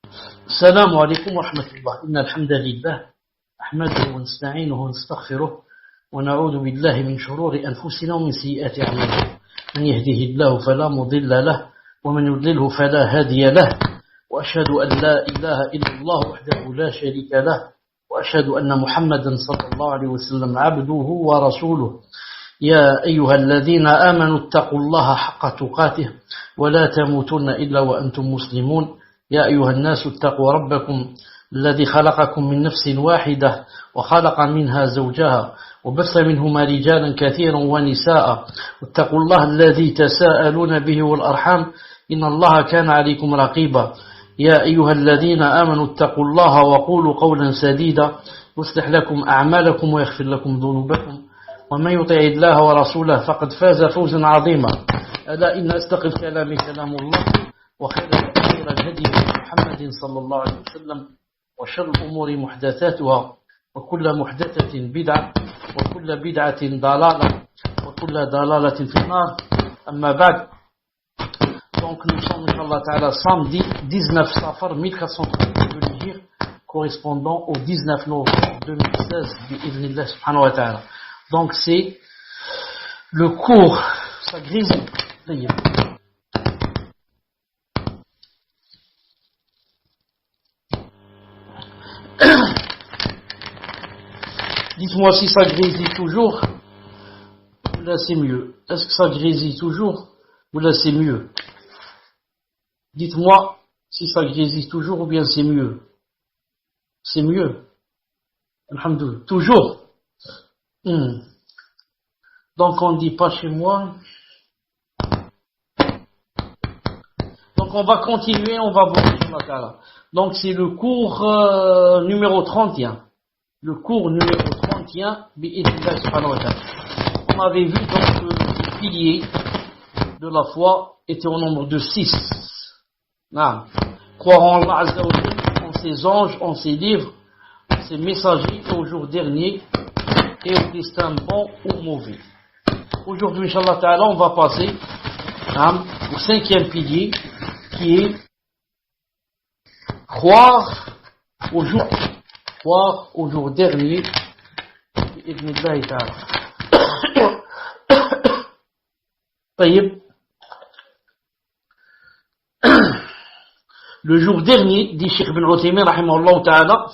السلام عليكم ورحمة الله. إن الحمد لله أحمده ونستعينه ونستغفره ونعوذ بالله من شرور أنفسنا ومن سيئات أعمالنا. من يهده الله فلا مضل له ومن يضلله فلا هادي له، وأشهد أن لا إله إلا الله وحده لا شريك له، وأشهد أن محمدا صلى الله عليه وسلم عبده ورسوله. يا أيها الذين آمنوا اتقوا الله حق تقاته ولا تموتن إلا وأنتم مسلمون. يا أيها الناس اتقوا ربكم الذي خلقكم من نفس واحدة وخلق منها زوجها وبث منهما رجالا كثيرا ونساء، واتقوا الله الذي تساءلون به والأرحام إن الله كان عليكم رقيبا. يا أيها الذين آمنوا اتقوا الله وقولوا قولا سديدا يصلح لكم أعمالكم ويغفر لكم ذنوبكم، ومن يطع الله ورسوله فقد فاز فوزا عظيما. ألا إن أصدق الكلام كلام الله، وخير الهدي محمد صلى الله عليه وسلم، وشر الأمور محدثاتها، وكل محدثة بدعة، وكل بدعة ضلالة، وكل ضلالة في النار. أما بعد. Donc nous sommes, Inch'Allah Ta'ala, samedi 19 Safar 1438 de l'Hégire, correspondant au 19 novembre 2016 bi'idhnillah subhanahu wa ta'ala. Donc c'est le cours, ça grise. Dites-moi si ça grésille toujours, ou là c'est mieux. Est-ce que ça grésille toujours, ou là c'est mieux? Dites-moi si ça grésille toujours, ou bien c'est mieux. C'est mieux. Alhamdoulilah. Toujours. Donc on ne dit pas chez moi. Donc on va continuer, on va voir. Donc c'est le cours numéro 31. Le cours numéro 31, on avait vu donc que les piliers de la foi étaient au nombre de 6. Croire en Allah Azza wa Jalla, en ses anges, en ses livres, en ses messagers, au jour dernier, et au destin bon ou mauvais. Aujourd'hui, Inch'Allah Ta'ala, on va passer au 5e pilier, qui est croire au jour dernier. Le jour dernier, dit Cheikh Ibn Uthaymin rahimahullah ta'ala,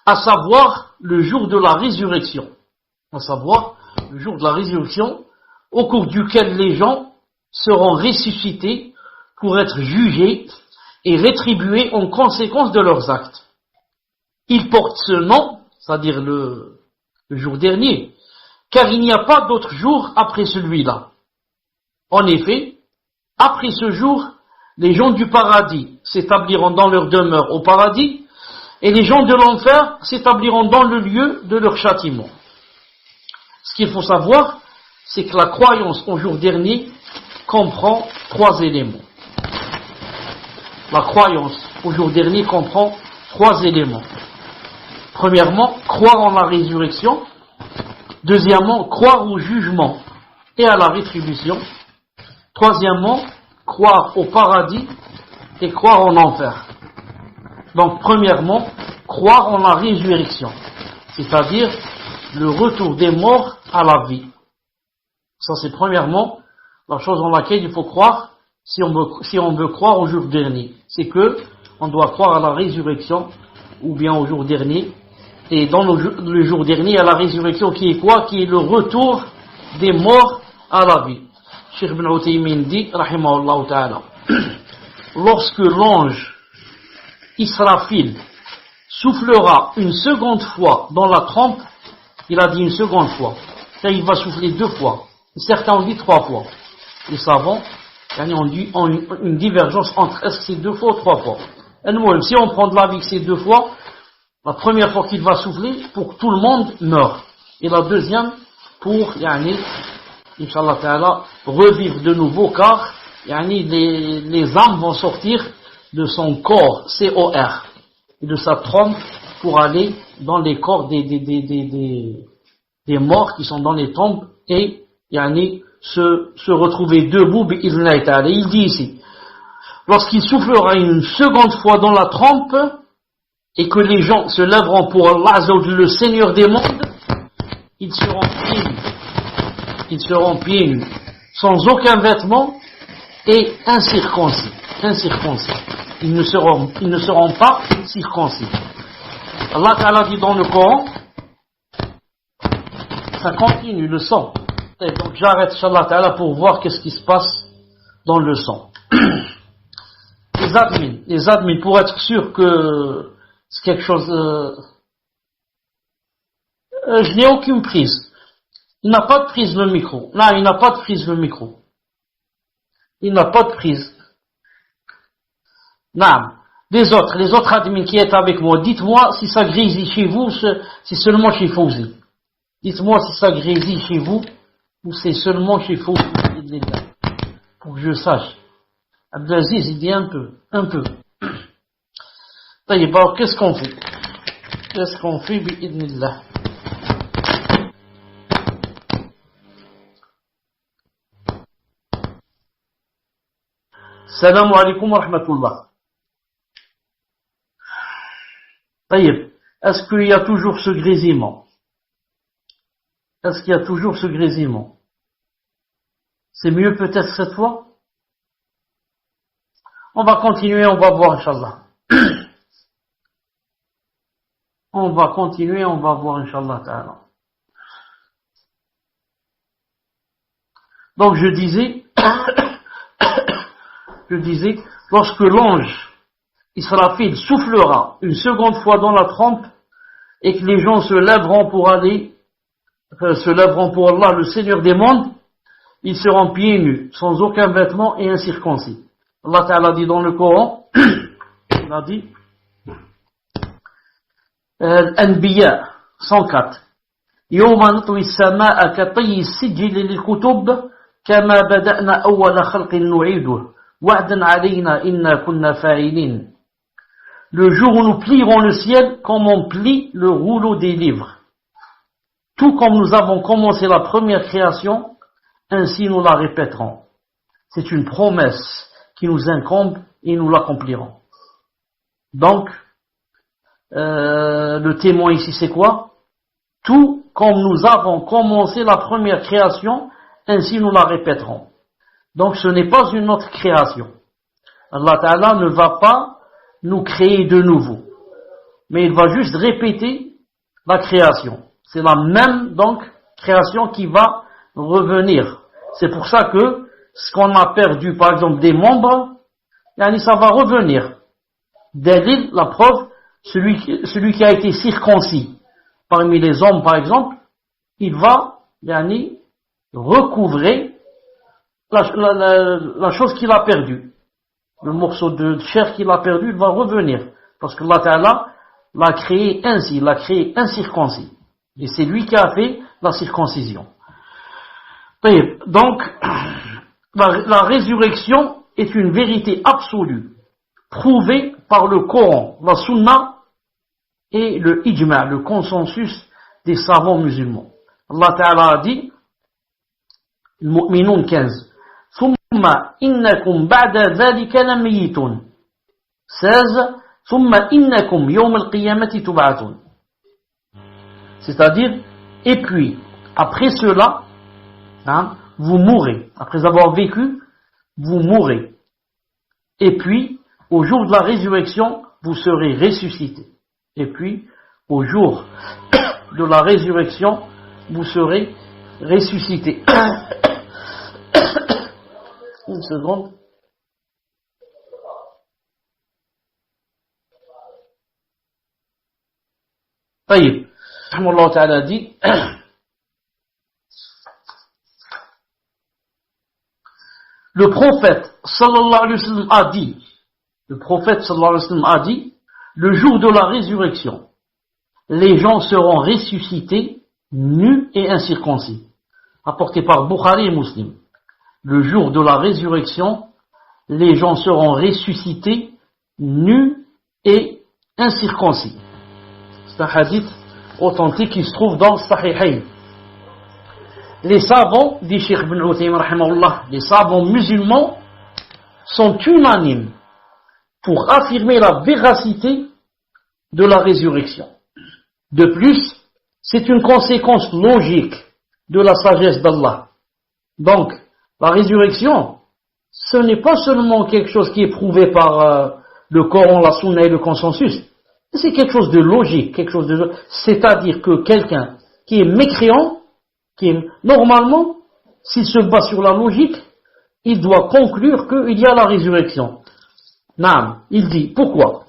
à savoir le jour de la résurrection. À savoir le jour de la résurrection, au cours duquel les gens seront ressuscités pour être jugés et rétribués en conséquence de leurs actes. Il porte ce nom, c'est-à-dire le jour dernier, car il n'y a pas d'autre jour après celui-là. En effet, après ce jour, les gens du paradis s'établiront dans leur demeure au paradis, et les gens de l'enfer s'établiront dans le lieu de leur châtiment. Ce qu'il faut savoir, c'est que la croyance au jour dernier comprend 3 éléments. La croyance au jour dernier comprend 3 éléments. Premièrement, croire en la résurrection. Deuxièmement, croire au jugement et à la rétribution. Troisièmement, croire au paradis et croire en enfer. Donc, premièrement, croire en la résurrection, c'est-à-dire le retour des morts à la vie. Ça, c'est premièrement la chose en laquelle il faut croire si on veut croire au jour dernier. C'est que on doit croire à la résurrection ou bien au jour dernier. Et dans le jour dernier, à la résurrection qui est quoi? Qui est le retour des morts à la vie. Cheikh Ibn Uthaymin dit, rahimahullah ta'ala, lorsque l'ange Israfil soufflera une seconde fois dans la trompe, il a dit une seconde fois, car il va souffler 2 fois. Certains ont dit 3 fois. Les savants ont dit une divergence entre est-ce que c'est 2 fois ou 3 fois. Si on prend de l'avis que c'est 2 fois, la première fois qu'il va souffler, pour que tout le monde meure. Et la deuxième, pour, Inch'Allah Ta'ala, revivre de nouveau, car, les âmes vont sortir de son corps, C-O-R, et de sa trompe, pour aller dans les corps des morts qui sont dans les tombes, et, se retrouver debout, il dit ici, lorsqu'il soufflera une seconde fois dans la trompe, et que les gens se lèveront pour Allah Azza wa Jalla, le Seigneur des mondes, ils seront pieds nus. Ils seront pieds nus, sans aucun vêtement, et incirconcis. Ils ne seront pas circoncis. Allah Ta'ala dit dans le Coran, ça continue, le sang. Et donc j'arrête, Inch'Allah Ta'ala, pour voir qu'est-ce qui se passe dans le sang. Les admins, pour être sûr que c'est quelque chose... je n'ai aucune prise. Il n'a pas de prise le micro. Non, il n'a pas de prise le micro. Il n'a pas de prise. Non. Les autres admins qui sont avec moi, dites-moi si ça grésille chez vous, c'est seulement chez Fawzi. Dites-moi si ça grésille chez vous, ou c'est seulement chez Fawzi. Pour que je sache. Abdelaziz, il dit un peu. Alors, qu'est-ce qu'on fait? Bi'idnillah. Salam alaikum wa rahmatullah. Est-ce qu'il y a toujours ce grésillement? C'est mieux peut-être cette fois? On va continuer, on va voir, Inch'Allah. On va continuer, on va voir, Inch'Allah Ta'ala. Donc je disais, lorsque l'ange Israfil soufflera une seconde fois dans la trompe et que les gens se lèveront pour Allah, le Seigneur des mondes, ils seront pieds nus, sans aucun vêtement et incirconcis. Allah Ta'ala dit dans le Coran, il a dit, Anbiya 104, يوم نطوي السماء كطي السجل للكتب كما بدأنا أول خلق نعيده وعدا علينا إنا كنا فاعلين. Le jour où nous plierons le ciel comme on plie le rouleau des livres. Tout comme nous avons commencé la première création, ainsi nous la répéterons. C'est une promesse qui nous incombe et nous l'accomplirons. Donc, le témoin ici c'est quoi? Tout comme nous avons commencé la première création, ainsi nous la répéterons. Donc ce n'est pas une autre création. Allah Ta'ala ne va pas nous créer de nouveau, mais il va juste répéter la création. C'est la même donc création qui va revenir. C'est pour ça que ce qu'on a perdu, par exemple des membres, ça va revenir. Dalil, la preuve, celui qui a été circoncis parmi les hommes par exemple, il va recouvrer la chose qu'il a perdue. Le morceau de chair qu'il a perdu, il va revenir. Parce que Allah Ta'ala l'a créé ainsi, il l'a créé incirconcis. Et c'est lui qui a fait la circoncision. Donc, la résurrection est une vérité absolue, prouvée par le Coran, la Sunna et le Ijma', le consensus des savants musulmans. Allah Ta'ala a dit, Al-Mu'minun 15, ثم إنكم بعد ذلك لميتون 16 ثم إنكم يوم القيامة تبعثون. C'est-à-dire, et puis, après cela, vous mourrez. Après avoir vécu, vous mourrez. Et puis, au jour de la résurrection, vous serez ressuscités. Et puis, au jour de la résurrection, vous serez ressuscités. Une seconde. طيب رحمه الله تعالى dit le prophète sallallahu alayhi wa sallam a dit le jour de la résurrection les gens seront ressuscités nus et incirconcis, rapporté par Bukhari et Muslim. Le jour de la résurrection, les gens seront ressuscités, nus et incirconcis. C'est un hadith authentique qui se trouve dans Sahihayn. Les savants, dit Cheikh Ibn Uthaymin rahimahullah, les savants musulmans sont unanimes pour affirmer la véracité de la résurrection. De plus, c'est une conséquence logique de la sagesse d'Allah. Donc, la résurrection, ce n'est pas seulement quelque chose qui est prouvé par le Coran, la Sunna et le consensus. C'est quelque chose de logique, c'est-à-dire que quelqu'un qui est mécréant, normalement, s'il se base sur la logique, il doit conclure qu'il y a la résurrection. Naam, il dit, pourquoi?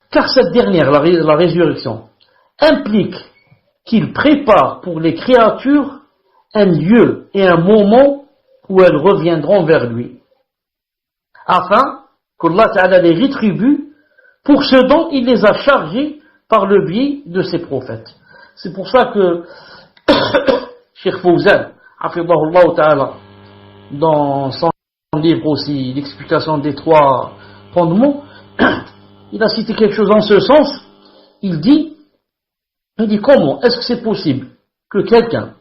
Car cette dernière, la résurrection, implique qu'il prépare pour les créatures un lieu et un moment où elles reviendront vers lui, afin qu'Allah Ta'ala les rétribue pour ce dont il les a chargés par le biais de ses prophètes. C'est pour ça que Cheikh Fawzan, hafidhahullah Ta'ala, dans son livre aussi, l'explication des 3 fondements, il a cité quelque chose en ce sens. Il dit comment est-ce que c'est possible que quelqu'un,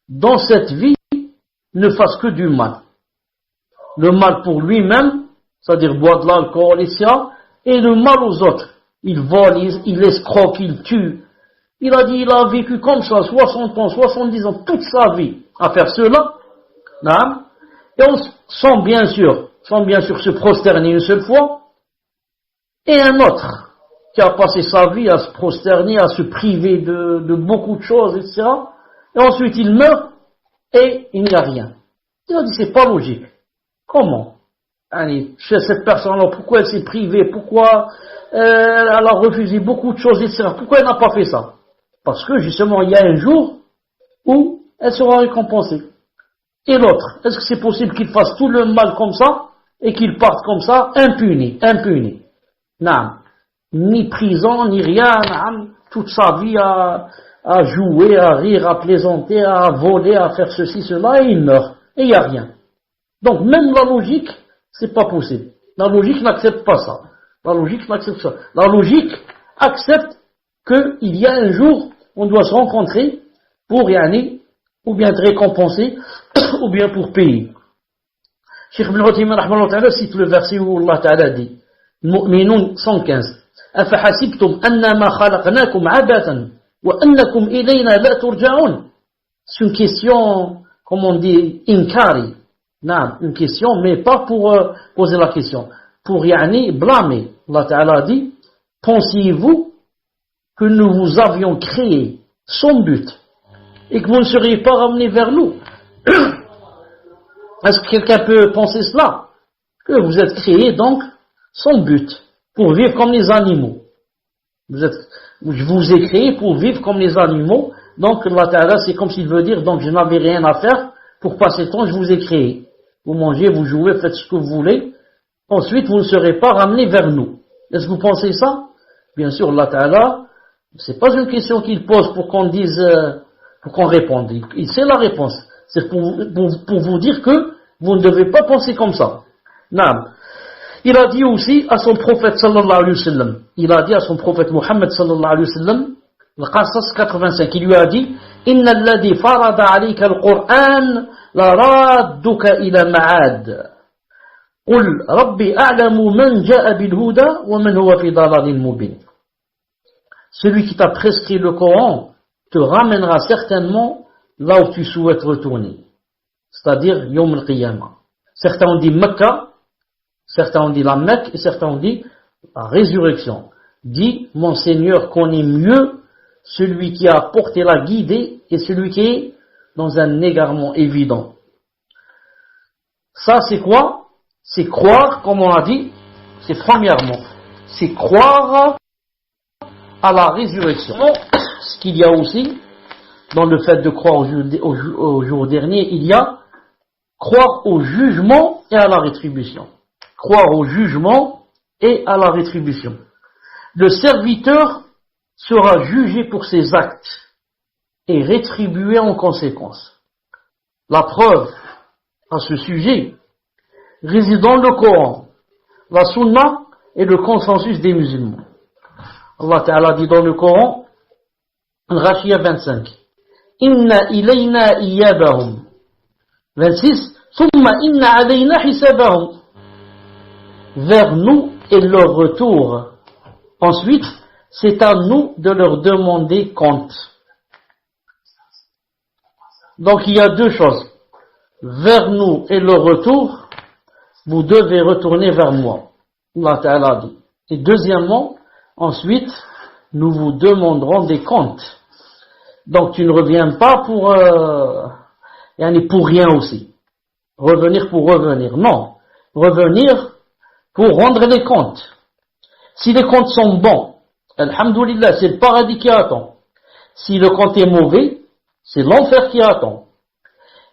dans cette vie, ne fasse que du mal? Le mal pour lui-même, c'est-à-dire boire de l'alcool, etc., et le mal aux autres. Il vole, il escroque, il tue. Il a dit, il a vécu comme ça, 60 ans, 70 ans, toute sa vie, à faire cela. Et on sans bien sûr se prosterner une seule fois, et un autre qui a passé sa vie à se prosterner, à se priver de beaucoup de choses, etc. Et ensuite il meurt, et il n'y a rien. Il a dit, c'est pas logique. Comment? Chez cette personne-là, pourquoi elle s'est privée? Pourquoi elle a refusé beaucoup de choses, etc. Pourquoi elle n'a pas fait ça? Parce que justement, il y a un jour où elle sera récompensée. Et l'autre, est-ce que c'est possible qu'il fasse tout le mal comme ça et qu'il parte comme ça, impuni? Non. Ni prison, ni rien, toute sa vie à jouer, à rire, à plaisanter, à voler, à faire ceci, cela, et il meurt. Et il n'y a rien. Donc même la logique, c'est pas possible. La logique n'accepte pas ça. La logique accepte qu'il y a un jour, on doit se rencontrer pour ou bien être récompensé, ou bien pour payer. Cheikh Ibn Uthaymin rahimahullah ta'ala cite le verset où Allah ta'ala dit, Mu'minun 115, أَفَحَسِبْتُمْ أَنَّمَا خَلَقْنَاكُمْ عَبَثًا وَأَنَّكُمْ إِلَيْنَا لَا تُرْجَعُونَ. C'est une question, comme on dit, inkari. Non, une question, mais pas pour poser la question. Pour blâmer. Allah Ta'ala dit, pensiez-vous que nous vous avions créé sans but et que vous ne seriez pas ramenés vers nous? Est-ce que quelqu'un peut penser cela? Que vous êtes créés donc sans but, pour vivre comme les animaux. Je vous ai créé pour vivre comme les animaux. Donc Allah Ta'ala, c'est comme s'il veut dire, donc je n'avais rien à faire pour passer le temps, je vous ai créé. Vous mangez, vous jouez, faites ce que vous voulez. Ensuite, vous ne serez pas ramenés vers nous. Est-ce que vous pensez ça? Bien sûr, Allah Ta'ala, c'est pas une question qu'il pose pour qu'on dise, pour qu'on réponde. Il sait la réponse. C'est pour vous dire que vous ne devez pas penser comme ça. Non. Il a dit aussi à son prophète sallallahu alayhi wa sallam, il a dit à son prophète Muhammad sallallahu alayhi wa sallam, le Qasas 85, il lui a dit, Inna alladhi farada alayka al-Qur'an la radduka ila ma'ad. Qul rabbi a'lamu man ja'a bil huda wa man huwa fi dalalin mubin. Celui qui t'a prescrit le Coran te ramènera certainement là où tu souhaites retourner. C'est-à-dire Yom al-Qiyamah. Certains ont dit Mecca, certains ont dit la Mecque et certains ont dit la résurrection. Dit, mon Seigneur connaît mieux celui qui a porté la guidée et celui qui est dans un égarement évident. Ça c'est quoi? C'est croire, comme on a dit, c'est premièrement, c'est croire à la résurrection. Ce qu'il y a aussi, dans le fait de croire au jour dernier, il y a croire au jugement et à la rétribution. Croire au jugement et à la rétribution. Le serviteur sera jugé pour ses actes et rétribué en conséquence. La preuve à ce sujet réside dans le Coran, la Sunna et le consensus des musulmans. Allah Ta'ala dit dans le Coran, Al-Ghashiyah 25, Inna ilayna iyabahum. 26, ثم إن علينا حسابهم. Vers nous est leur retour. Ensuite, c'est à nous de leur demander compte. Donc il y a deux choses. Vers nous est le retour, vous devez retourner vers moi. Allah Ta'ala dit. Et deuxièmement, ensuite, nous vous demanderons des comptes. Donc tu ne reviens pas pour rien aussi. Revenir pour revenir. Non. Revenir pour rendre les comptes. Si les comptes sont bons, alhamdoulilah, c'est le paradis qui attend. Si le compte est mauvais, c'est l'enfer qui attend.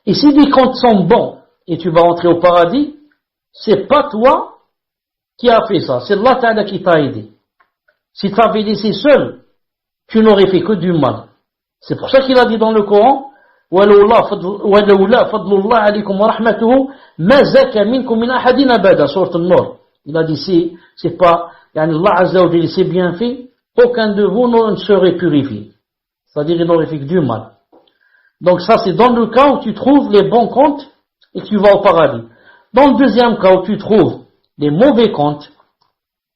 Et si les comptes sont bons et tu vas entrer au paradis, c'est pas toi qui as fait ça, c'est Allah Ta'ala qui t'a aidé. Si tu avais laissé seul, tu n'aurais fait que du mal. C'est pour ça qu'il a dit dans le Coran, وَلَوْلَا فَضْلُ اللَّهِ عَلَيْكُمْ وَرَحْمَتُهُ مَا زَكَى مِنْكُمْ مِنْ أَحَدٍ أَبَدًا, sourate An-Nur. Il a dit, c'est pas, Allah Azza wa Jalla, c'est bien fait, aucun de vous ne serait purifié. C'est-à-dire, il n'aurait fait que du mal. Donc ça, c'est dans le cas où tu trouves les bons comptes et que tu vas au paradis. Dans le deuxième cas où tu trouves les mauvais comptes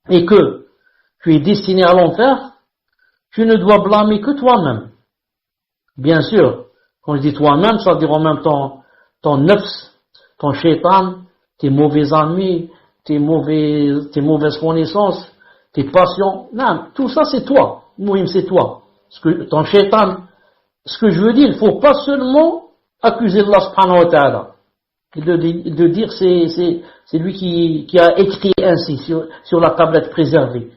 et que tu es destiné à l'enfer, tu ne dois blâmer que toi-même. Bien sûr, quand je dis toi-même, ça veut dire en même temps ton nefs, ton shaitan, tes mauvais amis, tes mauvaises connaissances, tes passions. Non, tout ça c'est toi. Mouhim, c'est toi. Ton shaitan. Ce que je veux dire, il ne faut pas seulement accuser Allah subhanahu wa ta'ala. Et de dire c'est lui qui a écrit ainsi sur la tablette préservée.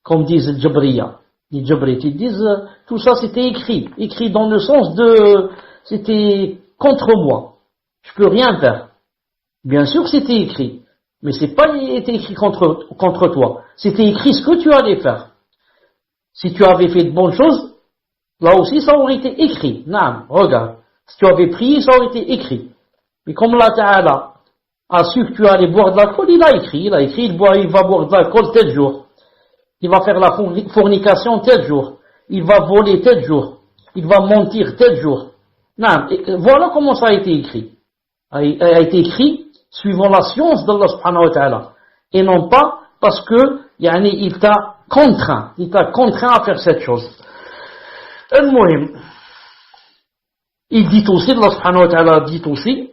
Comme disent les Jabriya. Les Jabrites, ils disent, tout ça c'était écrit. Écrit dans le sens de, c'était contre moi. Je peux rien faire. Bien sûr c'était écrit. Mais c'est pas été écrit contre toi. C'était écrit ce que tu allais faire. Si tu avais fait de bonnes choses, là aussi, ça aurait été écrit. Non, regarde. Si tu avais prié, ça aurait été écrit. Mais comme Allah Ta'ala a su que tu allais boire de l'alcool, il a écrit, il va boire de l'alcool tel jour. Il va faire la fornication tel jour. Il va voler tel jour. Il va mentir tel jour. Non, voilà comment ça a été écrit. A été écrit suivant la science d'Allah subhanahu wa ta'ala. Et non pas parce que, il t'a contraint. Il t'a contraint à faire cette chose. المهم il dit aussi, Allah subhanahu wa ta'ala dit aussi,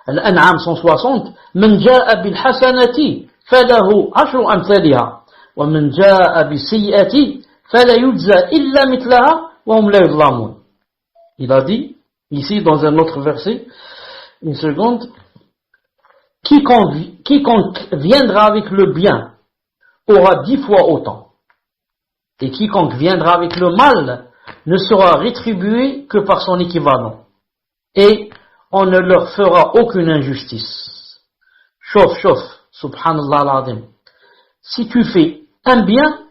الأنعام 160, من جاء بالحسنة فله عشر أمثالها ومن جاء بالسيئة فلا يجزى إلا مثلها وهم لا يظلمون. Il a dit ici dans un autre verset, une seconde, quiconque viendra avec le bien aura 10 fois autant. Et quiconque viendra avec le mal ne sera rétribué que par son équivalent. Et on ne leur fera aucune injustice. Chauffe, subhanallah al-azim. Si tu fais un bien,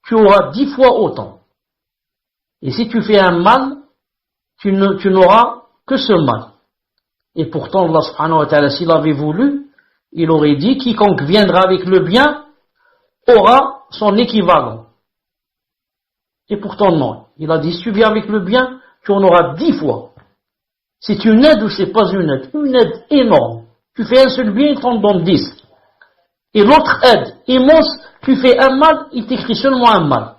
tu auras 10 fois autant. Et si tu fais un mal, tu n'auras que ce mal. Et pourtant, Allah subhanahu wa ta'ala, s'il avait voulu, il aurait dit, quiconque viendra avec le bien aura son équivalent. Et pourtant non. Il a dit, si tu viens avec le bien, tu en auras 10 fois. C'est une aide ou c'est pas une aide énorme. Tu fais un seul bien, il t'en donne 10. Et l'autre aide immense, tu fais un mal, il t'écrit seulement un mal.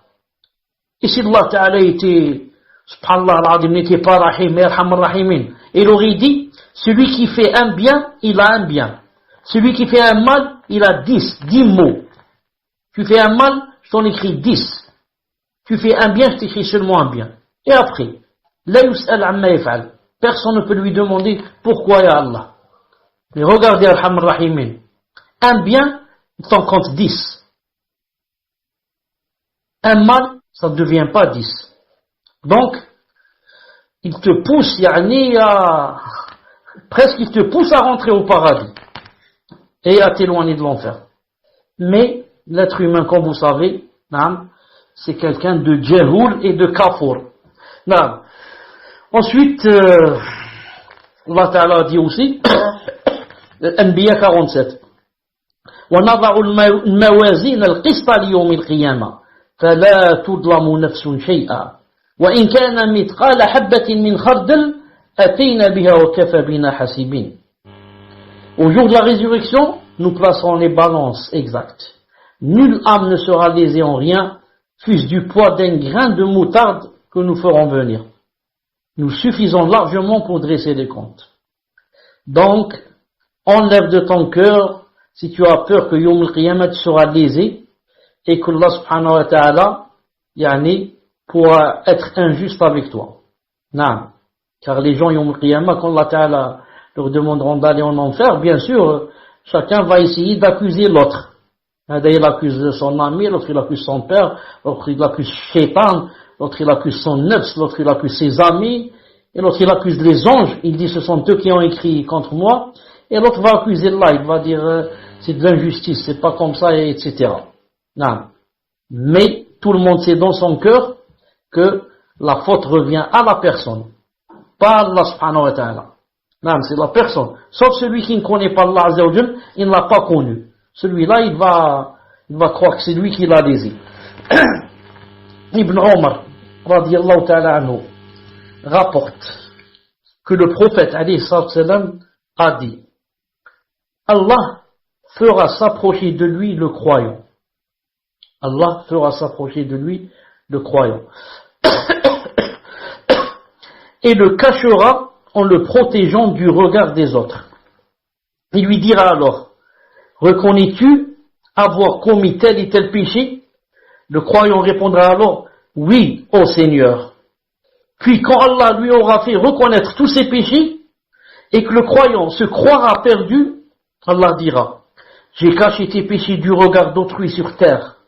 Et si Allah Ta'ala était, subhanallah al-azim, n'était pas rahim, yarham ar-rahimin, il aurait dit, celui qui fait un bien, il a un bien. Celui qui fait un mal, il a 10 mots. Tu fais un mal, je t'en écris 10. Tu fais un bien, je t'écris seulement un bien. Et après, la yus'al amma yaf'al. Personne ne peut lui demander pourquoi ya Allah. Mais regardez Arhamar Rahimin. Un bien, il t'en compte 10. Un mal, ça ne devient pas 10. Donc, il te pousse, presque il te pousse à rentrer au paradis. Et à t'éloigner de l'enfer. Mais, l'être humain, comme vous savez, c'est quelqu'un de djahoul et de kafour. Ensuite, Allah Ta'ala dit aussi, Anbiya 47, وَنَضَعُ الْمَوَازِينَ الْقِسْطَ لِيَوْمِ الْقِيَامَةِ فَلَا تُظْلَمُ نَفْسٌ شَيْئًا وَإِنْ كَانَ مِثْقَالَ حَبَّةٍ مِنْ خَرْدَلٍ أتينا بها وكفى بنا حاسبين. Au jour de la résurrection, nous placerons les balances exactes. Nulle âme ne sera lésée en rien, fût-ce du poids d'un grain de moutarde que nous ferons venir. Nous suffisons largement pour dresser des comptes. Donc, enlève de ton cœur, si tu as peur que Yawm al-Qiyamah sera lésé, et que Allah subhanahu wa ta'ala, pourra être injuste avec toi. Non. Car les gens Yawm al-Qiyamah, quand Allah ta'ala leur demanderont d'aller en enfer, bien sûr, chacun va essayer d'accuser l'autre. Il accuse son ami, l'autre il accuse son père, l'autre il accuse Shaitan, l'autre il accuse son nefs, l'autre il accuse ses amis, et l'autre il accuse les anges, il dit ce sont eux qui ont écrit contre moi, et l'autre va accuser Allah, il va dire c'est de l'injustice, c'est pas comme ça, etc. Non. Mais tout le monde sait dans son cœur que la faute revient à la personne, pas à Allah subhanahu wa ta'ala. Non, c'est la personne. Sauf celui qui ne connaît pas Allah Azza wa Jal, il ne l'a pas connu. Celui-là, il va croire que c'est lui qui l'a lésé. Ibn Omar, radiyallahu ta'ala anhu, rapporte que le prophète, alayhi sallam, a dit, Allah fera s'approcher de lui le croyant. Allah fera s'approcher de lui le croyant. Et le cachera en le protégeant du regard des autres. Il lui dira alors, reconnais-tu avoir commis tel et tel péché? Le croyant répondra alors, oui, ô Seigneur. Puis quand Allah lui aura fait reconnaître tous ses péchés, et que le croyant se croira perdu, Allah dira, j'ai caché tes péchés du regard d'autrui sur terre.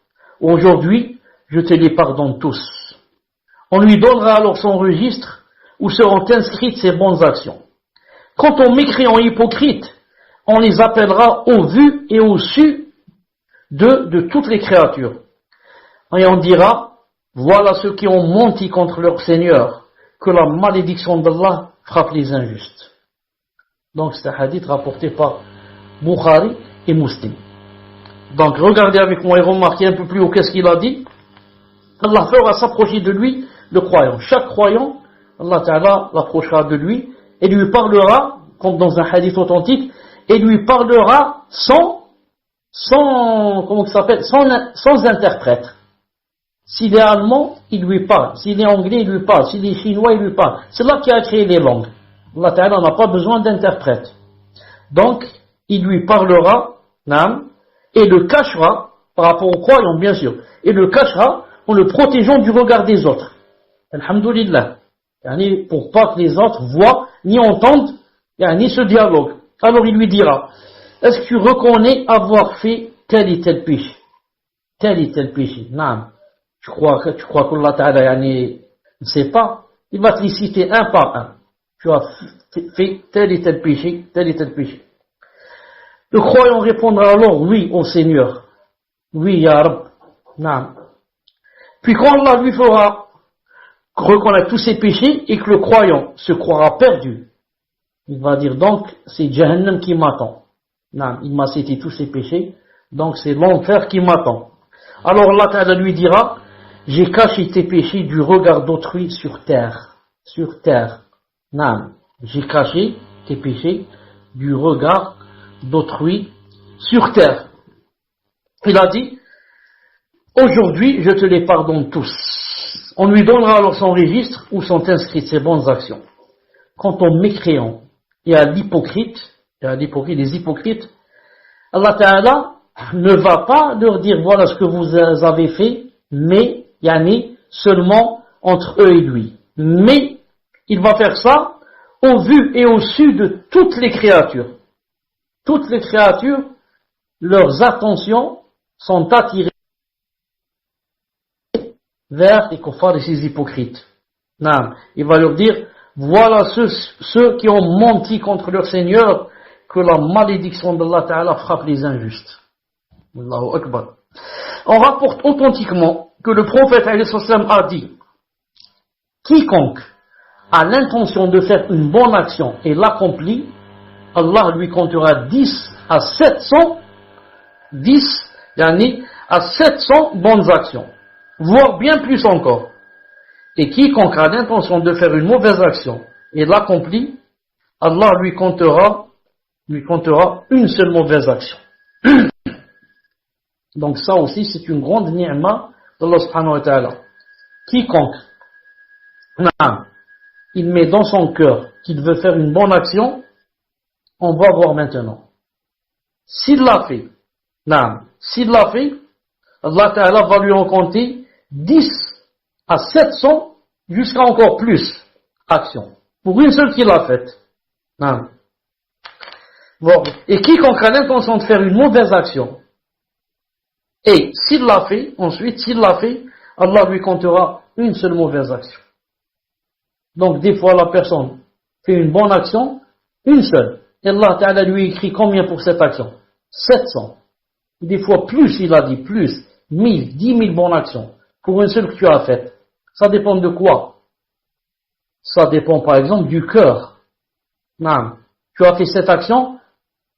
Aujourd'hui, je te les pardonne tous. On lui donnera alors son registre, où seront inscrites ses bonnes actions. Quant aux mécréants hypocrites, on les appellera au vu et au su de toutes les créatures. Et on dira, voilà ceux qui ont menti contre leur Seigneur, que la malédiction d'Allah frappe les injustes. Donc c'est un hadith rapporté par Bukhari et Muslim. Donc regardez avec moi et remarquez un peu plus haut qu'est-ce qu'il a dit. Allah fera s'approcher de lui le croyant. Chaque croyant, Allah Ta'ala l'approchera de lui et lui parlera, comme dans un hadith authentique, et lui parlera sans interprète. S'il est allemand, il lui parle. S'il est anglais, il lui parle. S'il est chinois, il lui parle. C'est là qui a créé les langues. Allah Ta'ala n'a pas besoin d'interprète. Donc, il lui parlera, et le cachera, par rapport aux croyants, bien sûr, et le cachera en le protégeant du regard des autres. Alhamdulillah. Pour pas que les autres voient ni entendent ni ce dialogue. Alors il lui dira, est-ce que tu reconnais avoir fait tel et tel péché? Tel et tel péché. Non. Tu crois qu'Allah Ta'ala ne sait pas? Il va te les citer un par un. Tu as fait tel et tel péché, tel et tel péché. Le croyant répondra alors, oui, ô Seigneur. Oui, Ya Rab. Non. Puis quand Allah lui fera reconnaître tous ses péchés et que le croyant se croira perdu, il va dire donc c'est Jahannam qui m'attend. Non, il m'a cité tous ses péchés, donc c'est l'enfer qui m'attend. Alors Allah Ta'ala lui dira, j'ai caché tes péchés du regard d'autrui sur terre. Sur terre. Non, j'ai caché tes péchés du regard d'autrui sur terre. Il a dit, aujourd'hui je te les pardonne tous. On lui donnera alors son registre où sont inscrites ses bonnes actions. Quant aux mécréants et à l'hypocrite, les hypocrites, Allah Ta'ala ne va pas leur dire voilà ce que vous avez fait, mais seulement entre eux et lui. Mais il va faire ça au vu et au su de toutes les créatures. Toutes les créatures, leurs attentions sont attirées vers les kuffars et ces hypocrites. Non, il va leur dire, voilà ceux qui ont menti contre leur Seigneur, que la malédiction d'Allah Ta'ala frappe les injustes. Allahu Akbar. On rapporte authentiquement que le prophète a dit, quiconque a l'intention de faire une bonne action et l'accomplit, Allah lui comptera 10 à 700 bonnes actions, voire bien plus encore. Et quiconque a l'intention de faire une mauvaise action et l'accomplit, Allah lui comptera une seule mauvaise action. Donc ça aussi, c'est une grande ni'ma d'Allah subhanahu wa ta'ala. Quiconque, il met dans son cœur qu'il veut faire une bonne action, on va voir maintenant. S'il l'a fait, Allah ta'ala va lui en compter 10 à 700 jusqu'à encore plus actions. Pour une seule qu'il a faite. Bon. Et quiconque a l'intention de faire une mauvaise action, et s'il l'a fait, Allah lui comptera une seule mauvaise action. Donc des fois la personne fait une bonne action, une seule. Et Allah Ta'ala lui écrit combien pour cette action? 700. Des fois plus, il a dit plus, 1000, 10 000 bonnes actions pour une seule que tu as faite. Ça dépend de quoi? Ça dépend par exemple du cœur. Tu as fait cette action,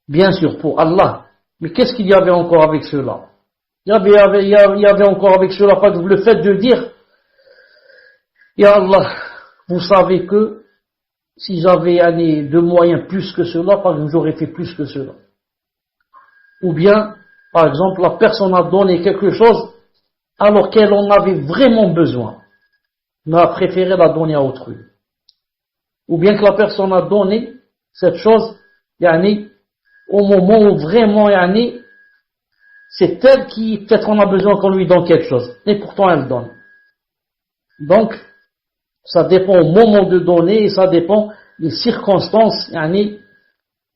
bien sûr pour Allah. Mais qu'est-ce qu'il y avait encore avec cela? Il y avait encore avec cela par exemple le fait de dire, Ya Allah, vous savez que si j'avais de moyens plus que cela, par exemple, j'aurais fait plus que cela. Ou bien, par exemple, la personne a donné quelque chose alors qu'elle en avait vraiment besoin, mais a préféré la donner à autrui. Ou bien que la personne a donné cette chose, au moment où vraiment, c'est elle qui, peut-être on a besoin qu'on lui donne quelque chose, et pourtant elle donne. Donc, ça dépend au moment de donner, et ça dépend des circonstances,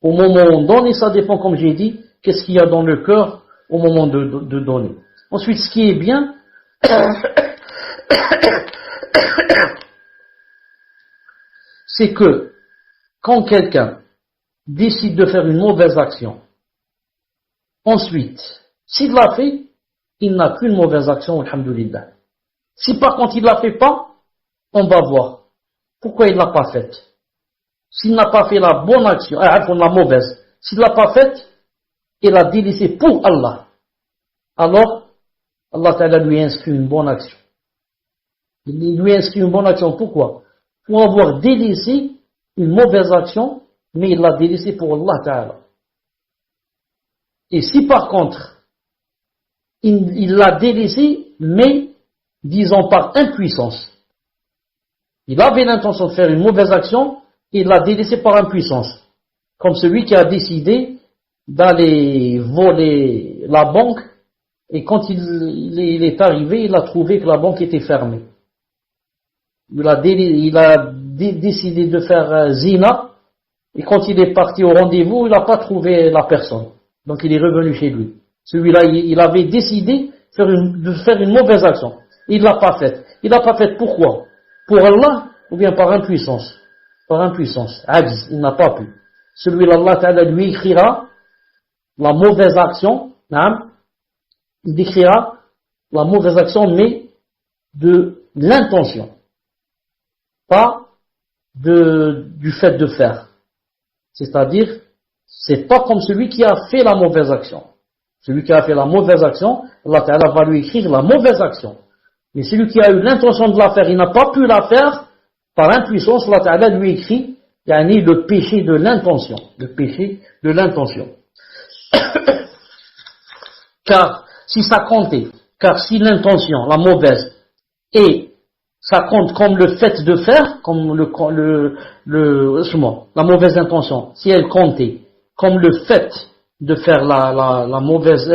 au moment où on donne, et ça dépend, comme j'ai dit, qu'est-ce qu'il y a dans le cœur au moment de donner. Ensuite, ce qui est bien, c'est que quand quelqu'un décide de faire une mauvaise action, ensuite, s'il l'a fait, il n'a qu'une mauvaise action, alhamdulillah. Si par contre il ne la fait pas, on va voir pourquoi il ne l'a pas faite. S'il n'a pas fait la bonne action, la mauvaise, s'il ne l'a pas faite, il l'a délaissé pour Allah. Alors, Allah Ta'ala lui inscrit une bonne action. Il lui inscrit une bonne action, pourquoi? Pour avoir délaissé une mauvaise action, mais il l'a délaissé pour Allah Ta'ala. Et si par contre, il l'a délaissé, mais, disons par impuissance, il avait l'intention de faire une mauvaise action, et il l'a délaissé par impuissance. Comme celui qui a décidé d'aller voler la banque, et quand il est arrivé, il a trouvé que la banque était fermée. Il a décidé de faire zina, et quand il est parti au rendez-vous, il n'a pas trouvé la personne. Donc il est revenu chez lui. Celui-là, il avait décidé de faire une mauvaise action. Il ne l'a pas faite. Il ne l'a pas faite pourquoi? Pour Allah ou bien par impuissance? Par impuissance. Ajiz, il n'a pas pu. Celui-là, Allah Ta'ala lui écrira la mauvaise action. Il décrira la mauvaise action, mais de l'intention. Pas du fait de faire. C'est-à-dire, c'est pas comme celui qui a fait la mauvaise action. Celui qui a fait la mauvaise action, Allah Ta'ala va lui écrire la mauvaise action. Mais celui qui a eu l'intention de la faire, il n'a pas pu la faire, par impuissance, Allah Ta'ala lui écrit, le péché de l'intention. Le péché de l'intention. Car si l'intention, la mauvaise, et ça compte comme le fait de faire, comme la mauvaise intention, si elle comptait comme le fait de faire la mauvaise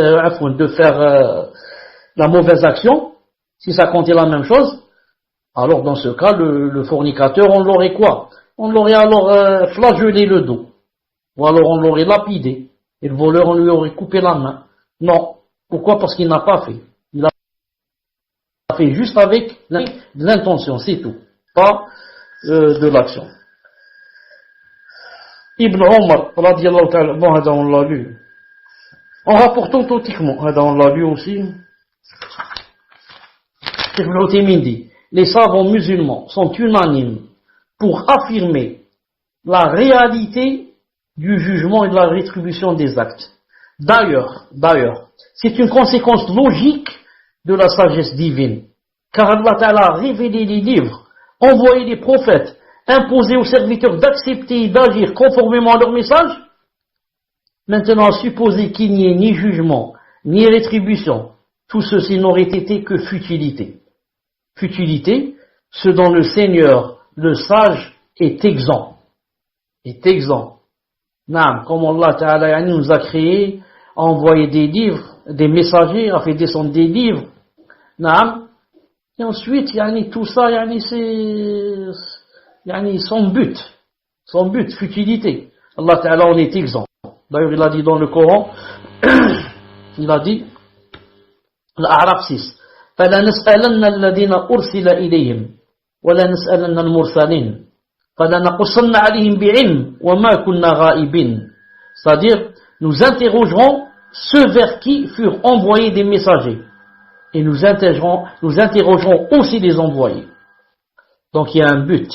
action, si ça comptait la même chose, alors dans ce cas, le fornicateur, on l'aurait quoi? On l'aurait alors flagellé le dos, ou alors on l'aurait lapidé, et le voleur, on lui aurait coupé la main. Non. Pourquoi? Parce qu'il n'a pas fait. Il a fait juste avec l'intention, c'est tout. Pas de l'action. Ibn Omar, radiyallahu ta'ala, bon, on l'a lu. En rapportant authentiquement, on l'a lu aussi. Ibn Uthaymin dit, les savants musulmans sont unanimes pour affirmer la réalité du jugement et de la rétribution des actes. D'ailleurs, c'est une conséquence logique de la sagesse divine, car Allah Ta'ala a révélé les livres, envoyé les prophètes, imposer aux serviteurs d'accepter et d'agir conformément à leur message. Maintenant, supposer qu'il n'y ait ni jugement, ni rétribution, tout ceci n'aurait été que futilité. Futilité, ce dont le Seigneur, le sage, est exempt. Est exempt. Naam, comme Allah Ta'ala nous a créé, a envoyé des livres, des messagers, a fait descendre des livres. Naam. Et ensuite, tout ça, c'est son but, futilité. Allah Ta'ala en est exempt. D'ailleurs, il a dit dans le Coran, il a dit, l'A'raf 6, فَلَنَسْأَلَنَّ الَّذِينَ أُرْسِلَ إِلَيْهِمْ وَلَنَسْأَلَنَّ الْمُرْسَلِينَ فَلَنَقُصَّنَّ عَلَيْهِمْ بِعِلْمٍ وَمَا كُنَّا غَائِبِينَ. C'est-à-dire, nous interrogerons ceux vers qui furent envoyés des messagers. Et nous interrogerons aussi les envoyés. Donc il y a un but.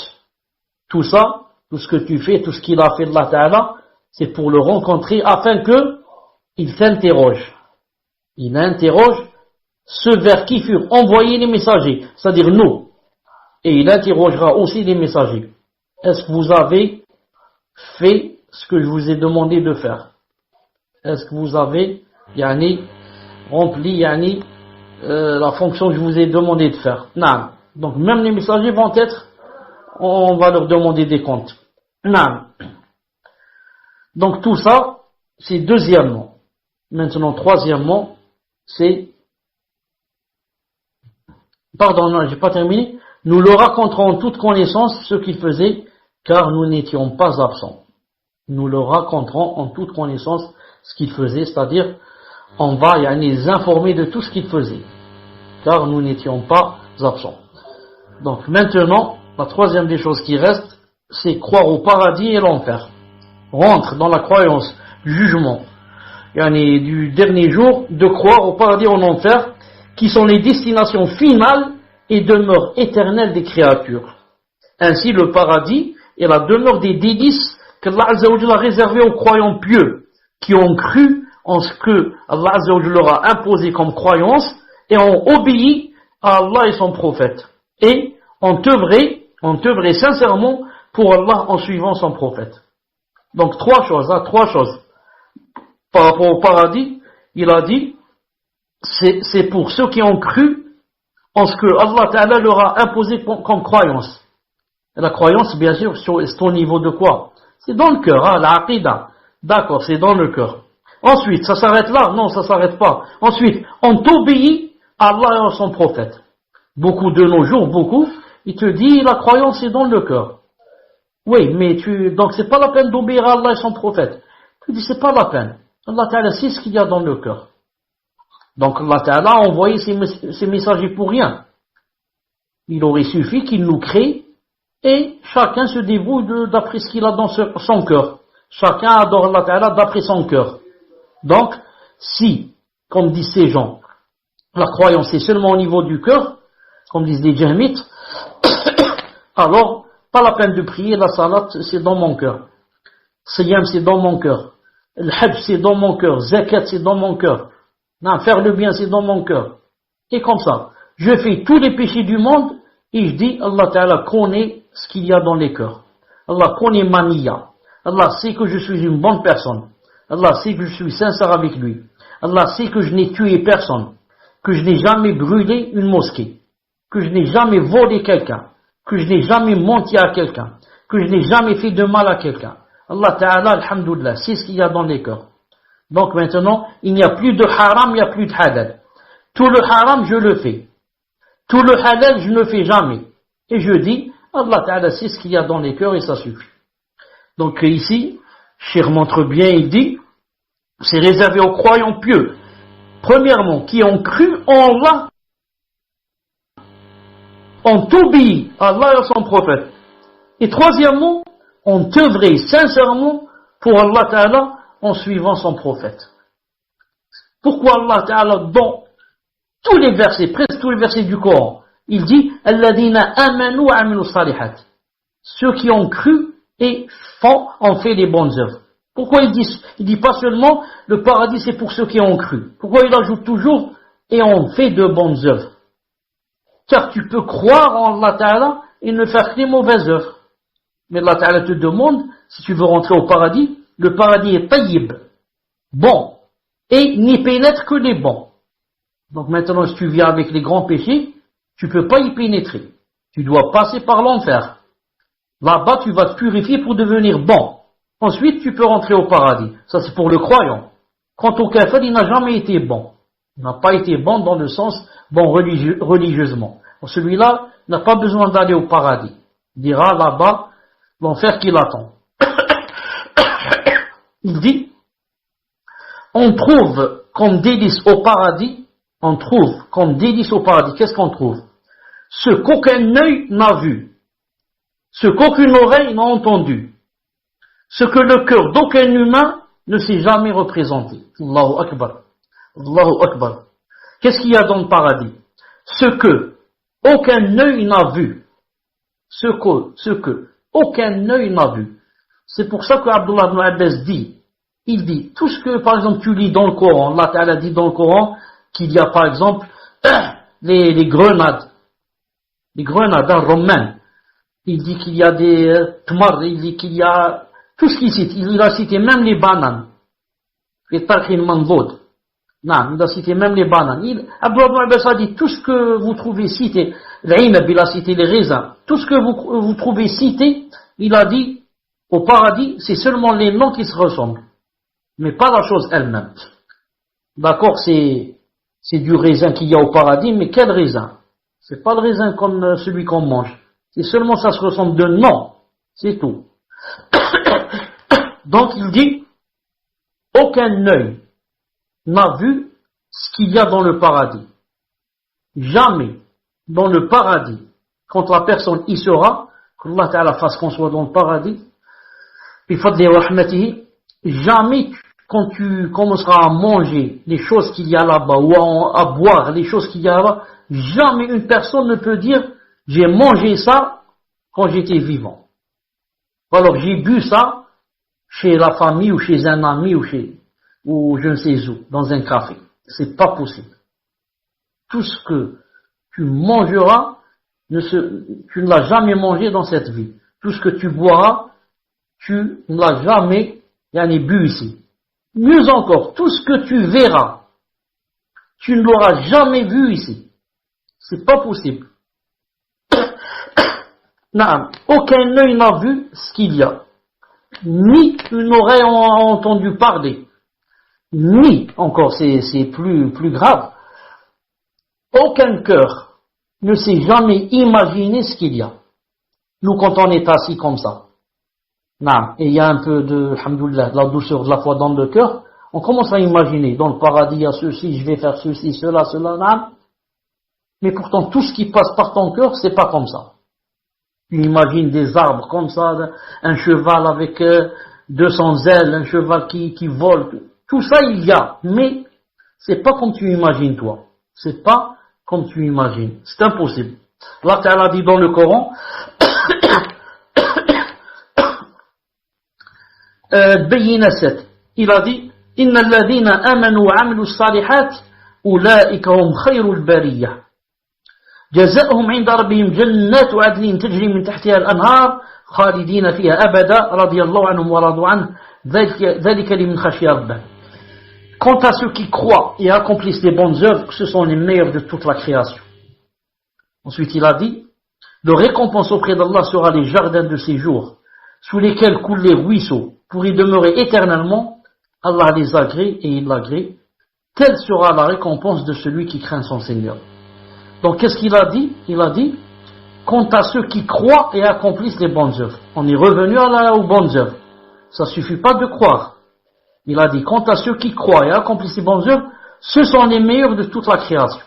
Tout ça, tout ce que tu fais, tout ce qu'il a fait de Allah Ta'ala, c'est pour le rencontrer afin que il t'interroge. Il interroge ceux vers qui furent envoyés les messagers, c'est-à-dire nous. Et il interrogera aussi les messagers. Est-ce que vous avez fait ce que je vous ai demandé de faire? Est-ce que vous avez rempli la fonction que je vous ai demandé de faire? Non. Donc même les messagers vont être, on va leur demander des comptes. Non. Donc tout ça, c'est deuxièmement. Maintenant, troisièmement, c'est... Pardon, non, j'ai pas terminé. Nous leur raconterons en toute connaissance ce qu'ils faisaient, car nous n'étions pas absents. Nous leur raconterons en toute connaissance ce qu'ils faisaient, c'est-à-dire, on va les informer de tout ce qu'ils faisaient, car nous n'étions pas absents. Donc maintenant, la troisième des choses qui reste, c'est croire au paradis et l'enfer. Rentre dans la croyance du jugement, du dernier jour, de croire au paradis et en enfer, qui sont les destinations finales et demeures éternelles des créatures. Ainsi, le paradis est la demeure des délices qu'Allah Azza wa Jalla a réservé aux croyants pieux, qui ont cru en ce que Allah Azza wa Jalla leur a imposé comme croyance et ont obéi à Allah et son prophète. Et ont œuvré sincèrement pour Allah en suivant son prophète. Donc trois choses. Par rapport au paradis, il a dit, c'est pour ceux qui ont cru en ce que Allah Ta'ala leur a imposé comme croyance. Et la croyance, bien sûr, c'est au niveau de quoi? C'est dans le cœur, la aqidah. D'accord, c'est dans le cœur. Ensuite, ça s'arrête là? Non, ça s'arrête pas. Ensuite, on obéit à Allah et à son prophète. Beaucoup de nos jours, il te dit la croyance est dans le cœur. Oui, mais donc c'est pas la peine d'obéir à Allah et son prophète. Tu dis c'est pas la peine. Allah Ta'ala sait ce qu'il y a dans le cœur. Donc Allah Ta'ala a envoyé ses messagers pour rien. Il aurait suffi qu'il nous crée et chacun se débrouille d'après ce qu'il a dans son cœur. Chacun adore Allah Ta'ala d'après son cœur. Donc, si, comme disent ces gens, la croyance est seulement au niveau du cœur, comme disent les Jahmites, alors, pas la peine de prier, la salat, c'est dans mon cœur. Siyam, c'est dans mon cœur. Le hajj, c'est dans mon cœur. Zakat, c'est dans mon cœur. Non, faire le bien, c'est dans mon cœur. Et comme ça, je fais tous les péchés du monde et je dis, Allah Ta'ala connaît ce qu'il y a dans les cœurs. Allah connaît ma niya. Allah sait que je suis une bonne personne. Allah sait que je suis sincère avec lui. Allah sait que je n'ai tué personne. Que je n'ai jamais brûlé une mosquée. Que je n'ai jamais volé quelqu'un. Que je n'ai jamais menti à quelqu'un. Que je n'ai jamais fait de mal à quelqu'un. Allah Ta'ala, alhamdoulilah, c'est ce qu'il y a dans les cœurs. Donc maintenant, il n'y a plus de haram, il n'y a plus de halal. Tout le haram, je le fais. Tout le halal, je ne le fais jamais. Et je dis, Allah Ta'ala sait ce qu'il y a dans les cœurs et ça suffit. Donc ici, Cheikh montre bien, il dit, c'est réservé aux croyants pieux. Premièrement, qui ont cru en Allah, ont obéi à Allah et à son prophète. Et troisièmement, ont œuvré sincèrement pour Allah Ta'ala en suivant son prophète. Pourquoi Allah Ta'ala, dans tous les versets, presque tous les versets du Coran, il dit « Alladina amanu wa amilu salihat » ceux qui ont cru et ont fait les bonnes œuvres. Pourquoi il dit pas seulement le paradis c'est pour ceux qui ont cru? Pourquoi il ajoute toujours et ont fait de bonnes œuvres? Car tu peux croire en Allah Ta'ala et ne faire que les mauvaises œuvres. Mais Allah Ta'ala te demande, si tu veux rentrer au paradis, le paradis est tayyib, bon, et n'y pénètre que les bons. Donc maintenant, si tu viens avec les grands péchés, tu ne peux pas y pénétrer. Tu dois passer par l'enfer. Là-bas, tu vas te purifier pour devenir bon. Ensuite, tu peux rentrer au paradis. Ça, c'est pour le croyant. Quant au kafir, il n'a jamais été bon. Il n'a pas été bon dans le sens bon religieusement. Celui-là n'a pas besoin d'aller au paradis. Il dira là-bas l'enfer qui l'attend. Il dit, on trouve comme délice au paradis, qu'est-ce qu'on trouve? Ce qu'aucun œil n'a vu, ce qu'aucune oreille n'a entendu, ce que le cœur d'aucun humain ne s'est jamais représenté. Allahu Akbar. Allahu Akbar. Qu'est-ce qu'il y a dans le paradis? Ce que aucun œil n'a vu. Ce que aucun œil n'a vu. C'est pour ça que Abdullah ibn Abbas dit, il dit, tout ce que, par exemple, tu lis dans le Coran, Allah Ta'ala dit dans le Coran qu'il y a, par exemple, les grenades romaines. Il dit qu'il y a des tmar, il dit qu'il y a tout ce qu'il cite. Il a cité même les bananes. Les tarkhin manvoud. Non, il a cité même les bananes. Abdullah ibn Abbas a dit tout ce que vous trouvez cité. L'Inab, il a cité les raisins. Tout ce que vous trouvez cité, il a dit, au paradis, c'est seulement les noms qui se ressemblent. Mais pas la chose elle-même. D'accord, c'est du raisin qu'il y a au paradis, mais quel raisin? C'est pas le raisin comme celui qu'on mange. C'est seulement ça se ressemble de nom. C'est tout. Donc il dit, aucun œil n'a vu ce qu'il y a dans le paradis. Jamais dans le paradis, quand la personne y sera, qu'Allah Ta'ala fasse qu'on soit dans le paradis, jamais quand tu commenceras à manger les choses qu'il y a là-bas ou à boire les choses qu'il y a là-bas, jamais une personne ne peut dire j'ai mangé ça quand j'étais vivant. Alors j'ai bu ça chez la famille ou chez un ami ou je ne sais où, dans un café. C'est pas possible. Tout ce que tu mangeras, tu ne l'as jamais mangé dans cette vie. Tout ce que tu boiras, tu ne l'as jamais bu ici. Mieux encore, tout ce que tu verras, tu ne l'auras jamais vu ici. C'est pas possible. Aucun œil n'a vu ce qu'il y a. Ni une oreille a entendu parler. Ni, encore c'est plus grave, aucun cœur ne s'est jamais imaginé ce qu'il y a. Nous, quand on est assis comme ça, et il y a un peu de, alhamdoulilah, de la douceur de la foi dans le cœur, on commence à imaginer, dans le paradis, il y a ceci, je vais faire ceci, cela, mais pourtant, tout ce qui passe par ton cœur, c'est pas comme ça. Tu imagines des arbres comme ça, un cheval avec 200 ailes, un cheval qui vole, tout ça il y a, mais c'est pas comme tu imagines toi. C'est pas comme tu imagines. C'est impossible. Allah Ta'ala dit dans le Coran, Bayina 7, il a dit, Inna alladhina amanu wa amilu salihat, ulaika hum khayrul bariyah. جزاؤهم عند ربهم جنات عدن تجري من تحتها الأنهار خالدين فيها أبدا رضي الله عنهم ورضوا عنه ذلك لمن خشي ربه. Quant à ceux qui croient et accomplissent les bonnes œuvres, ce sont les meilleurs de toute la création. Ensuite il a dit, leur récompense auprès d'Allah sera les jardins de séjour, sous lesquels coulent les ruisseaux, pour y demeurer éternellement. Allah les agrée et il l'agrée. Telle sera la récompense de celui qui craint son Seigneur. Donc qu'est-ce qu'il a dit? Il a dit, quant à ceux qui croient et accomplissent les bonnes œuvres. On est revenu aux bonnes œuvres. Ça suffit pas de croire. Il a dit, quant à ceux qui croient et accomplissent les bonnes œuvres, ce sont les meilleurs de toute la création.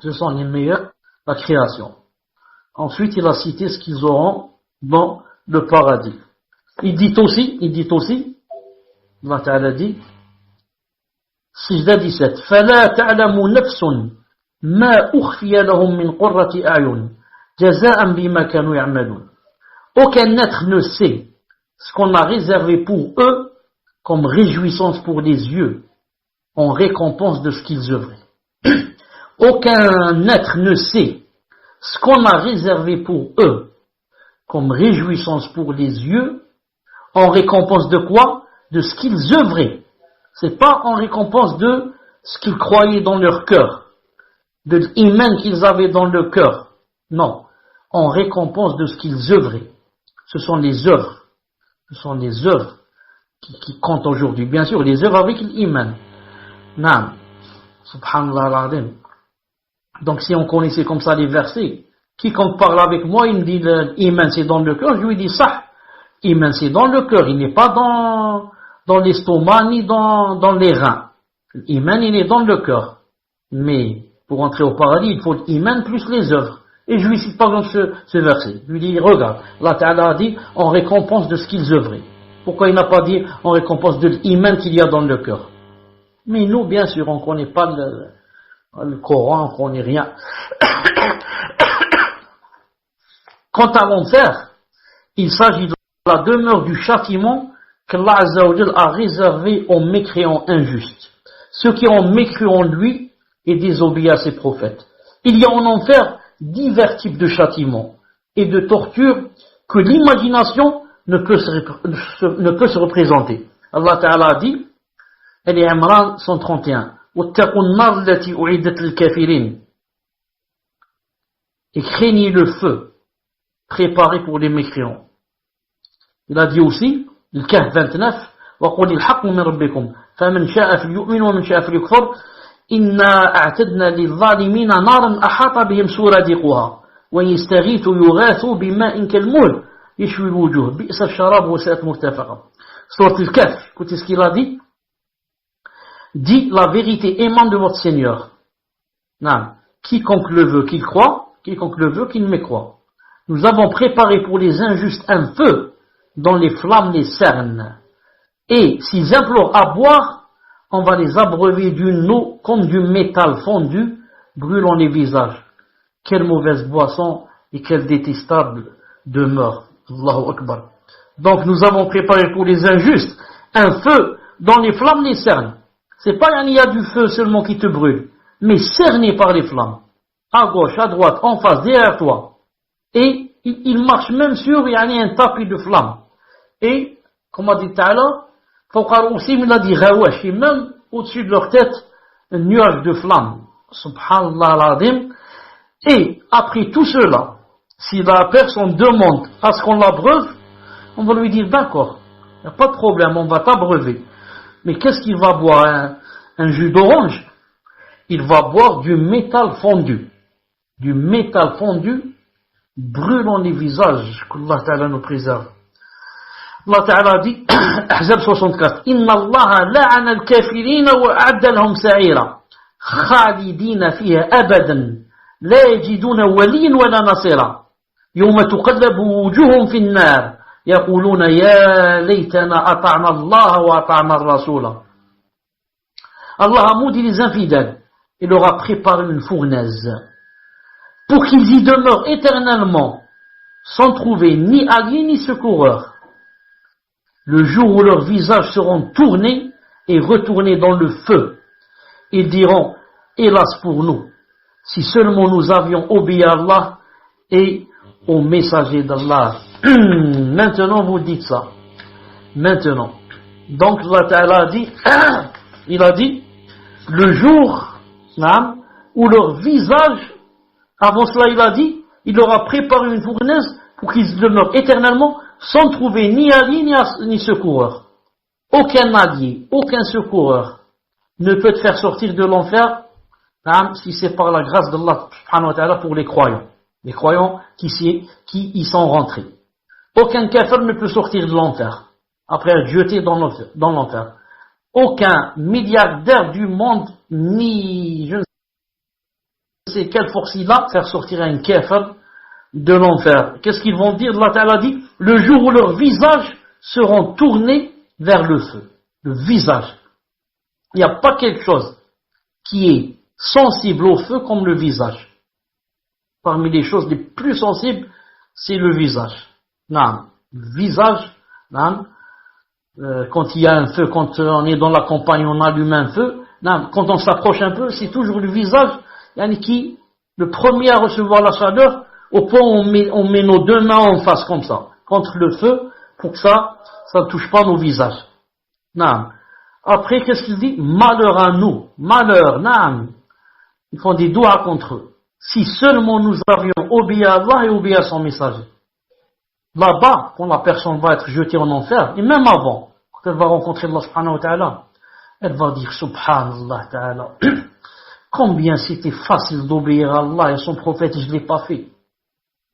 Ce sont les meilleurs de la création. Ensuite, il a cité ce qu'ils auront dans le paradis. Il dit aussi, Allah Ta'ala dit, Sijda 17, فَلَا تَعْلَمُ نَفْسٌ مَا أُخْفِيَ لَهُم مِّن قُرَّةِ أَعْيُنٍ جَزَاءً بِمَا كَانُوا يَعْمَلُونَ. Aucun être ne sait ce qu'on a réservé pour eux comme réjouissance pour les yeux en récompense de ce qu'ils œuvraient. Aucun être ne sait ce qu'on a réservé pour eux comme réjouissance pour les yeux, en récompense de quoi? De ce qu'ils œuvraient. C'est pas en récompense de ce qu'ils croyaient dans leur cœur, de l'iman qu'ils avaient dans le cœur. Non, en récompense de ce qu'ils œuvraient. Ce sont les œuvres. Ce sont les œuvres qui comptent aujourd'hui. Bien sûr, les œuvres avec l'iman. Naam. Subhanallah al-Azim. Donc si on connaissait comme ça les versets, quiconque parle avec moi, il me dit l'iman c'est dans le cœur, je lui dis ça. Iman c'est dans le cœur, il n'est pas dans l'estomac ni dans les reins. L'iman il est dans le cœur. Mais pour entrer au paradis, il faut l'iman plus les œuvres. Et je lui cite par exemple ce verset. Je lui dis, regarde, Allah Ta'ala a dit en récompense de ce qu'ils œuvraient. Pourquoi il n'a pas dit en récompense de l'iman qu'il y a dans le cœur? Mais nous, bien sûr, on ne connaît pas le Coran, on ne connaît rien. Quant à l'enfer, il s'agit de la demeure du châtiment qu'Allah Azza wa Jal a réservé aux mécréants injustes, ceux qui ont mécru en lui et désobéi à ses prophètes. Il y a en enfer divers types de châtiments et de tortures que l'imagination ne peut se représenter. Allah Ta'ala a dit, elle est Imran 131, et craignez le feu préparé pour les mécréants. Il a dit aussi, le Kahf 29, وَقُلِ الْحَقُّ مِنْ رَبِّكُمْ فَمَنْ شَاءَ فَلْيُؤْمِنْ وَمَنْ شَاءَ فَلْيَكْفُرْ إِنَّا أَعْتَدْنَا لِلظَّالِمِينَ نَارًا أَحَاطَ بِهِمْ سُرَادِقُهَا وَيَسْتَغِيثُ يُغَاثُ بِمَاءٍ كَالْمُهْلِ يَشْوِي الْوُجُوهَ بِئْسَ الشَّرَابُ وَسَاءَتْ مُرْتَفَقًا. Sourate al-Kahf, écoutez ce qu'il a dit. Dit la vérité émane de votre Seigneur. Non. Quiconque le veut qu'il croit, quiconque le veut qu'il mécroit. Nous avons préparé pour les injustes un feu dont les flammes les cernent. Et s'ils implorent à boire, on va les abreuver d'une eau comme du métal fondu, brûlant les visages. Quelle mauvaise boisson et quelle détestable demeure. Allahu Akbar. Donc nous avons préparé pour les injustes un feu dont les flammes les cernent. C'est pas il y a du feu seulement qui te brûle, mais cerné par les flammes. À gauche, à droite, en face, derrière toi. Et il marche même sur un tapis de flammes. Et, comme a dit Ta'ala, il a dit Ghawash, et même au-dessus de leur tête, un nuage de flammes. Subhanallah al-Azim. Et après tout cela, si la personne demande à ce qu'on l'abreuve, on va lui dire d'accord, il n'y a pas de problème, on va t'abreuver. Mais qu'est-ce qu'il va boire? Un jus d'orange? Il va boire du métal fondu. Du métal fondu brûlant les visages, qu'Allah Ta'ala nous préserve. Allah Ta'ala dit, Ahzab 64, Inna Allah la'ana al-kafirina wa a'adda lahum sa'ira, khalidina fiha abadan, la yajiduna waliyan wa la nasira, yawma tuqallabu wujuhum fi an-nar, يقولون يا ليتنا أطعنا الله وأطعنا الرسول. Allah a maudit les infidèles et leur a préparé une fournaise pour qu'ils y demeurent éternellement sans trouver ni alliés ni secoureurs. Le jour où leurs visages seront tournés et retournés dans le feu, ils diront hélas pour nous, si seulement nous avions obéi à Allah et au messager d'Allah. Maintenant vous dites ça. Maintenant. Donc Allah Ta'ala a dit, il a dit, le jour où leur visage, avant cela il a dit, il leur a préparé une fournaise pour qu'ils demeurent éternellement sans trouver ni allié ni secoureur. Aucun allié, aucun secoureur ne peut te faire sortir de l'enfer si c'est par la grâce d'Allah subhanahu wa ta'ala pour les croyants. Les croyants qui y sont rentrés. Aucun kafir ne peut sortir de l'enfer après être jeté dans l'enfer. Aucun milliardaire du monde, ni je ne sais quelle force il a, faire sortir un kafir de l'enfer. Qu'est-ce qu'ils vont dire? Allah Ta'ala dit, le jour où leurs visages seront tournés vers le feu. Le visage. Il n'y a pas quelque chose qui est sensible au feu comme le visage. Parmi les choses les plus sensibles, c'est le visage. Non, le visage, non, quand il y a un feu, quand on est dans la campagne, on allume un feu, non, quand on s'approche un peu, c'est toujours le visage, qui, le premier à recevoir la chaleur, au point où on met nos deux mains en face comme ça, contre le feu, pour que ça ne touche pas nos visages. Naam. Après, qu'est-ce qu'il dit? Malheur à nous, malheur, naam. Ils font des doigts contre eux. Si seulement nous avions obéi à Allah et obéi à son messager. Là-bas, quand la personne va être jetée en enfer, et même avant, quand elle va rencontrer Allah subhanahu wa ta'ala, elle va dire subhanallah ta'ala. Combien c'était facile d'obéir à Allah et à son prophète, je ne l'ai pas fait.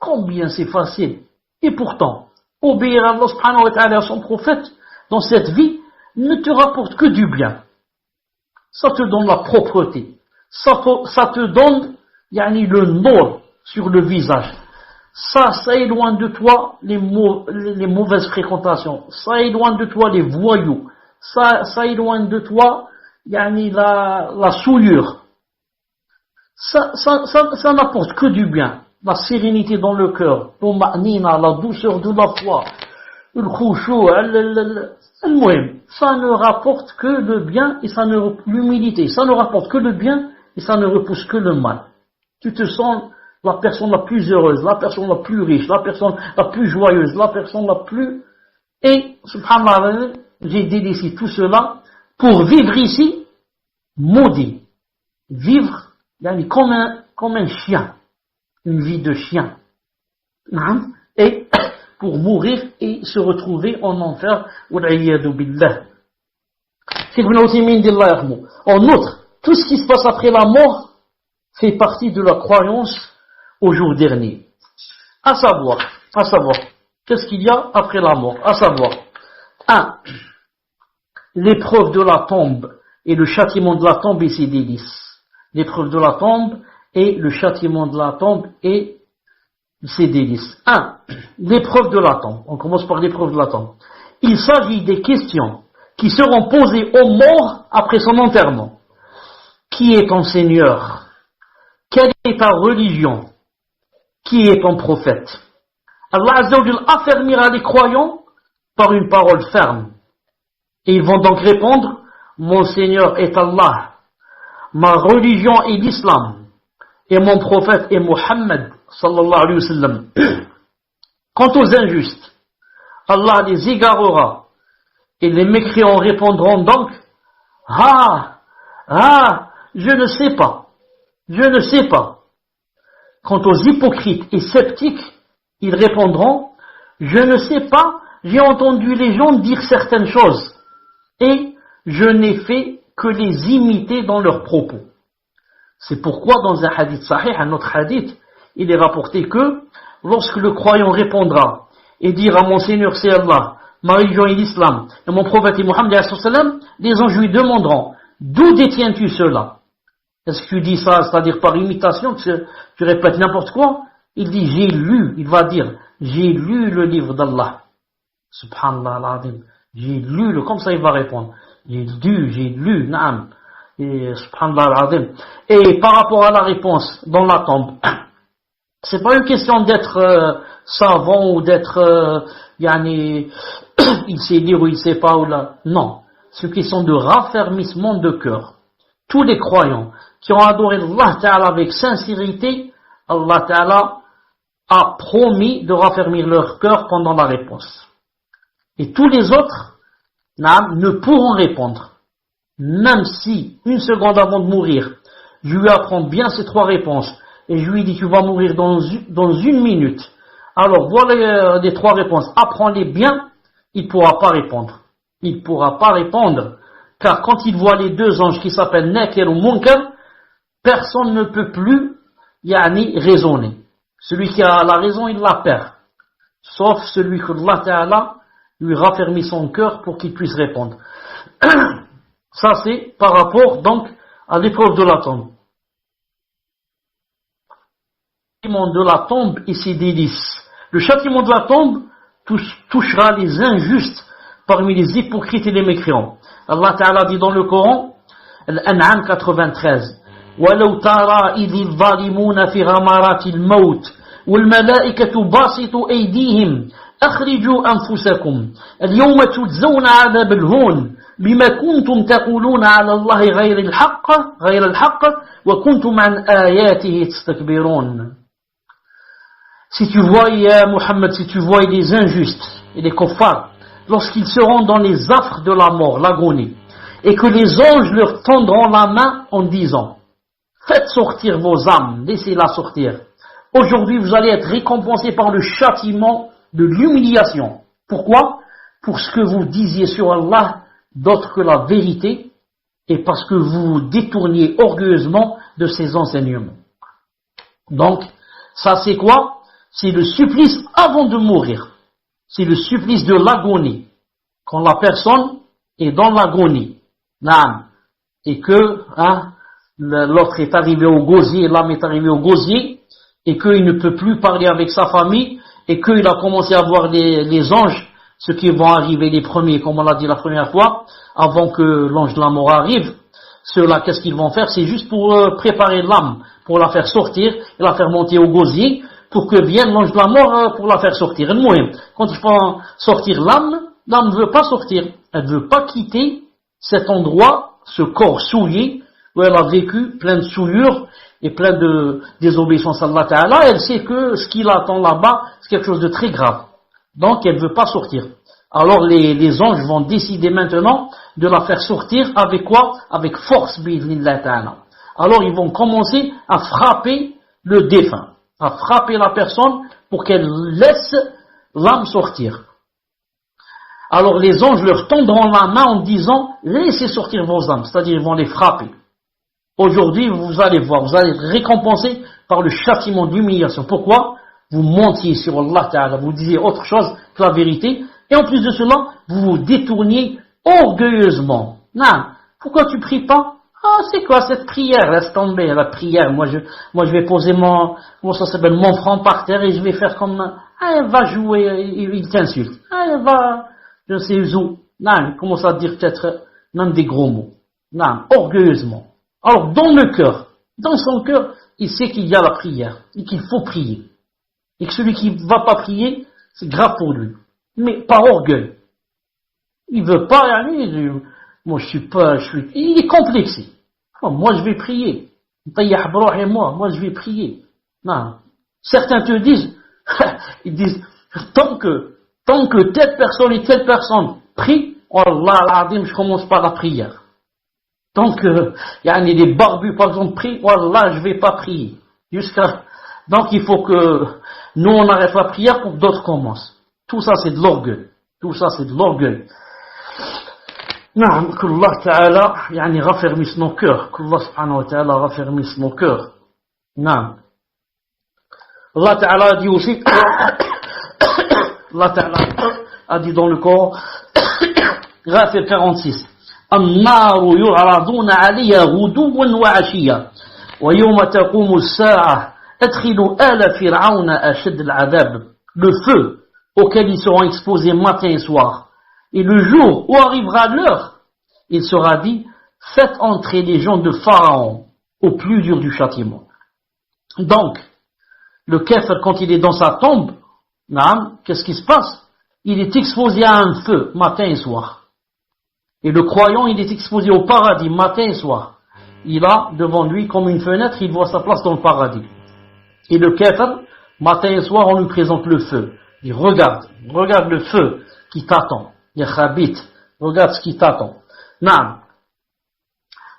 Combien c'est facile. Et pourtant, obéir à Allah subhanahu wa ta'ala et à son prophète, dans cette vie, ne te rapporte que du bien. Ça te donne la propreté. Ça te donne le nour sur le visage. Ça éloigne de toi les mauvaises fréquentations. Ça éloigne de toi les voyous. Ça éloigne de toi la souillure. Ça n'apporte que du bien. La sérénité dans le cœur, la douceur de la foi, le khushu', ça ne rapporte que le bien et l'humilité. Ça ne rapporte que le bien et ça ne repousse que le mal. Tu te sens la personne la plus heureuse, la personne la plus riche, la personne la plus joyeuse, la personne la plus... Et, subhanallah, j'ai délaissé tout cela pour vivre ici, maudit. Vivre comme un chien. Une vie de chien. Et pour mourir et se retrouver en enfer. En outre, tout ce qui se passe après la mort fait partie de la croyance au jour dernier. À savoir, qu'est-ce qu'il y a après la mort? À savoir, 1. L'épreuve de la tombe et le châtiment de la tombe et ses délices. L'épreuve de la tombe et le châtiment de la tombe et ses délices. 1. L'épreuve de la tombe. On commence par l'épreuve de la tombe. Il s'agit des questions qui seront posées aux morts après son enterrement. Qui est ton Seigneur? Quelle est ta religion? Qui est ton prophète? Allah Azza wa Jalla affermira les croyants par une parole ferme. Et ils vont donc répondre, mon Seigneur est Allah, ma religion est l'islam, et mon prophète est Muhammad sallallahu alayhi wa sallam. Quant aux injustes, Allah les égarera, et les mécréants répondront donc, je ne sais pas, je ne sais pas. Quant aux hypocrites et sceptiques, ils répondront, je ne sais pas, j'ai entendu les gens dire certaines choses, et je n'ai fait que les imiter dans leurs propos. C'est pourquoi dans un hadith sahih, un autre hadith, il est rapporté que, lorsque le croyant répondra, et dira, mon Seigneur c'est Allah, ma religion est l'islam, et mon prophète est Muhammad, les anges lui demanderont, d'où détiens-tu cela? Est-ce que tu dis ça, c'est-à-dire par imitation, tu répètes n'importe quoi? Il dit, j'ai lu, il va dire, j'ai lu le livre d'Allah. Subhanallah al-Azim. J'ai lu, comme ça il va répondre. J'ai lu, naam. Et subhanallah al-Azim. Et par rapport à la réponse dans la tombe, c'est pas une question d'être savant ou d'être, il sait lire ou il sait pas ou là. Non. C'est une question de raffermissement de cœur. Tous les croyants qui ont adoré Allah Ta'ala avec sincérité, Allah Ta'ala a promis de raffermir leur cœur pendant la réponse. Et tous les autres ne pourront répondre. Même si, une seconde avant de mourir, je lui apprends bien ces 3 réponses, et je lui dis tu vas mourir dans une minute. Alors voilà les 3 réponses, apprends-les bien, il ne pourra pas répondre. Il ne pourra pas répondre, car quand il voit les 2 anges qui s'appellent Nakir ou Munkar, personne ne peut plus raisonner. Celui qui a la raison, il la perd. Sauf celui que Allah Ta'ala lui raffermit son cœur pour qu'il puisse répondre. Ça c'est par rapport donc à l'épreuve de la tombe. Le châtiment de la tombe et ses délices. Le châtiment de la tombe touchera les injustes parmi les hypocrites et les mécréants. Allah Ta'ala dit dans le Coran, Al-An'am 93, وَلَوْ تَرَى إِذِ الظَّالِمُونَ فِي غَمَرَاتِ الْمَوْتِ وَالْمَلَائِكَةُ بَاسِطُوا أَيْدِيهِمْ أخرجوا أنفسكم اليوم تجزون عذاب الهون بما كنتم تقولون على الله غير الحق وكنتم عن آياته تستكبرون. Si tu voyais, Mohammed, si tu voyais les injustes et les kuffars, lorsqu'ils seront dans les affres de la mort, l'agonie, et que les anges leur tendront la main en disant, faites sortir vos âmes, laissez-la sortir. Aujourd'hui, vous allez être récompensés par le châtiment de l'humiliation. Pourquoi? Pour ce que vous disiez sur Allah d'autre que la vérité, et parce que vous vous détourniez orgueilleusement de ses enseignements. Donc, ça c'est quoi? C'est le supplice avant de mourir. C'est le supplice de l'agonie. Quand la personne est dans l'agonie, et que l'autre est arrivé au gosier, l'âme est arrivée au gosier, et qu'il ne peut plus parler avec sa famille, et qu'il a commencé à voir les anges, ceux qui vont arriver les premiers, comme on l'a dit la première fois, avant que l'ange de la mort arrive. Ceux-là, qu'est-ce qu'ils vont faire? C'est juste pour préparer l'âme, pour la faire sortir, et la faire monter au gosier, pour que vienne l'ange de la mort pour la faire sortir. Et moi, quand il faut sortir l'âme ne veut pas sortir. Elle ne veut pas quitter cet endroit, ce corps souillé, où elle a vécu plein de souillures et plein de désobéissance à Allah Ta'ala. Elle sait que ce qui l'attend là-bas, c'est quelque chose de très grave. Donc, elle ne veut pas sortir. Alors, les anges vont décider maintenant de la faire sortir avec quoi? Avec force, bi'idhnillah ta'ala. Alors, ils vont commencer à frapper le défunt, à frapper la personne pour qu'elle laisse l'âme sortir. Alors, les anges leur tendront la main en disant, laissez sortir vos âmes, c'est-à-dire ils vont les frapper. Aujourd'hui, vous allez voir, vous allez être récompensés par le châtiment d'humiliation. Pourquoi? Vous mentiez sur Allah Ta'ala, vous disiez autre chose que la vérité, et en plus de cela, vous vous détourniez orgueilleusement. Non, pourquoi tu pries pas? Ah, c'est quoi cette prière? Laisse tomber la prière. Moi, je vais poser mon front par terre et je vais faire comme, elle va jouer, il t'insulte. Elle va, je sais où. Non, il commence à dire peut-être même des gros mots. Non, orgueilleusement. Alors, dans le cœur, dans son cœur, il sait qu'il y a la prière et qu'il faut prier. Et que celui qui ne va pas prier, c'est grave pour lui. Mais par orgueil. Il veut pas aller, moi il est complexé. Moi je vais prier. Moi je vais prier. Non. Certains te disent, ils disent, tant que telle personne et telle personne prie, Allah al-Azim, je commence par la prière. Tant que, il y a des barbus par exemple prient, Allah je vais pas prier. Donc il faut que nous on arrête la prière pour que d'autres commencent. Tout ça c'est de l'orgueil. Tout ça c'est de l'orgueil. نعم qu'Allah Ta'ala يعني raffermisse nos cœurs, qu'Allah subhanahu wa ta'ala raffermisse nos cœurs. نعم. Allah Ta'ala a dit aussi, Allah Ta'ala a dit dans le Coran, Ghafir 46, النار يعرضون عليها غدوا وعشيا ويوم تقوم الساعة أدخلوا آل فرعون أشد العذاب. Le feu auquel ils seront exposés matin et soir. Et le jour où arrivera l'heure, il sera dit, faites entrer les gens de Pharaon au plus dur du châtiment. Donc, le kafir, quand il est dans sa tombe, qu'est-ce qui se passe? Il est exposé à un feu matin et soir. Et le croyant, il est exposé au paradis matin et soir. Il a devant lui comme une fenêtre, il voit sa place dans le paradis. Et le kafir, matin et soir, on lui présente le feu. Il dit, regarde le feu qui t'attend. Ya khabit, regarde ce qui t'attend. Naam.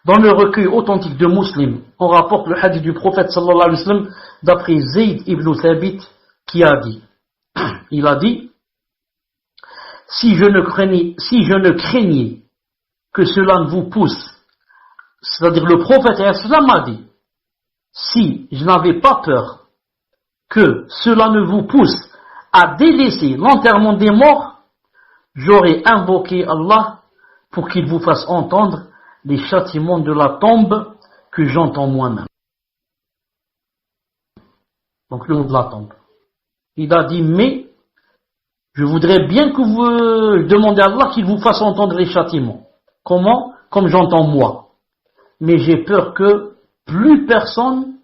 Dans le recueil authentique de Muslim, on rapporte le hadith du prophète sallallahu alayhi wa sallam d'après Zayd ibn Thabit qui a dit, il a dit, si je ne craignais que cela ne vous pousse, c'est-à-dire le prophète a dit, si je n'avais pas peur que cela ne vous pousse à délaisser l'enterrement des morts, j'aurais invoqué Allah pour qu'il vous fasse entendre les châtiments de la tombe que j'entends moi-même. Donc le nom de la tombe. Il a dit, mais je voudrais bien que vous demandez à Allah qu'il vous fasse entendre les châtiments. Comment? Comme j'entends moi. Mais j'ai peur que plus personne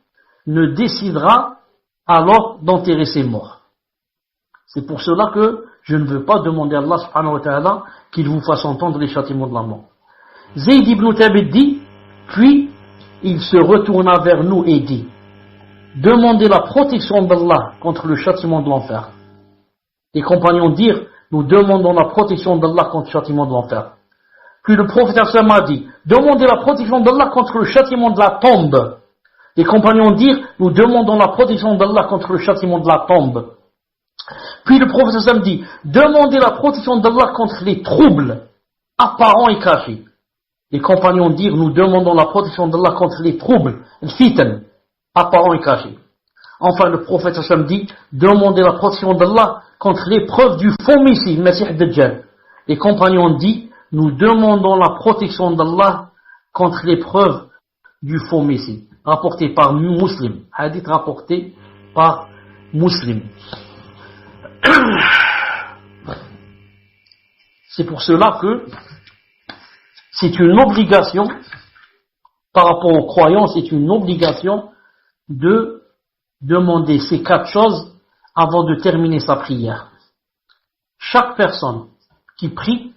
ne décidera alors d'enterrer ses morts. C'est pour cela que je ne veux pas demander à Allah subhanahu wa ta'ala qu'il vous fasse entendre les châtiments de la mort. Zayd ibn Thabit dit, puis il se retourna vers nous et dit, demandez la protection d'Allah contre le châtiment de l'enfer. Les compagnons dirent, nous demandons la protection d'Allah contre le châtiment de l'enfer. Puis le prophète a dit, demandez la protection d'Allah contre le châtiment de la tombe. Les compagnons dirent, nous demandons la protection d'Allah contre le châtiment de la tombe. Puis le prophète dit, demandez la protection d'Allah contre les troubles apparents et cachés. Les compagnons dirent, nous demandons la protection d'Allah contre les troubles, le fitan, apparents et cachés. Enfin le prophète dit, demandez la protection d'Allah contre l'épreuve du faux messie, le Messie Dajjal. Les compagnons disent, nous demandons la protection d'Allah contre l'épreuve du faux messie. Rapporté par Muslim. Hadith rapporté par Muslim. C'est pour cela que c'est une obligation, par rapport aux croyants, c'est une obligation de demander ces 4 choses avant de terminer sa prière. Chaque personne qui prie,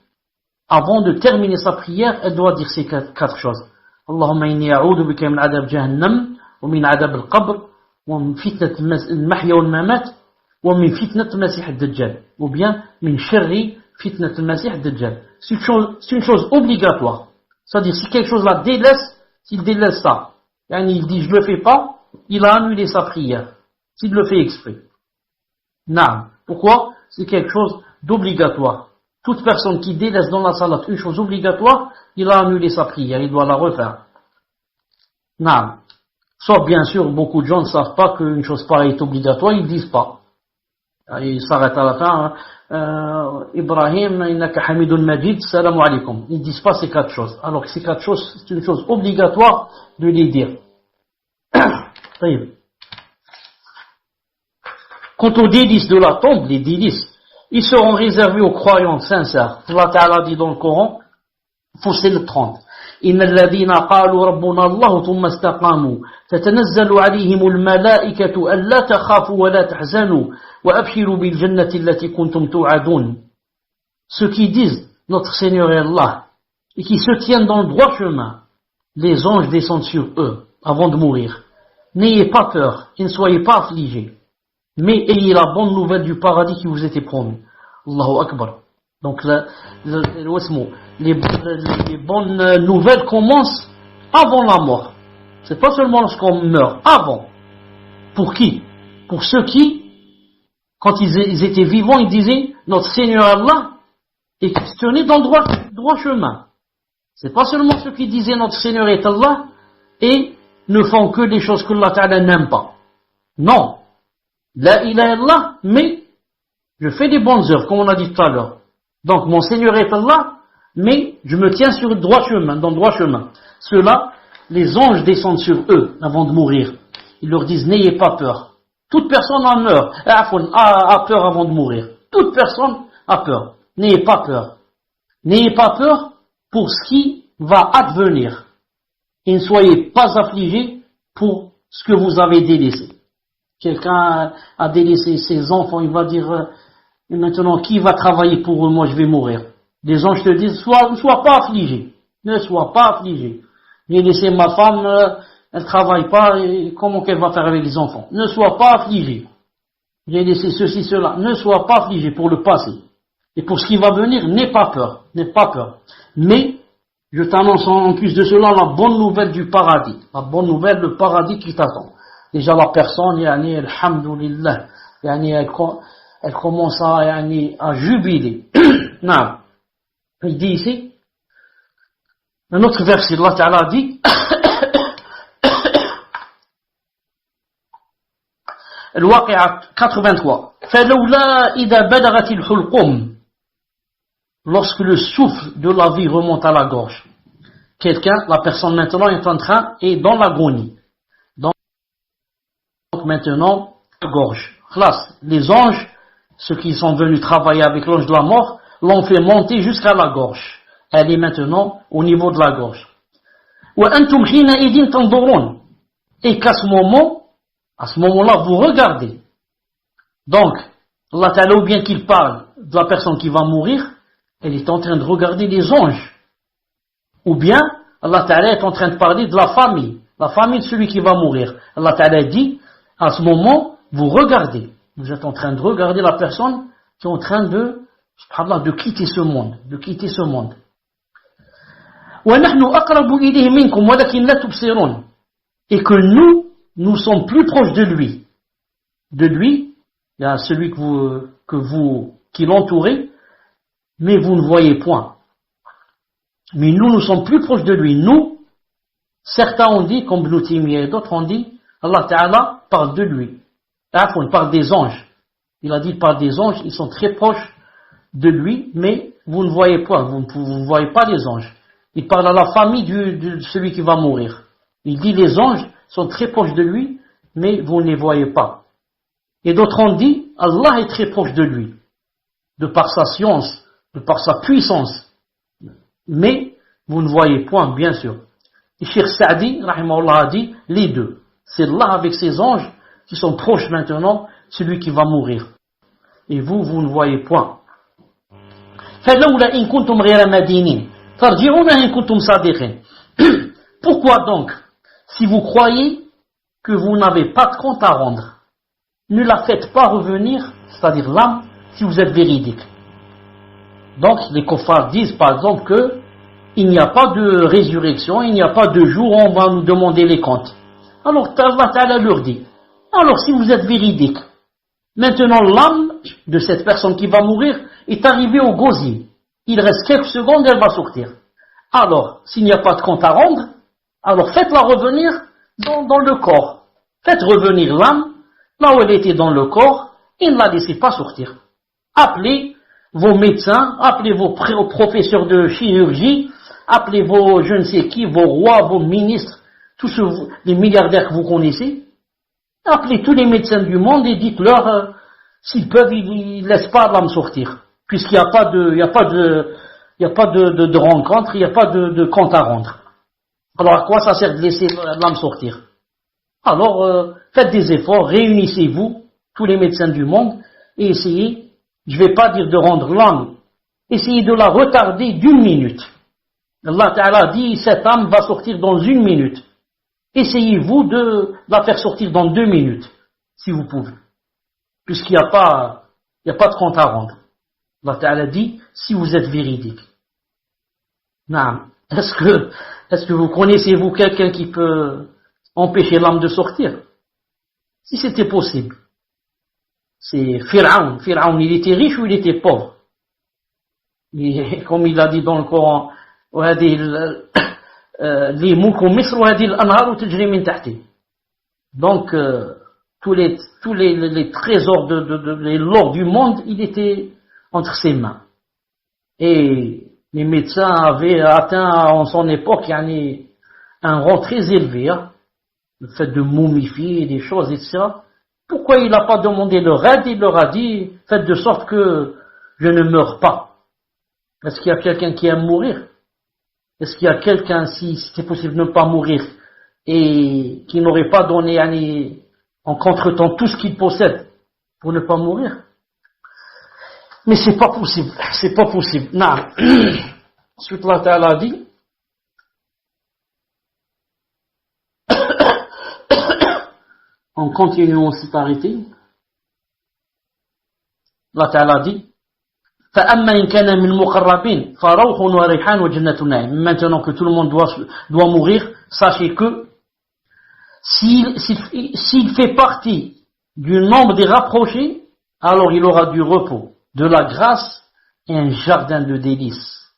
avant de terminer sa prière, elle doit dire ces 4 choses. Allahumma inni a'udhu bika min adab jahannam, wa min adab al-qabr, wa min fitnat al-mahya wal-mamat, wa min fitnat al-masih ad-dajjal. Ou bien, min sharri fitnat al-masih ad-dajjal. C'est une chose obligatoire. C'est-à-dire, si quelque chose la délaisse, s'il délaisse ça, il dit je le fais pas, il a annulé sa prière. S'il le fait exprès. Non. Pourquoi? C'est quelque chose d'obligatoire. Toute personne qui délaisse dans la salat une chose obligatoire, il a annulé sa prière, il doit la refaire. Non. Sauf bien sûr, beaucoup de gens ne savent pas qu'une chose pareille est obligatoire, ils ne disent pas. Ils s'arrêtent à la fin. Ibrahim, innaka hamidun majid, salam alaikum. Ils ne disent pas ces 4 choses. Alors que ces 4 choses, c'est une chose obligatoire de les dire. Quant aux délices de la tombe, les délices, ils seront réservés aux croyants sincères. Allah Ta'ala dit dans le Coran, Fussilat 30. إن الذين قالوا ربنا الله ثم استقاموا تتنزل عليهم الملائكة ألا تخافوا ولا تحزنوا وأبشروا بالجنة التي كنتم توعدون. Ceux qui disent notre Seigneur est Allah et qui se tiennent dans le droit chemin, les anges descendent sur eux avant de mourir. N'ayez pas peur et ne soyez pas affligés, mais ayez la bonne nouvelle du paradis qui vous était promis. Allahu Akbar. Donc les bonnes nouvelles commencent avant la mort. C'est pas seulement lorsqu'on meurt, avant. Pour qui? Pour ceux qui, quand ils étaient vivants, ils disaient notre Seigneur Allah est questionné dans le droit chemin. C'est pas seulement ceux qui disaient notre Seigneur est Allah et ne font que des choses que Allah Ta'ala n'aime pas. Non. La ilaha illallah, mais je fais des bonnes œuvres, comme on a dit tout à l'heure. Donc, mon Seigneur est Allah, mais je me tiens sur le droit chemin, dans le droit chemin. Ceux-là, les anges descendent sur eux avant de mourir. Ils leur disent, n'ayez pas peur. Toute personne en meurt, a peur avant de mourir. Toute personne a peur. N'ayez pas peur. N'ayez pas peur pour ce qui va advenir. Et ne soyez pas affligés pour ce que vous avez délaissé. Quelqu'un a délaissé ses enfants, il va dire, maintenant, qui va travailler pour eux? Moi, je vais mourir. Les anges te disent, ne sois pas affligé. Ne sois pas affligé. J'ai laissé ma femme, elle travaille pas, et comment qu'elle va faire avec les enfants? Ne sois pas affligé. J'ai laissé ceci, cela. Ne sois pas affligé pour le passé. Et pour ce qui va venir, n'aie pas peur. N'aie pas peur. Mais, je t'annonce en plus de cela la bonne nouvelle du paradis. La bonne nouvelle, le paradis qui t'attend. Déjà, la personne, alhamdoulilah, elle commence à jubiler. Non. Il dit ici, un autre verset, Allah Ta'ala dit, Al-Waqi'a 83, فَلَوْلَا إِذَا بَلَغَتِ الْحُلْقُمْ. Lorsque le souffle de la vie remonte à la gorge. La personne maintenant est dans l'agonie. Donc maintenant, la gorge. Les anges, ceux qui sont venus travailler avec l'ange de la mort, l'ont fait monter jusqu'à la gorge. Elle est maintenant au niveau de la gorge. وَأَنْتُمْ حِينَئِذٍ تَنْظُرُونَ. Et qu'à ce moment-là, vous regardez. Donc, Allah Ta'ala, ou bien qu'il parle de la personne qui va mourir, elle est en train de regarder les anges. Ou bien, Allah Ta'ala est en train de parler de la famille de celui qui va mourir. Allah Ta'ala dit, À ce moment, vous regardez. Vous êtes en train de regarder la personne qui est en train de quitter ce monde. De quitter ce monde. وَنَحْنُ أَقْرَبُ إِلَيْهِ مِنْكُمْ وَلَكِنْ لَا تُبْصِرُونَ. Et que nous sommes plus proches de lui. De lui, il y a celui qui l'entourait, mais vous ne voyez point. Mais nous sommes plus proches de lui. Nous, certains ont dit, comme Ibn Taymiyyah et d'autres ont dit, Allah Ta'ala parle de lui. Il parle des anges. Il a dit, il parle des anges, ils sont très proches de lui, mais vous ne voyez pas, vous ne voyez pas les anges. Il parle à la famille de celui qui va mourir. Il dit, les anges sont très proches de lui, mais vous ne les voyez pas. Et d'autres ont dit, Allah est très proche de lui, de par sa science, de par sa puissance. Mais vous ne voyez point, bien sûr. Et Cheikh Saadi, rahimahullah, a dit, les deux. C'est Allah avec ses anges qui sont proches maintenant, celui qui va mourir. Et vous ne voyez point. فَلَوْلَا إِن كُنْتُمْ غَيْرَ مَدِينِينَ فَارْجِعُونَ إِن كُنْتُمْ صَادِقِينَ. Pourquoi donc, si vous croyez que vous n'avez pas de compte à rendre, ne la faites pas revenir, c'est-à-dire l'âme, si vous êtes véridique. Donc, les kuffars disent par exemple que il n'y a pas de résurrection, il n'y a pas de jour où on va nous demander les comptes. Alors, Allah Ta'ala leur dit, alors si vous êtes véridique, maintenant l'âme de cette personne qui va mourir est arrivée au gosier. Il reste quelques secondes, elle va sortir. Alors, s'il n'y a pas de compte à rendre, alors faites-la revenir dans le corps. Faites revenir l'âme, là où elle était dans le corps, et ne la laissez pas sortir. Appelez vos médecins, appelez vos professeurs de chirurgie, appelez vos je ne sais qui, vos rois, vos ministres, tous les milliardaires que vous connaissez. Appelez tous les médecins du monde et dites-leur, s'ils peuvent, ils ne laissent pas l'âme sortir. Puisqu'il n'y a pas de rencontre, il n'y a pas de compte à rendre. Alors à quoi ça sert de laisser l'âme sortir? Alors faites des efforts, réunissez-vous, tous les médecins du monde, et essayez, je ne vais pas dire de rendre l'âme, essayez de la retarder d'1 minute. Allah Ta'ala dit, cette âme va sortir dans 1 minute. Essayez-vous de la faire sortir dans 2 minutes, si vous pouvez. Puisqu'il n'y a pas de compte à rendre. Allah Ta'ala dit, si vous êtes véridique. Non. Est-ce que vous connaissez-vous quelqu'un qui peut empêcher l'âme de sortir? Si c'était possible. C'est Pharaon. Pharaon, il était riche ou il était pauvre? Et, comme il a dit dans le Coran, donc tous les trésors de l'or du monde, il était entre ses mains. Et les médecins avaient atteint en son époque un rang très élevé, le fait de momifier des choses, etc. Pourquoi il n'a pas demandé leur aide? Il leur a dit, faites de sorte que je ne meure pas. Est-ce qu'il y a quelqu'un qui aime mourir? Est-ce qu'il y a quelqu'un, si c'était possible de ne pas mourir, et qui n'aurait pas donné en contretemps tout ce qu'il possède pour ne pas mourir? Mais c'est pas possible, c'est pas possible. Non. Ensuite, Allah Ta'ala a dit, en continuant cette arrêté, Allah Ta'ala a dit, فَأَمَّا إِنْ كَانَ مِنْ مُقَرَّبِينَ فَرَوْحٌ وَرَيْحَانٌ وَجَنَّةُ النَّعِيمِ. Maintenant que tout le monde doit mourir, sachez que s'il fait partie du nombre des rapprochés, alors il aura du repos, de la grâce et un jardin de délices.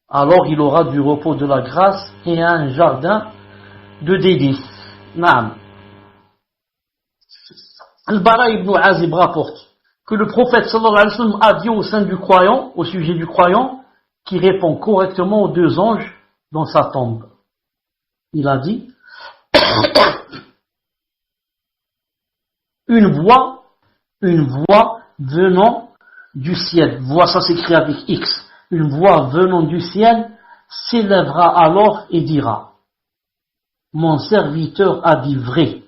Alors il aura du repos, de la grâce et un jardin de délices. Naam. Al-Bara ibn Azib rapporte que le prophète sallallahu alayhi wa sallam a dit au sein du croyant, au sujet du croyant, qui répond correctement aux 2 anges dans sa tombe. Il a dit, une voix venant du ciel, voix ça s'écrit avec X, une voix venant du ciel s'élèvera alors et dira, mon serviteur a dit vrai.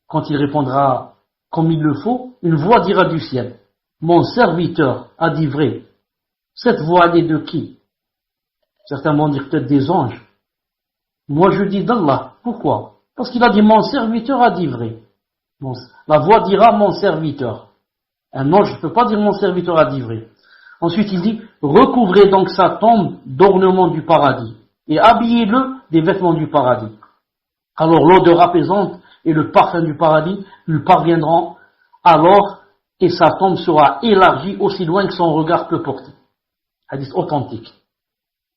Quand il répondra comme il le faut, une voix dira du ciel, mon serviteur a dit vrai. Cette voix elle est de qui? Certains vont dire peut-être des anges. Moi je dis d'Allah. Pourquoi? Parce qu'il a dit mon serviteur a dit vrai. Bon, la voix dira mon serviteur. Un ange ne peut pas dire mon serviteur a dit vrai. Ensuite il dit recouvrez donc sa tombe d'ornements du paradis et habillez-le des vêtements du paradis. Alors l'odeur apaisante et le parfum du paradis lui parviendront alors et sa tombe sera élargie aussi loin que son regard peut porter. Hadith authentique.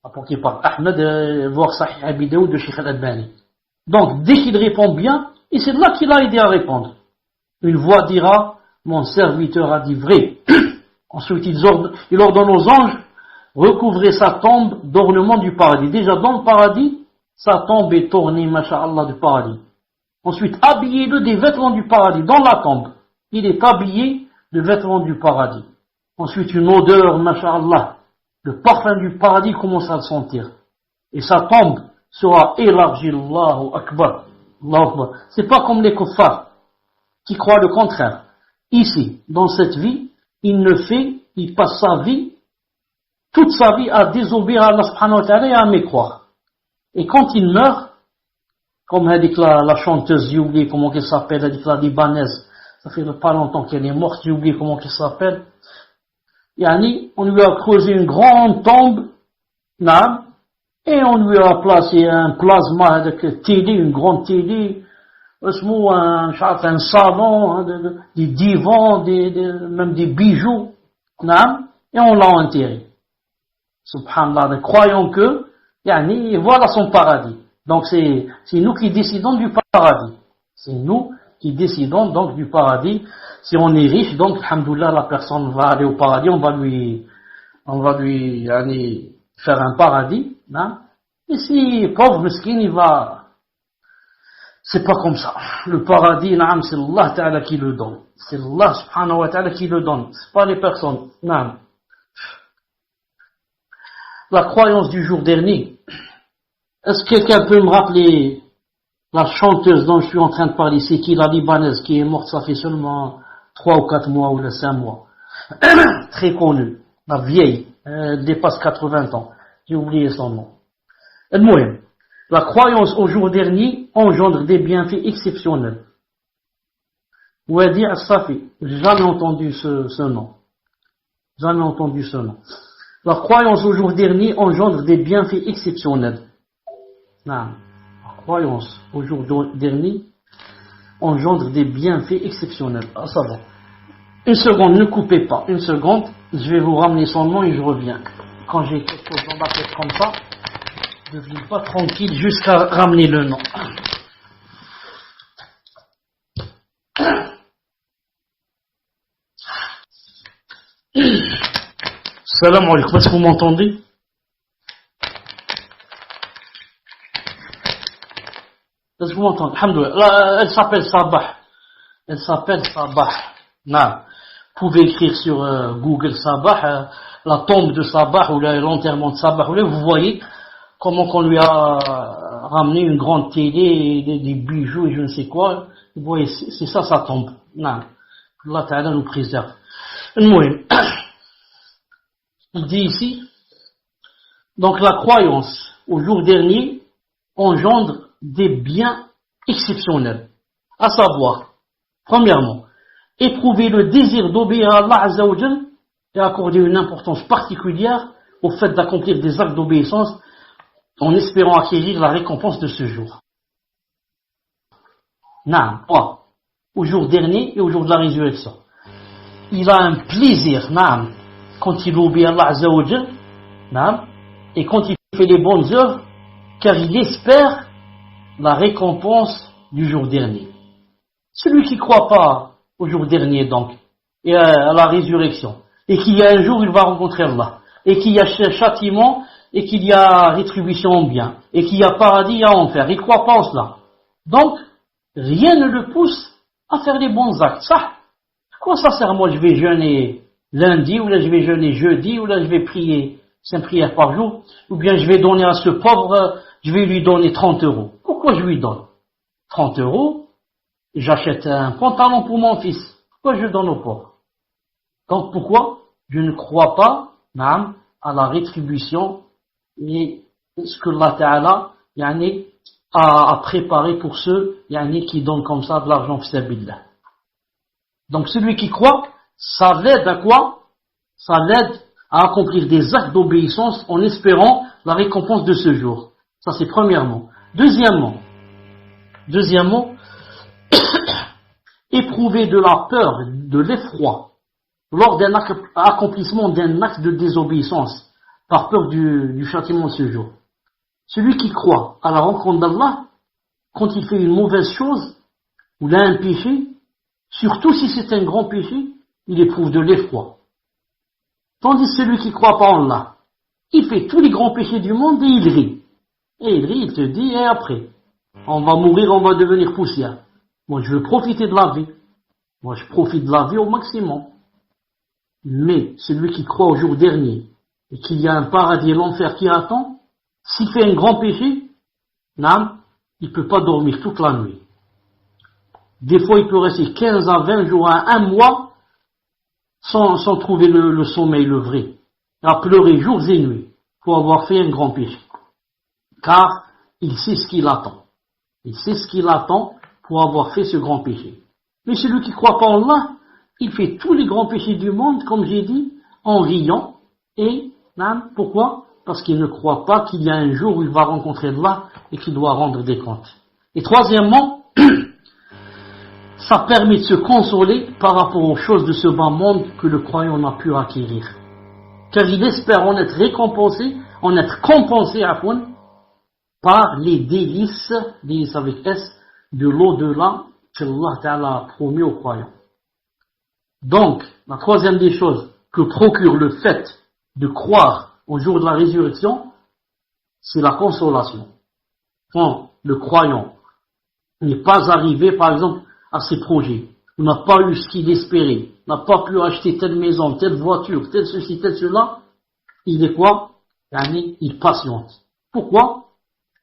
Apporté par Ahmed, voire Sahih Abi Daoud de Sheikh Al-Albani. Donc, dès qu'il répond bien, et c'est là qu'il a aidé à répondre. Une voix dira, mon serviteur a dit vrai. Ensuite, il ordonne aux anges, recouvrez sa tombe d'ornements du paradis. Déjà, dans le paradis, sa tombe est ornée, masha'Allah, du paradis. Ensuite, habillez-le des vêtements du paradis, dans la tombe. Il est habillé de vêtements du paradis. Ensuite, une odeur, masha'Allah, le parfum du paradis commence à le sentir. Et sa tombe sera élargie, Allahu Akbar. Allahu Akbar. C'est pas comme les kuffars, qui croient le contraire. Ici, dans cette vie, il passe sa vie, toute sa vie à désobéir à Allah subhanahu wa ta'ala et à mécroire. Et quand il meurt, comme a dit la chanteuse, j'ai oublié comment elle s'appelle, elle dit la libanaise, ça fait pas longtemps qu'elle est morte, j'ai oublié comment elle s'appelle. Yani, on lui a creusé une grande tombe, et on lui a placé un plasma avec télé, une grande télé, un salon, des divans, même des bijoux, et on l'a enterré. Subhanallah, croyons que, yani, voilà son paradis. Donc c'est nous qui décidons du paradis. C'est nous qui décidons donc du paradis. Si on est riche, donc, alhamdoulilah, la personne va aller au paradis, on va lui aller faire un paradis, Et si pauvre mesquin, c'est pas comme ça. Le paradis, c'est Allah Ta'ala qui le donne. C'est Allah subhanahu wa ta'ala qui le donne. C'est pas les personnes, La croyance du jour dernier. Est-ce que quelqu'un peut me rappeler la chanteuse dont je suis en train de parler? C'est qui, la libanaise, qui est morte, ça fait seulement 3 ou 4 mois ou 5 mois. Très connue. La vieille. Elle dépasse 80 ans. J'ai oublié son nom. La croyance au jour dernier engendre des bienfaits exceptionnels. Wadi al-Safi. J'ai jamais entendu ce nom. Jamais entendu ce nom. La croyance au jour dernier engendre des bienfaits exceptionnels. La croyance au jour dernier engendre des bienfaits exceptionnels. Ah, ça va. Une seconde, ne coupez pas. Une seconde, je vais vous ramener son nom et je reviens. Quand j'ai quelque chose dans la tête comme ça, je ne vis pas tranquille jusqu'à ramener le nom. Salam alaikum, est-ce que vous m'entendez? Est-ce que vous m'entendez? Alhamdoulilah. Elle s'appelle Sabah. Elle s'appelle Sabah. Non. Vous pouvez écrire sur Google Sabah, la tombe de Sabah ou l'enterrement de Sabah. Vous voyez comment qu'on lui a ramené une grande télé, des bijoux et je ne sais quoi. Vous voyez, c'est ça sa tombe. Non. Allah Ta'ala nous préserve. Il dit ici, donc la croyance au jour dernier engendre des biens exceptionnels. À savoir, premièrement, éprouver le désir d'obéir à Allah Azza wa Jal et accorder une importance particulière au fait d'accomplir des actes d'obéissance en espérant acquérir la récompense de ce jour. Au jour dernier et au jour de la résurrection. Il a un plaisir, quand il obéit à Allah Azza wa Jal, et quand il fait les bonnes œuvres, car il espère la récompense du jour dernier. Celui qui ne croit pas au jour dernier donc, et à la résurrection, et qu'il y a un jour il va rencontrer Allah, et qu'il y a châtiment, et qu'il y a rétribution en bien, et qu'il y a paradis et enfer, il ne croit pas en cela. Donc, rien ne le pousse à faire les bons actes. Ça, quoi ça sert? Moi je vais jeûner lundi, ou là je vais jeûner jeudi, ou là je vais prier 5 prières par jour, ou bien je vais donner à ce pauvre, je vais lui donner 30 €. Pourquoi je lui donne 30 €? J'achète un pantalon pour mon fils. Pourquoi je donne au pauvre? Donc pourquoi je ne crois pas à la rétribution et ce que Allah Ta'ala à préparer pour ceux qui donnent comme ça de l'argent fi sabilillah. Donc celui qui croit, ça l'aide à quoi? Ça l'aide à accomplir des actes d'obéissance en espérant la récompense de ce jour. Ça c'est premièrement. Deuxièmement, éprouver de la peur, de l'effroi lors d'un accomplissement d'un acte de désobéissance par peur du châtiment de ce jour. Celui qui croit à la rencontre d'Allah, quand il fait une mauvaise chose ou il a un péché, surtout si c'est un grand péché, il éprouve de l'effroi. Tandis que celui qui croit pas en Allah, il fait tous les grands péchés du monde et il rit. Et il rit, il te dit, et après, on va mourir, on va devenir poussière. Moi, je veux profiter de la vie. Moi, je profite de la vie au maximum. Mais celui qui croit au jour dernier et qu'il y a un paradis et l'enfer qui attend, s'il fait un grand péché, il ne peut pas dormir toute la nuit. Des fois, il peut rester 15 à 20 jours à un mois sans trouver le sommeil, le vrai. À pleurer jours et nuits pour avoir fait un grand péché. Car il sait ce qu'il attend. Il sait ce qu'il attend pour avoir fait ce grand péché. Mais celui qui ne croit pas en Allah, il fait tous les grands péchés du monde, comme j'ai dit, en riant. Et, pourquoi? Parce qu'il ne croit pas qu'il y a un jour où il va rencontrer Allah et qu'il doit rendre des comptes. Et troisièmement, ça permet de se consoler par rapport aux choses de ce bas monde que le croyant n'a pu acquérir. Car il espère en être récompensé, compensé par les délices avec S, de l'au-delà que Allah Ta'ala a promis aux croyants. Donc, la troisième des choses que procure le fait de croire au jour de la résurrection, c'est la consolation. Quand le croyant n'est pas arrivé, par exemple, à ses projets, ou n'a pas eu ce qu'il espérait, n'a pas pu acheter telle maison, telle voiture, tel ceci, tel cela, il est quoi? Il patiente. Pourquoi?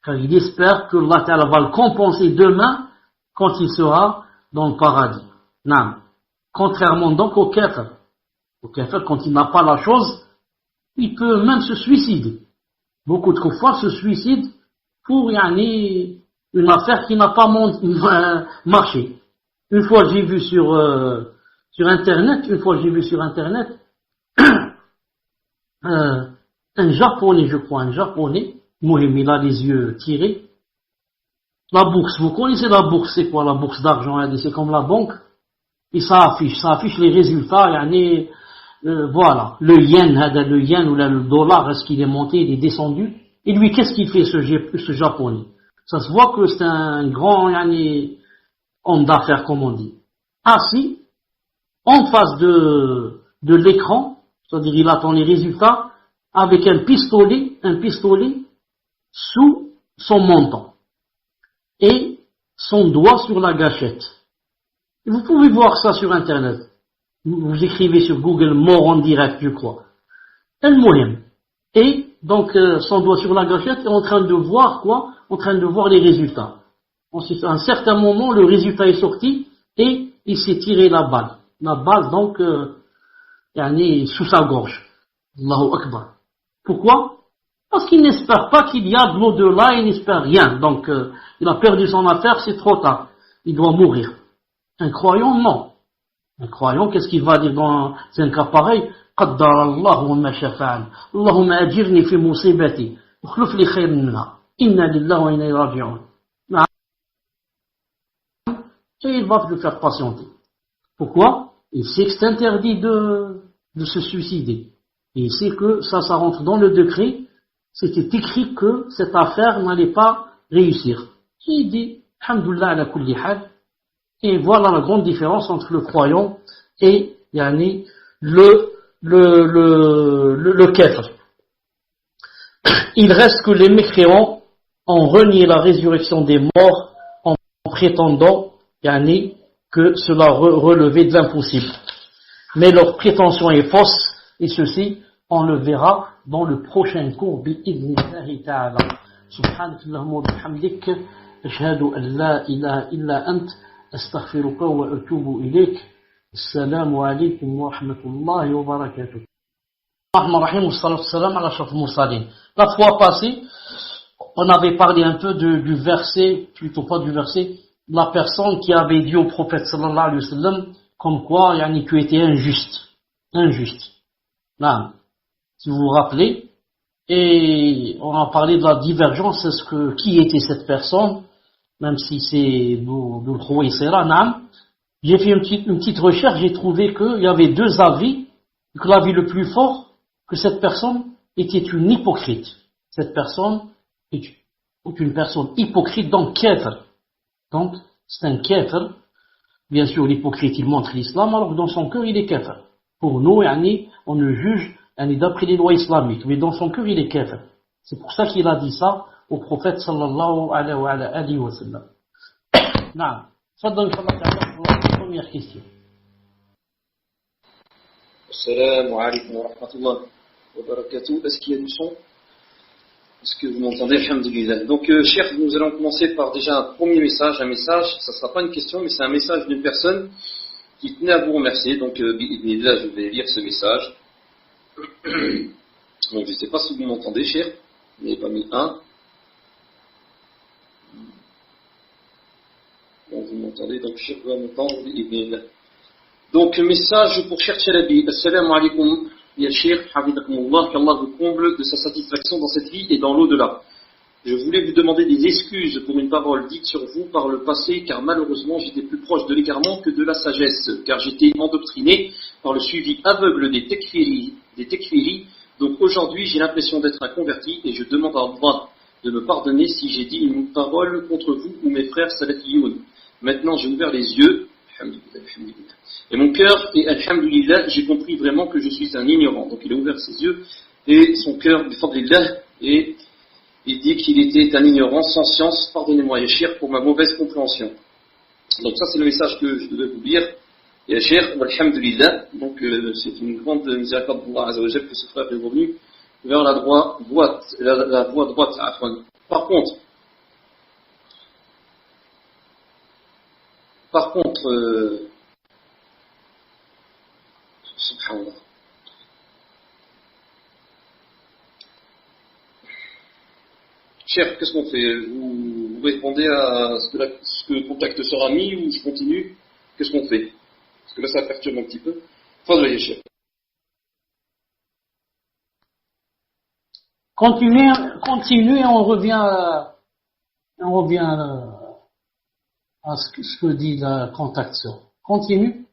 Car il espère que Allah Ta'ala va le compenser demain quand il sera dans le paradis. Non. Contrairement donc au kafir. Au kafir, quand il n'a pas la chose, il peut même se suicider. Beaucoup de fois se suicident pour une affaire qui n'a pas marché. Une fois j'ai vu sur internet, un japonais, je crois, Mohim, il a les yeux tirés. La bourse, vous connaissez la bourse, c'est quoi la bourse d'argent? C'est comme la banque. Et ça affiche les résultats, voilà, le yen ou le dollar, est-ce qu'il est monté, il est descendu? Et lui, qu'est-ce qu'il fait ce japonais? Ça se voit que c'est un grand homme d'affaires, comme on dit. Assis, en face de l'écran, c'est-à-dire il attend les résultats, avec un pistolet sous son menton et son doigt sur la gâchette. Et vous pouvez voir ça sur internet. Vous écrivez sur Google mort en direct, je crois. El-Mohim. Et donc son doigt sur la gâchette est en train de voir quoi? En train de voir les résultats. Ensuite, à un certain moment, le résultat est sorti et il s'est tiré la balle. La balle donc sous sa gorge. Allahu Akbar. Pourquoi? Parce qu'il n'espère pas qu'il y a de l'au-delà, il n'espère rien. Donc, il a perdu son affaire, c'est trop tard. Il doit mourir. Un croyant, non. Un croyant, qu'est-ce qu'il va dire dans un cas pareil? قدر الله ما شاء فعل اللهم أجرني في مصيبتي واخلف لي خير منها إنا لله وإنا إليه راجعون. Et il va le faire patienter. Pourquoi? Il sait que c'est interdit de se suicider. Et il sait que ça rentre dans le décret. C'était écrit que cette affaire n'allait pas réussir. Il dit, Alhamdulillah ala kulli hal. Et voilà la grande différence entre le croyant et le kafir. Il reste que les mécréants ont renié la résurrection des morts en prétendant que cela relevait de l'impossible. Mais leur prétention est fausse, et ceci, on le verra dans le prochain cours, bi'idhnillahi ta'ala. Subhanakallahumma wa bihamdik, ashhadu an la ilaha illa ant, astaghfiruka wa atubu ilayk. Assalamu alaykum wa rahmatullahi wa barakatuh. La fois passée, on avait parlé un peu du verset, plutôt pas du verset, de la personne qui avait dit au prophète sallallahu alayhi wa sallam, comme quoi, yani, tu étais injuste. Injuste. Non. Si vous vous rappelez, et on a parlé de la divergence, est-ce que, qui était cette personne, même si c'est Dhul Khuwaysira, non. J'ai fait une petite recherche, j'ai trouvé qu'il y avait deux avis, que l'avis le plus fort, que cette personne était une hypocrite. Cette personne est une personne hypocrite, donc kafir. Donc, c'est un kafir. Bien sûr, l'hypocrite, il montre l'islam, alors que dans son cœur, il est kafir. Pour nous, yani, on ne juge d'après les lois islamiques, mais dans son cœur, il est kafir. C'est pour ça qu'il a dit ça au prophète sallallahu alayhi wa sallam. Non. Ça donne pour la première question. Assalamu alaikum wa rahmatullah wa barakatuh. Est-ce qu'il y a du son? Est-ce que vous m'entendez? Alhamdulillah. Donc, chers, nous allons commencer par déjà un premier message. Un message, ça ne sera pas une question, mais c'est un message d'une personne qui tenait à vous remercier. Donc, là, je vais lire ce message. Donc, je ne sais pas si vous m'entendez, chers. Vous n'avez pas mis un. Bon, vous m'entendez, donc chers, vous m'entendez. Donc, message pour Cheikh Chalabi. Assalamu alaikum. Ya Cheikh, Hafidakumullah, qu'Allah vous comble de sa satisfaction dans cette vie et dans l'au-delà. Je voulais vous demander des excuses pour une parole dite sur vous par le passé, car malheureusement j'étais plus proche de l'égarement que de la sagesse, car j'étais endoctriné par le suivi aveugle des tekfiris. Donc aujourd'hui j'ai l'impression d'être un converti et je demande à Allah de me pardonner si j'ai dit une parole contre vous ou mes frères salafiyoun. Maintenant j'ai ouvert les yeux. Et mon cœur, et alhamdulillah, j'ai compris vraiment que je suis un ignorant. Donc il a ouvert ses yeux et son cœur, bifadlillah, et il dit qu'il était un ignorant sans science. Pardonnez-moi, Yachir, pour ma mauvaise compréhension. Donc ça, c'est le message que je devais vous lire. Yachir, alhamdulillah. Donc c'est une grande miséricorde d'Allah Azza wa Jal que ce frère est revenu vers la voie droite. Par contre, subhanallah. Cher, qu'est-ce qu'on fait? Vous répondez à ce que le contact sera mis ou je continue? Qu'est-ce qu'on fait? Parce que là, ça perturbe un petit peu. Fadl cher. Continuez, on revient à ce que dit la contact sœur. Continue.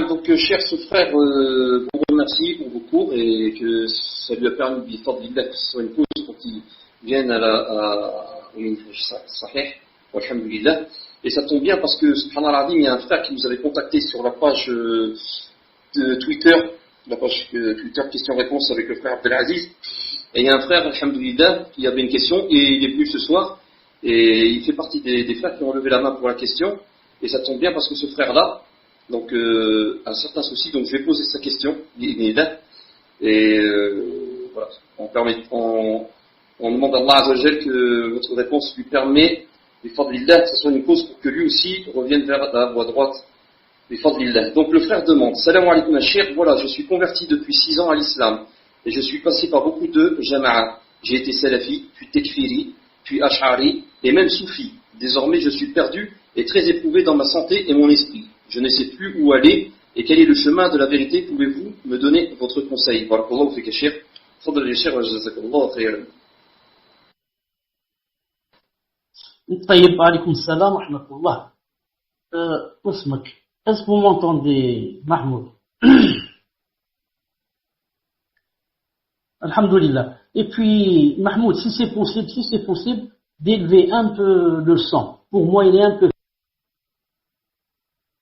Donc, cher ce frère, vous remercie pour vos cours et que ça lui a permis de que ce soit une cause pour qu'il vienne au Minhaj Sahih, alhamdulillah. Et ça tombe bien parce que, subhanallah, il y a un frère qui nous avait contacté sur la page de Twitter, la page Twitter question-réponse avec le frère Abdelaziz. Et il y a un frère, alhamdulillah, qui avait une question et il est venu ce soir. Et il fait partie des frères qui ont levé la main pour la question. Et ça tombe bien parce que ce frère-là, donc, un certain souci, donc je vais poser sa question, et voilà, on demande à Allah Azza wa Jal que votre réponse lui permet, que ce soit une cause pour que lui aussi revienne vers la voie droite, donc le frère demande, Salam alaikum Cheikh, voilà, je suis converti depuis 6 ans à l'islam, et je suis passé par beaucoup de jama'a, j'ai été salafi, puis tekfiri, puis ash'ari, et même soufi, désormais je suis perdu et très éprouvé dans ma santé et mon esprit. Je ne sais plus où aller et quel est le chemin de la vérité. Pouvez-vous me donner votre conseil? Barakallahu fik Cheikh. Fadl ya Cheikh wa jazakallahu khayran. طيب عليكم السلام ورحمة الله. اسمك. Est-ce que vous m'entendez, Mahmoud? Alhamdulillah. Et puis, Mahmoud, si c'est possible, d'élever un peu le son. Pour moi, il est un peu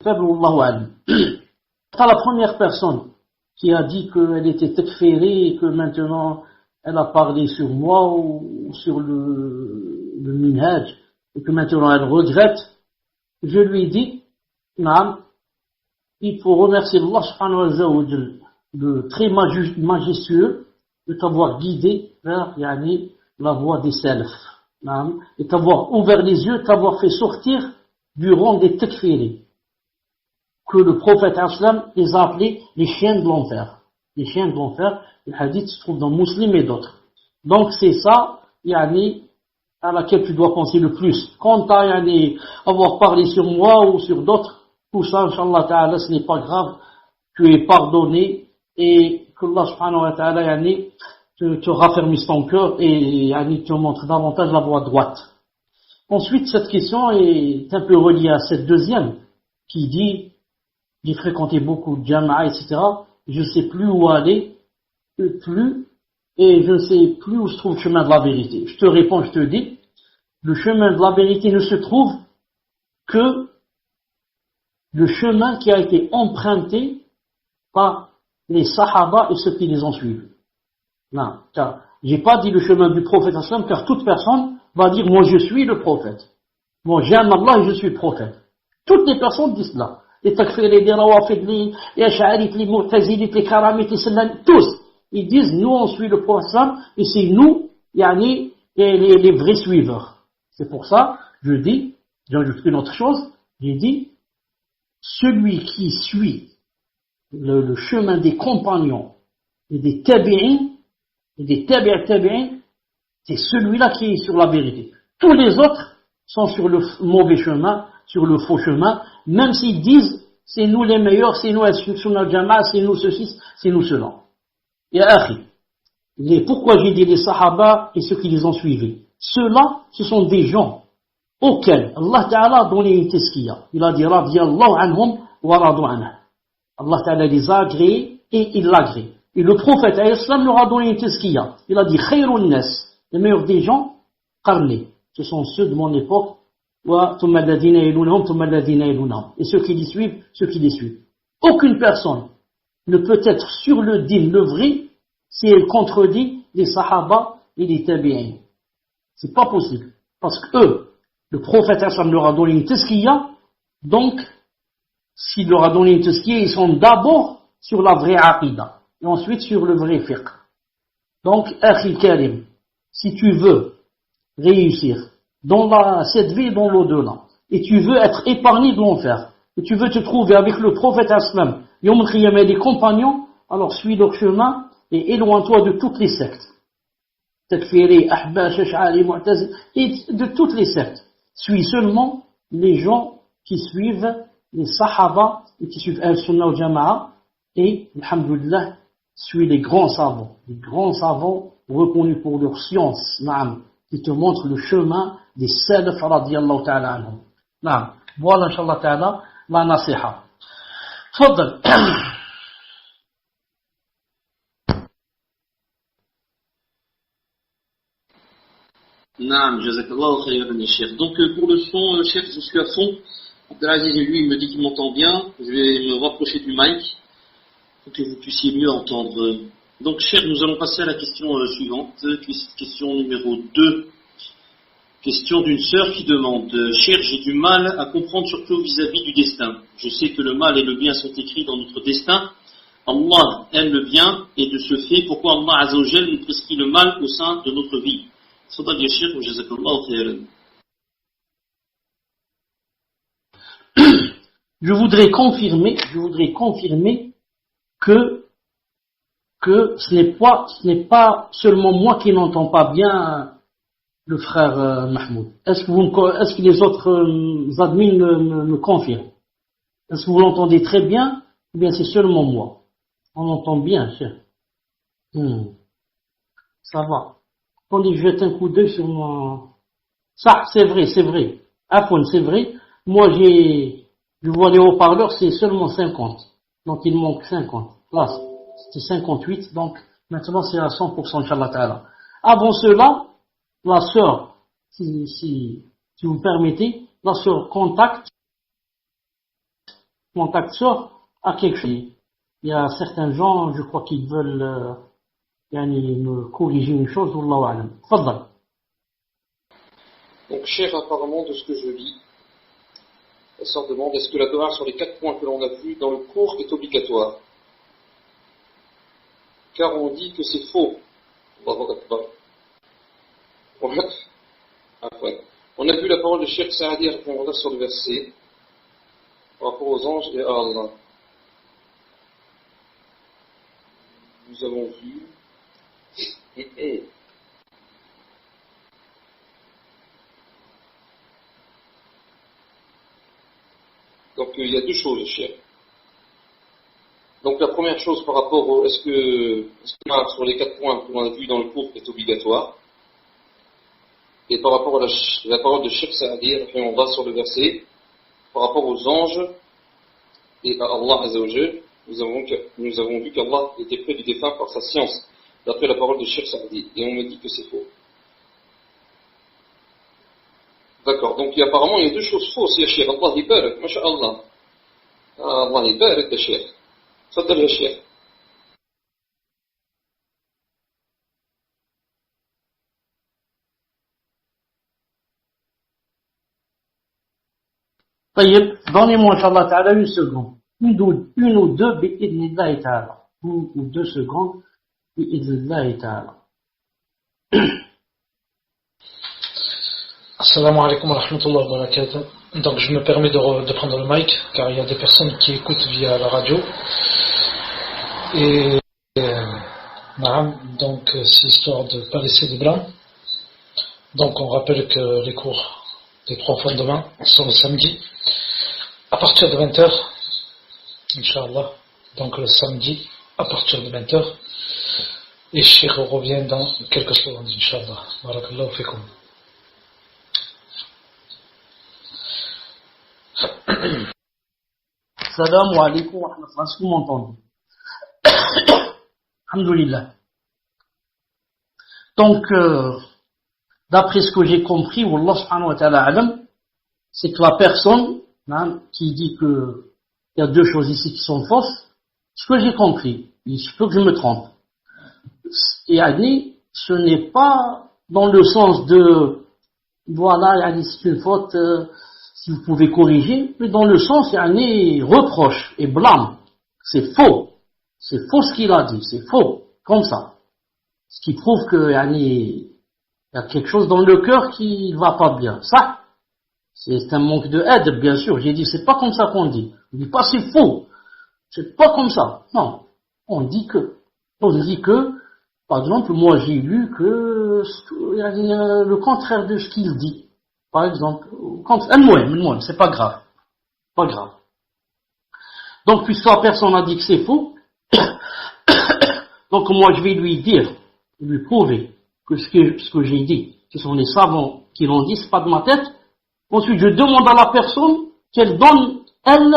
faible, Allahu alim. C'est la première personne qui a dit qu'elle était tekfiri et que maintenant elle a parlé sur moi ou sur le minhaj et que maintenant elle regrette. Je lui dis, Naam, il faut remercier Allah subhanahu wa ta'ala de très majestueux de t'avoir guidé vers la voie des salaf. Naam, et t'avoir ouvert les yeux, t'avoir fait sortir du rang des tekfiri, que le prophète Aslam les a appelés les chiens de l'enfer. les chiens de l'enfer. Le hadith se trouve dans Muslim et d'autres. Donc c'est ça, yani, à laquelle tu dois penser le plus. Quant à yani, avoir parlé sur moi ou sur d'autres, tout ça, Inch'Allah Ta'ala, ce n'est pas grave. Tu es pardonné et que Allah subhanahu wa ta'ala yani, te raffermisse ton cœur et yani, te montre davantage la voie droite. Ensuite, cette question est un peu reliée à cette deuxième qui dit j'ai fréquenté beaucoup de jama'a, etc. Je ne sais plus où aller, et je ne sais plus où se trouve le chemin de la vérité. Je te réponds, je te dis, le chemin de la vérité ne se trouve que le chemin qui a été emprunté par les sahaba et ceux qui les ont suivis. Non, car j'ai pas dit le chemin du prophète sallam, car toute personne va dire moi je suis le prophète. Moi j'aime Allah et je suis le prophète. Toutes les personnes disent cela. Les takfiris, les rawafid, les ash'arites, les mu'tazilites, les karamites, les sallam, tous. Ils disent nous on suit le prophète sallam et c'est nous, yani, les vrais suiveurs. C'est pour ça, je dis, j'ajoute une autre chose, j'ai dit, celui qui suit le chemin des compagnons et des tabi'in, et des tabi'in, c'est celui-là qui est sur la vérité. Tous les autres sont sur le mauvais chemin, sur le faux chemin, même s'ils disent c'est nous les meilleurs, c'est nous Sunnah Jama'a, c'est nous ceci, c'est nous cela. Et akhi, pourquoi j'ai dit les sahaba et ceux qui les ont suivis? Ceux-là, ce sont des gens auxquels Allah Ta'ala a donné une tazkiya. Il a dit radiyallahu anhum wa radu anhu. Allah Ta'ala les a agréés et il l'a agréé. Et le prophète islam leur a donné une tazkiya. Il a dit khayrun nas, les meilleurs des gens, qarni. Ce sont ceux de mon époque. Et ceux qui les suivent, ceux qui les suivent. Aucune personne ne peut être sur le din, le vrai, si elle contredit les sahaba et les tabi'in. C'est pas possible. Parce que eux, le prophète sallam leur a donné une tazkiya, donc, s'il leur a donné une tazkiya, ils sont d'abord sur la vraie aqida, et ensuite sur le vrai fiqh. Donc, akhi karim, si tu veux réussir dans cette vie et dans l'au-delà, et tu veux être épargné de l'enfer, et tu veux te trouver avec le prophète sallam, Yom al-Qiyam et les compagnons, alors suis leur chemin et éloigne-toi de toutes les sectes. Takfiri, Ahbash, Ash'ari, Mu'tazili, et de toutes les sectes. Suis seulement les gens qui suivent les Sahaba et qui suivent Al-Sunnah au Jama'a, et, alhamdulillah, suis les grands savants reconnus pour leur science, na'am, qui te montrent le chemin des salaf radiyallahu ta'ala anhum. Na'am. Voilà, inshallah ta'ala, la nasiha. Tfaddal. Naam, jazakallahu khayran, chef. Donc, pour le son, chef, je suis à fond. Abdelaziz, lui, il me dit qu'il m'entend bien. Je vais me rapprocher du mic pour que vous puissiez mieux entendre. Donc, chef, nous allons passer à la question suivante. Question numéro 2. Question d'une sœur qui demande: Cher, j'ai du mal à comprendre surtout vis-à-vis du destin. Je sais que le mal et le bien sont écrits dans notre destin. Allah aime le bien et de ce fait, pourquoi Allah Azza wa Jal nous prescrit le mal au sein de notre vie? Je voudrais confirmer que ce n'est pas seulement moi qui n'entends pas bien le frère Mahmoud. Est-ce que les autres admins me confirment? Est-ce que vous l'entendez très bien ou bien c'est seulement moi? On l'entend bien, cher. Ça va. Attendez, je jette un coup d'œil sur moi. Ça, c'est vrai. Afon, c'est vrai. Moi, je vois les haut-parleurs, c'est seulement 50. Donc, il manque 50. Là, c'était 58. Donc, maintenant, c'est à 100%, Inch'Allah Ta'ala. Avant cela, la sœur, si vous me permettez, la sœur contacte sœur à quelque chose. Il y a certains gens, je crois, qui veulent me corriger une chose, Wallahu a'lam. Fadal. Donc, cher, apparemment, de ce que je lis, la sœur demande: est-ce que la Torah sur les 4 points que l'on a vus dans le cours est obligatoire? Car on dit que c'est faux. On a vu la parole de Cheikh Saadi répondre sur le verset par rapport aux anges et à Allah. avons vu. Donc il y a deux choses, cher. Donc la première chose par rapport au est-ce que sur les 4 points que l'on a vu dans le cours est obligatoire, et par rapport à la parole de Cheikh Saadi, on va sur le verset, par rapport aux anges et à Allah Azza wa Jal, nous avons vu qu'Allah était près du défunt par sa science, d'après la parole de Cheikh Saadi, et on me dit que c'est faux. D'accord, donc apparemment il y a deux choses fausses, ya Cheikh. Allah ibarak, masha'Allah. Allah ibarak, ya Cheikh. تفضل يا شيخ. طيب, donnez-moi, Inch'Allah Ta'ala, une seconde. Une ou deux, bi'idnillahi ta'ala. Une ou 2 secondes, bi'idnillahi ta'ala. Assalamu alaikum wa rahmatullahi wa barakatuh. Donc je me permets de prendre le mic, car il y a des personnes qui écoutent via la radio. Et donc c'est histoire de ne pas laisser de blanc. Donc on rappelle que les cours des 3 fondements sont le samedi à partir de 20h, Inch'Allah. Donc le samedi à partir de 20h. Et Cheikh revient dans quelques secondes, Inch'Allah. Barakallahu fikum. Salam alaikum wa rahmatullah. Est-ce que vous m'entendez? Alhamdulillah. Donc, d'après ce que j'ai compris, Wallah subhanahu wa ta'ala alam, c'est que la personne qui dit que il y a 2 choses ici qui sont fausses, ce que j'ai compris, il se peut que je me trompe. Et Annie, ce n'est pas dans le sens de voilà, Annie, c'est une faute, si vous pouvez corriger, mais dans le sens, Annie, reproche et blâme. C'est faux. C'est faux ce qu'il a dit, c'est faux, comme ça. Ce qui prouve que il y a quelque chose dans le cœur qui ne va pas bien. Ça, c'est un manque de aide, bien sûr. J'ai dit, c'est pas comme ça qu'on dit. On dit pas c'est faux. C'est pas comme ça. Non. On dit que, par exemple, moi j'ai lu que le contraire de ce qu'il dit. Par exemple, c'est pas grave. Pas grave. Donc, puisque la personne a dit que c'est faux, donc moi je vais lui prouver que ce que j'ai dit, ce sont les savants qui l'ont dit, c'est pas de ma tête. Ensuite je demande à la personne qu'elle donne, elle,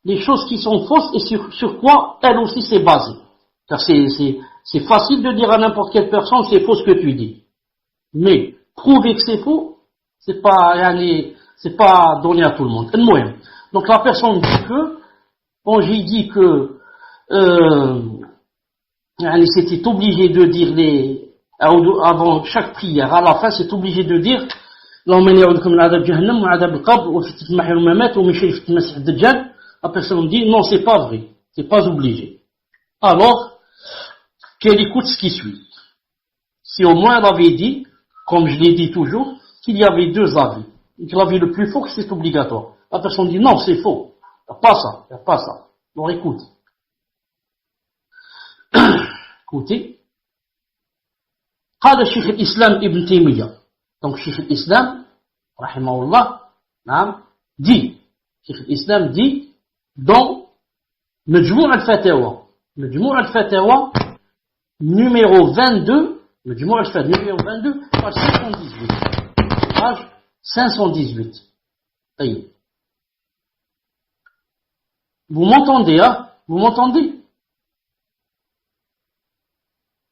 les choses qui sont fausses et sur quoi elle aussi s'est basée. Car c'est facile de dire à n'importe quelle personne c'est faux ce que tu dis. Mais prouver que c'est faux, c'est pas donné à tout le monde. Donc la personne dit que, bon j'ai dit que c'était obligé de dire avant chaque prière, à la fin c'est obligé de dire la personne dit non, c'est pas vrai, c'est pas obligé. Alors qu'elle écoute ce qui suit. Si au moins elle avait dit, comme je l'ai dit toujours, qu'il y avait 2 avis, et que l'avis le plus fort que c'est obligatoire, la personne dit non, c'est faux, il n'y a pas ça. Alors écoute. Écoutez, قال الشيخ الإسلام ابن تيمية. Donc Cheikh al-Islam, rahimahullah, dit, Cheikh al-Islam dit dans Majmou' al-Fatawa, numéro 22, page 518. Vous m'entendez, hein? Vous m'entendez?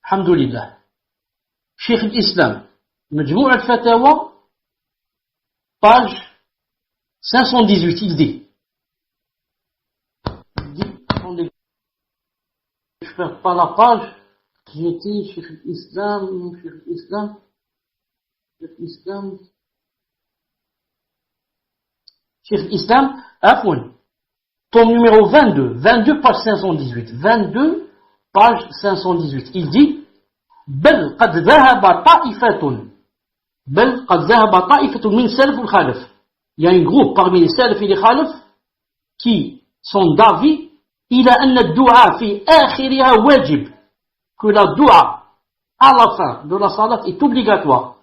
Alhamdulillah. Cheikh al-Islam, Majmou' al-Fatawa, page 518, il dit, attendez, je perds pas la page, j'ai dit Cheikh al-Islam, Afouane, tome numéro 22, page 518, 22, page 518, il dit, بل قد ذهب طائفة من سلف الخلف. Il y a un groupe parmi les salaf et les khalaf qui sont d'avis إلى أن الدعاء في آخرها واجب que la dua à la fin de la salat est obligatoire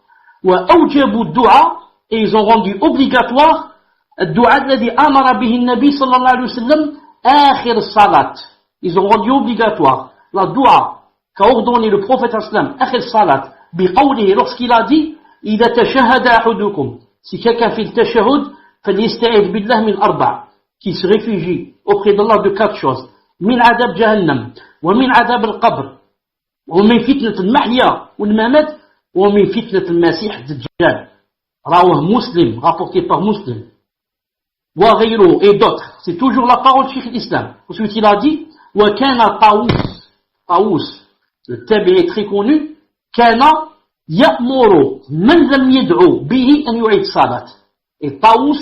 وأوجبوا الدعاء et ils ont rendu obligatoire الدعاء الذي أمر به النبي صلى الله عليه وسلم آخر الصلاة. Ils ont rendu obligatoire la dua qu'a ordonné le prophète sallam آخر الصلاة بقوله lorsqu'il a dit إذا تشهد أحدكم si quelqu'un fait le tashahhud فليستعذ بالله من أربع qui se réfugie auprès d'Allah de quatre choses من عذاب جهنم ومن عذاب القبر ومن فتنة المحيا والممات ومن فتنة المسيح الدجال. رواه مسلم, rapporté par Muslim. وغيره et d'autres. C'est toujours la parole de Cheikh l'Islam. Ensuite il a dit وكان طاووس le tabi'i très connu كان يأمر من لم يدعو به أن يعيد صلاة. Et Taous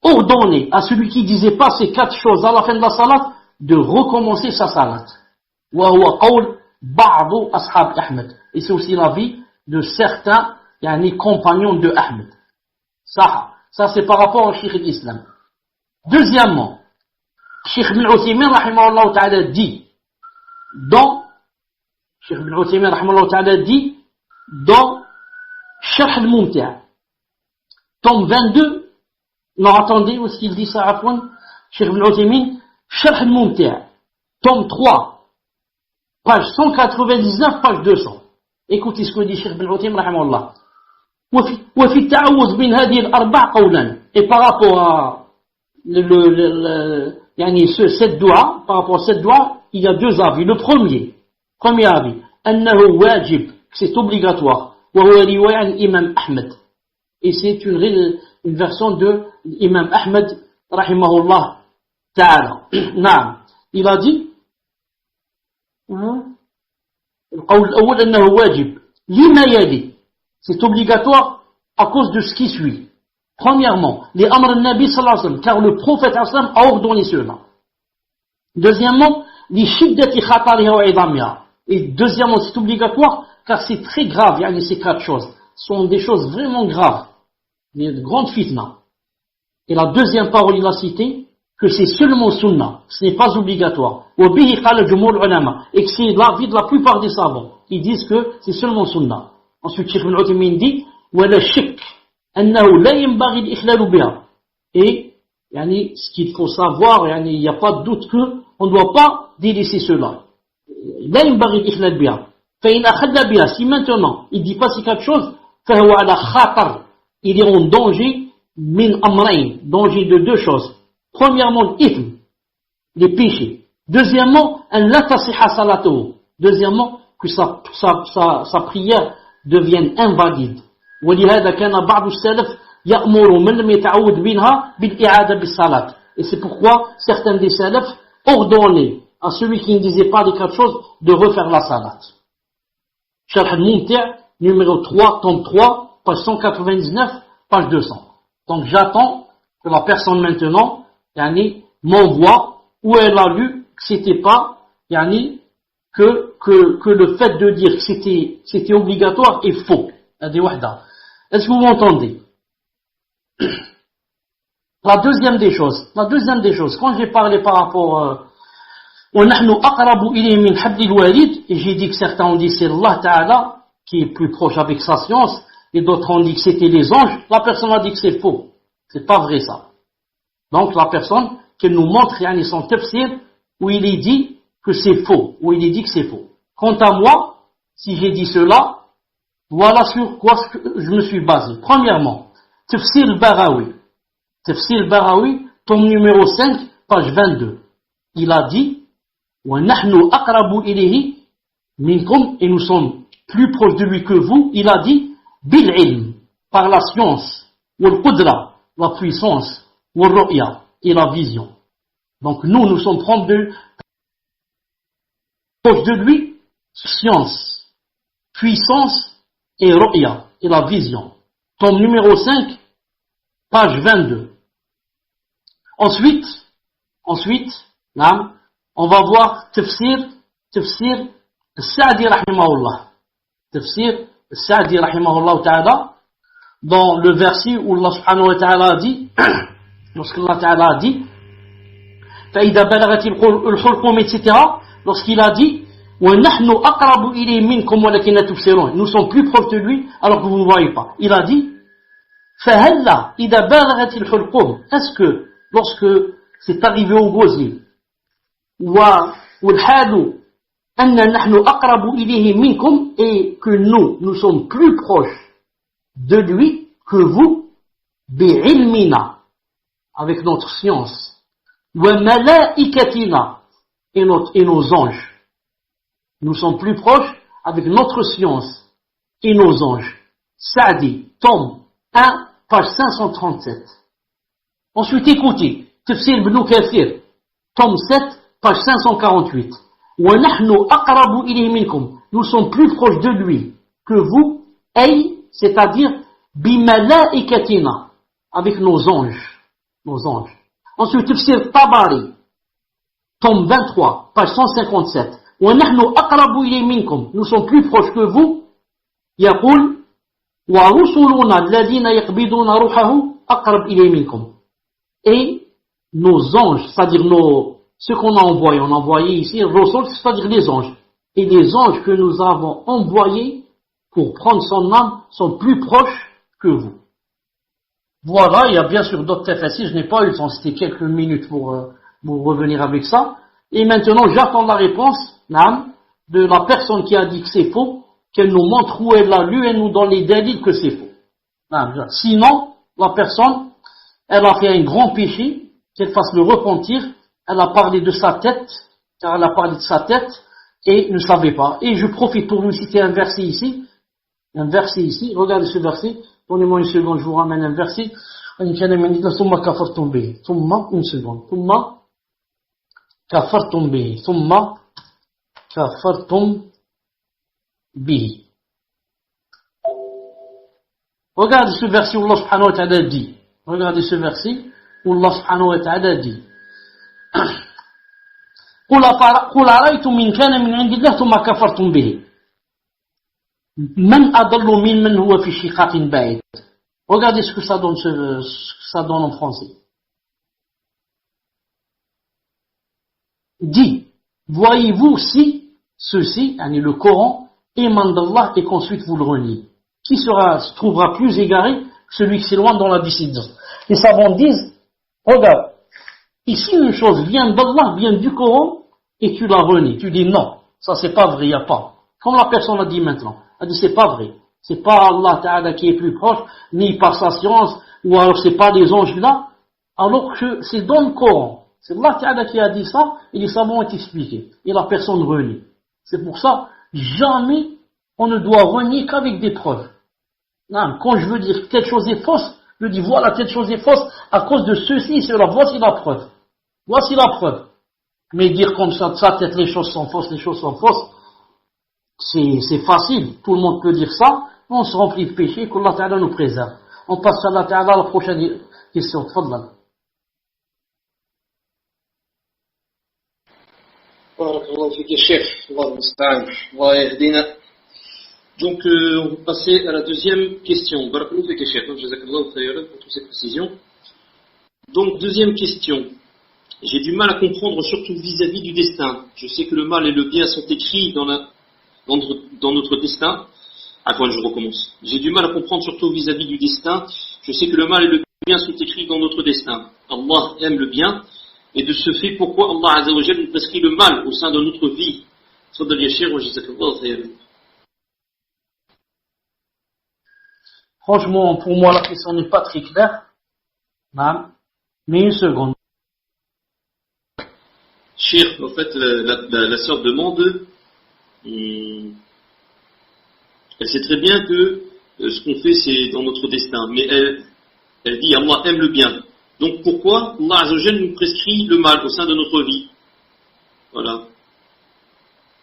ordonnait à celui qui disait pas ces quatre choses à la fin de la salat de recommencer sa salat. وهو قول بعض أصحاب أحمد. Et c'est aussi l'avis de certains compagnons de Ahmed. Ça c'est par rapport au Cheikh l'Islam. Deuxièmement, Cheikh Ibn Uthaymin rahimahullah ta'ala dit dans Sharh al-Mumti' tome 22, non attendez, où est-ce qu'il dit ça Afwan? Cheikh Ibn Uthaymin, Sharh al-Mumti' tome 3, page 199, page 200. Écoutez ce que dit Cheikh Ibn Uthaymin rahimahullah. وفي التعوذ من هذه الأربع قولا. Et par rapport à cette dua, par rapport à cette dua, il y a deux avis. Le premier avis, أنه واجب, c'est obligatoire. وهو رواية عن الإمام أحمد. Et c'est une version de l'imam Ahmed rahimahullah ta'ala. نعم. Il a dit القول الأول أنه واجب لما يلي. C'est obligatoire à cause de ce qui suit. Premièrement, les amr al-Nabi sallallahu alayhi wa sallam, car le prophète sallallahu alayhi wa sallam a ordonné cela. Deuxièmement, les shiddati khatariha wa idamiha. Et deuxièmement, c'est obligatoire car c'est très grave, ces quatre choses sont des choses vraiment graves, des grandes fitna. Et la deuxième parole, il a cité que c'est seulement sunnah, ce n'est pas obligatoire. وبه قال جمهور العلماء. Et que c'est l'avis de la plupart des savants. Ils disent que c'est seulement sunnah. Ensuite, Cheikh Ibn Uthaymin dit ولا شك أنه لا ينبغي الإخلال بها. Et ce qu'il faut savoir, il n'y a pas de doute qu'on ne doit pas délaisser cela. لا ينبغي الإخلال بها. فإن أخل بها, si maintenant il ne dit pas ces quatre choses, فهو على خطر, il est en danger من أمرين, danger de deux choses. Premièrement, l'ithme, les péchés. Deuxièmement, أن لا تصح صلاته. Deuxièmement, que sa prière devienne invalide. ولهذا كان بعض السلف يأمر من لم يتعود منها بالإعادة بالصلاة. Et c'est pourquoi certains des salafs ordonnaient à celui qui ne disait pas les quatre choses de refaire la salat. Sharh al-Mumti' numéro 3, tome 3, page 199, page 200. Donc j'attends que la personne maintenant m'envoie où elle a lu que c'était pas que le fait de dire que c'était obligatoire est faux. Est-ce que vous m'entendez? La deuxième des choses, quand j'ai parlé par rapport وَنَحْنُ أَقْرَبُ إِلَيْهِ مِنْ حَبْلِ الْوَارِدِ, et j'ai dit que certains ont dit c'est Allah Ta'ala qui est plus proche avec sa science, et d'autres ont dit que c'était les anges. La personne a dit que c'est faux, c'est pas vrai ça. Donc la personne qu'elle nous montre son tafsir où il est dit que c'est faux, où il est dit que c'est faux. Quant à moi, si j'ai dit cela, voilà sur quoi je me suis basé. Premièrement, Tafsir al-Barawi, tome numéro 5, page 22. Il a dit وَنَحْنُ أَقْرَبُ إِلَيْهِ مِنْكُمْ, et nous sommes plus proches de lui que vous. Il a dit بِالْعِلْم, par la science, وَالْقُدْرَةِ, la puissance, وَالرُّؤْيَةِ, et la vision. Donc nous sommes proches de lui, science, puissance et ru'ya, et la vision. Tome numéro 5, page 22. Ensuite, on va voir Tafsir Sa'di rahimahullah. Tafsir Sa'di rahimahullah ta'ala, dans le verset où Allah subhanahu wa ta'ala a dit, lorsqu'Allah ta'ala a dit, فإذا بلغت الحلقوم etc. lorsqu'il a dit وَنَحْنُ أَقْرَبُ إِلَيْهِ مِنْكُمْ وَلَكِنْ لَا تُبْصِرُونَ, nous sommes plus proches de lui alors que vous ne voyez pas. Il a dit فَهَلَّا إِذَا بَلَغَتِ الْحُلْقُومِ, est-ce que lorsque c'est arrivé au gosier وَالْحَالُ أَنَّ نَحْنُ أَقْرَبُ إِلَيْهِ مِنْكُمْ, et que nous sommes plus proches de lui que vous, بِعِلْمِنَا, avec notre science, وَمَلَائِكَتِنَا, et nos anges. Nous sommes plus proches avec notre science et nos anges. Sa'di, tome 1, page 537. Ensuite, écoutez, Tafsir Ibn Kathir, tome 7, page 548. وَنَحْنُ أَقْرَبُ إِلَيْهِ مِنْكُمْ, nous sommes plus proches de lui que vous, c'est-à-dire بِمَلَائِكَتِنَا, avec nos anges. Ensuite, Tafsir Tabari, tome 23, page 157. وَنَحْنُ أَقْرَبُ إِلَيْهِ مِنْكُمْ, nous sommes plus proches que vous. يقول وَرُسُلُنَا الَّذِينَ يَقْبِضُونَ رُوحَهُ أَقْرَبْ إِلَيْهِ مِنْكُمْ, et nos anges, c'est-à-dire ceux qu'on a envoyés, on a envoyé ici, Rasul, c'est-à-dire les anges, et les anges que nous avons envoyés pour prendre son âme sont plus proches que vous. Voilà, il y a bien sûr d'autres tafsir, je n'ai pas eu le temps, c'était quelques minutes pour revenir avec ça. Et maintenant, j'attends la réponse, de la personne qui a dit que c'est faux, qu'elle nous montre où elle l'a lu et nous donne les dalils que c'est faux. Sinon, la personne, elle a fait un grand péché, qu'elle fasse le repentir, elle a parlé de sa tête, car elle a parlé de sa tête, et ne savait pas. Et je profite pour vous citer un verset ici, regardez ce verset, donnez-moi une seconde, je vous ramène un verset, une seconde, كفرتم به ثم كفرتم به. Regardez ce verset où Allah subhanahu wa ta'ala dit. Regardez ce verset où Allah subhanahu wa ta'ala dit. قل أرأيتم إن كان من عند الله ثم كفرتم به من أضل ممن هو في شقاق بعيد. Regardez ce que ça donne en français. Dit, voyez-vous si ceci, le Coran, émane d'Allah et qu'ensuite vous le reniez, qui se trouvera plus égaré que celui qui s'éloigne dans la dissidence. Les savants disent, regarde, ici une chose vient d'Allah, vient du Coran, et tu la renies, tu dis non, ça c'est pas vrai, il n'y a pas. Comme la personne a dit maintenant, elle dit c'est pas vrai, c'est pas Allah Ta'ala qui est plus proche, ni par sa science, ou alors c'est pas les anges là, alors que c'est dans le Coran. C'est Allah Ta'ala qui a dit ça, et les savants ont expliqué. Et la personne renie. C'est pour ça, jamais on ne doit renier qu'avec des preuves. Non, quand je veux dire que telle chose est fausse, je dis voilà, telle chose est fausse à cause de ceci, cela. Voici la preuve. Voici la preuve. Mais dire comme ça, de sa tête, les choses sont fausses, c'est facile. Tout le monde peut dire ça. On se remplit de péché, qu'Allah Ta'ala nous préserve. On passe à Allah Ta'ala à la prochaine question. Tfadlal. Donc on va passer à la deuxième question. Pour toutes ces précisions. Donc deuxième question. J'ai du mal à comprendre surtout vis-à-vis du destin. Je sais que le mal et le bien sont écrits dans notre destin. Attends, je recommence. J'ai du mal à comprendre surtout vis-à-vis du destin. Je sais que le mal et le bien sont écrits dans notre destin. Allah aime le bien. Et de ce fait, pourquoi Allah Azza wa Jalla nous prescrit le mal au sein de notre vie? Franchement, pour moi, la question n'est pas très claire. Mais une seconde. Cheikh, en fait, la sœur demande, elle sait très bien que ce qu'on fait, c'est dans notre destin. Mais elle dit, Allah aime le bien. Donc pourquoi Allah Azza wa Jalla nous prescrit le mal au sein de notre vie? Voilà.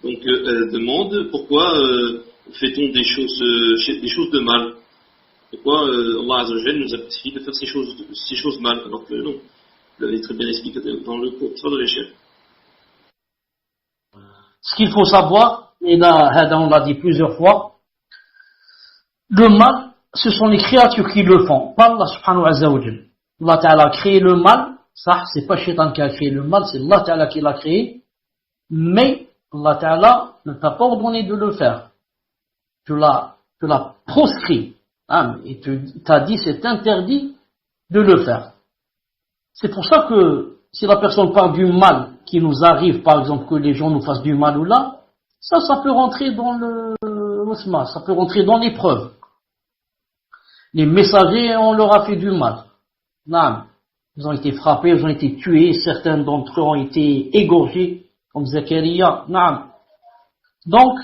Donc elle demande pourquoi fait-on des choses de mal? Pourquoi Allah Azza wa Jalla nous a prescrit de faire ces choses mal, alors que non. Vous l'avez très bien expliqué dans le cours de l'échelle. Ce qu'il faut savoir, et là on l'a dit plusieurs fois, le mal, ce sont les créatures qui le font, pas Allah subhanahu wa ta'ala. Allah Ta'ala a créé le mal Ça, c'est pas Shaitan qui a créé le mal, c'est Allah Ta'ala qui l'a créé, mais Allah Ta'ala ne t'a pas ordonné de le faire. Tu l'as proscrit, hein, et t'as dit c'est interdit de le faire. C'est pour ça que si la personne parle du mal qui nous arrive, par exemple que les gens nous fassent du mal ou là, ça peut rentrer dans ça peut rentrer dans l'épreuve. Les messagers, on leur a fait du mal. Non. Ils ont été frappés, ils ont été tués, certains d'entre eux ont été égorgés, comme Zakaria. Non. Donc,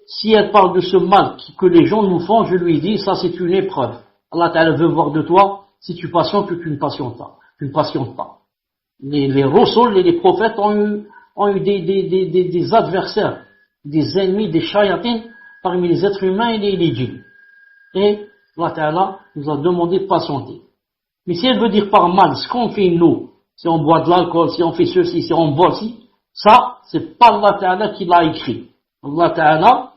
si elle parle de ce mal que les gens nous font, je lui dis, ça c'est une épreuve. Allah Ta'ala veut voir de toi si tu patientes ou tu ne patientes pas. Les Rasul et les prophètes ont eu des adversaires, des ennemis, des shayatins parmi les êtres humains et les djinns. Et Allah Ta'ala nous a demandé de patienter. Mais si elle veut dire par mal, ce qu'on fait nous, si on boit de l'alcool, si on fait ceci, si on boit ci, ça, c'est pas Allah Ta'ala qui l'a écrit. Allah Ta'ala,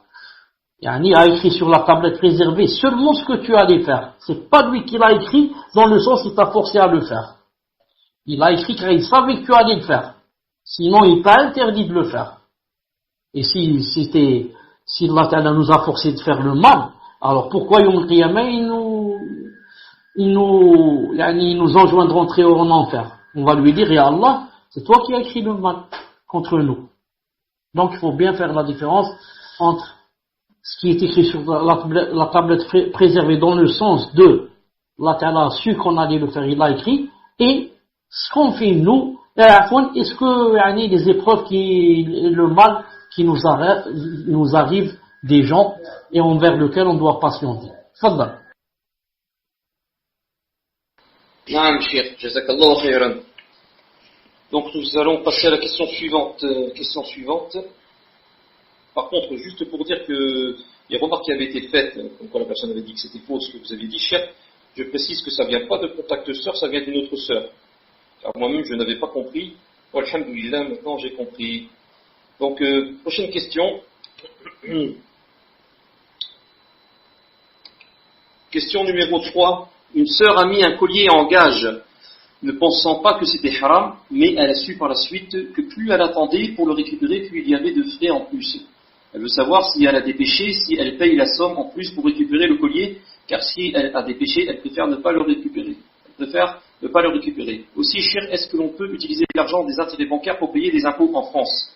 a écrit sur la tablette réservée seulement ce que tu allais faire. C'est pas lui qui l'a écrit dans le sens il t'a forcé à le faire. Il a écrit car il savait que tu allais le faire. Sinon, il t'a interdit de le faire. Et si Allah Ta'ala nous a forcé de faire le mal, alors pourquoi Yom al-Qiyamah, il nous enjoint de rentrer en enfer? On va lui dire, ya Allah, c'est toi qui as écrit le mal contre nous. Donc il faut bien faire la différence entre ce qui est écrit sur la tablette préservée dans le sens de Allah Ta'ala a su qu'on allait le faire, il l'a écrit, et ce qu'on fait nous, est-ce que les épreuves le mal qui nous arrive des gens et envers lequel on doit patienter. Fadda. Naam, Cheikh, jazakallahu khairan. Donc nous allons passer à la question suivante. Par contre, juste pour dire que les remarques qui avaient été faites, comme quand la personne avait dit que c'était faux ce que vous aviez dit, Cheikh, je précise que ça vient pas de contact sœur, ça vient d'une autre sœur. Car moi-même je n'avais pas compris. Alhamdulillah, maintenant j'ai compris. Donc, prochaine question. Question numéro 3. Une sœur a mis un collier en gage, ne pensant pas que c'était haram, mais elle a su par la suite que plus elle attendait pour le récupérer, plus il y avait de frais en plus. Elle veut savoir si elle a des péchés, si elle paye la somme en plus pour récupérer le collier, car si elle a des péchés, elle préfère ne pas le récupérer. Aussi, cher, est-ce que l'on peut utiliser l'argent des intérêts bancaires pour payer des impôts en France?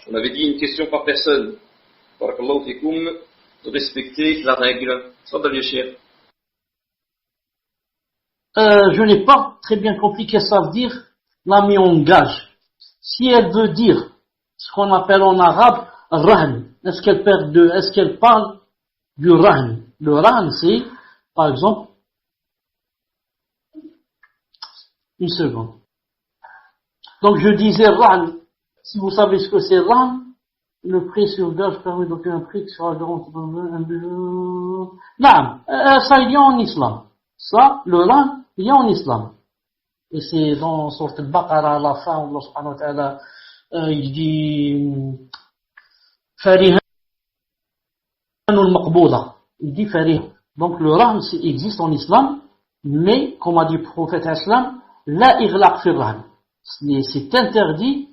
On avait dit une question par personne. Barakallahu fikoum, de respecter la règle. Fadal cher. Je n'ai pas très bien compris qu'est-ce que ça veut dire, la mis en gage. Si elle veut dire ce qu'on appelle en arabe rahn, est-ce qu'elle parle du rahn? Le rahn, c'est, par exemple, une seconde. Donc je disais rahn, si vous savez ce que c'est rahn, le prêt sur gage permet d'obtenir un prêt qui sera garanti dans un but. Non, ça il y a en islam. Ça, le rahn, il y a en islam. Et c'est dans Sourate Al-Baqarah, à la fin, Allah subhanahu wa ta'ala, il dit, farihan al-maqbouda. Il dit farihan. Donc le rahn existe en islam, mais, comme a dit le prophète islam, la ighlaq fi rahn. C'est interdit,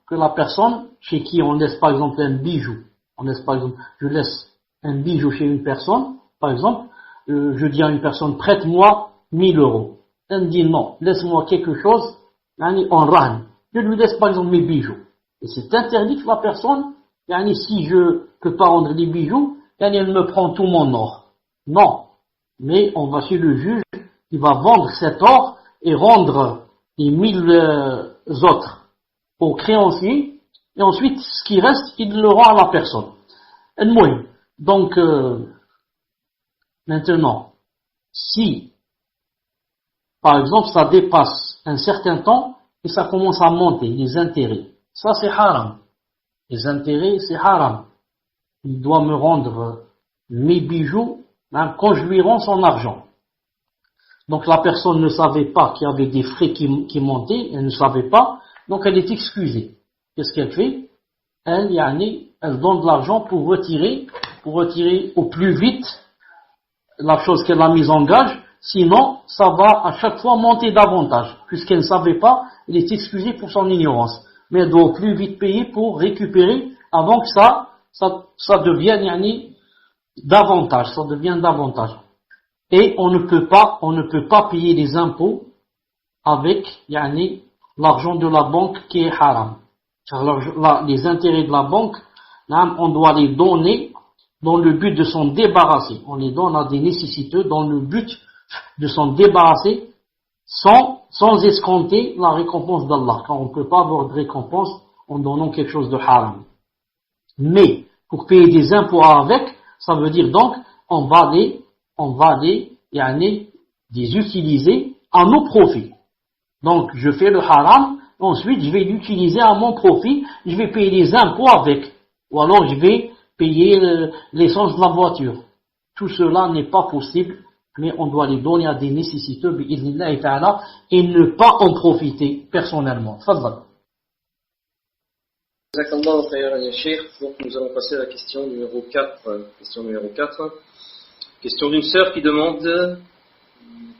que la personne, chez qui on laisse par exemple un bijou, je laisse un bijou chez une personne, par exemple, je dis à une personne, prête-moi 1000 euros. Elle me dit non, laisse-moi quelque chose en rahn. Je lui laisse par exemple mes bijoux. Et c'est interdit que la personne, si je peux pas rendre des bijoux, elle me prend tout mon or. Non. Mais on va chez le juge, il va vendre cet or et rendre les 1000 autres au créancier, et ensuite ce qui reste, il le rend à la personne. Donc, maintenant, si, par exemple, ça dépasse un certain temps et ça commence à monter, les intérêts, ça c'est haram. Les intérêts, c'est haram. Il doit me rendre mes bijoux quand je lui rends son argent. Donc la personne ne savait pas qu'il y avait des frais qui montaient, elle ne savait pas, donc elle est excusée. Qu'est-ce qu'elle fait? Elle donne de l'argent pour retirer au plus vite la chose qu'elle a mise en gage, sinon ça va à chaque fois monter davantage. Puisqu'elle ne savait pas, il est excusé pour son ignorance. Mais elle doit au plus vite payer pour récupérer avant que ça devienne davantage, ça devient davantage. Et on ne peut pas payer les impôts avec l'argent de la banque qui est haram. Car les intérêts de la banque, on doit les donner dans le but de s'en débarrasser. On les donne à des nécessiteux dans le but de s'en débarrasser sans escompter la récompense d'Allah. Car on ne peut pas avoir de récompense en donnant quelque chose de haram. Mais pour payer des impôts avec, ça veut dire donc on va les utiliser à nos profits. Donc je fais le haram, ensuite je vais l'utiliser à mon profit, je vais payer les impôts avec, ou alors je vais payer l'essence de la voiture. Tout cela n'est pas possible, mais on doit les donner à des nécessiteux bi'idhnillahi ta'ala et ne pas en profiter personnellement. Fadhal. Jazakallahu khayran ya Cheikh. Donc nous allons passer à la question numéro 4. Question d'une sœur qui demande,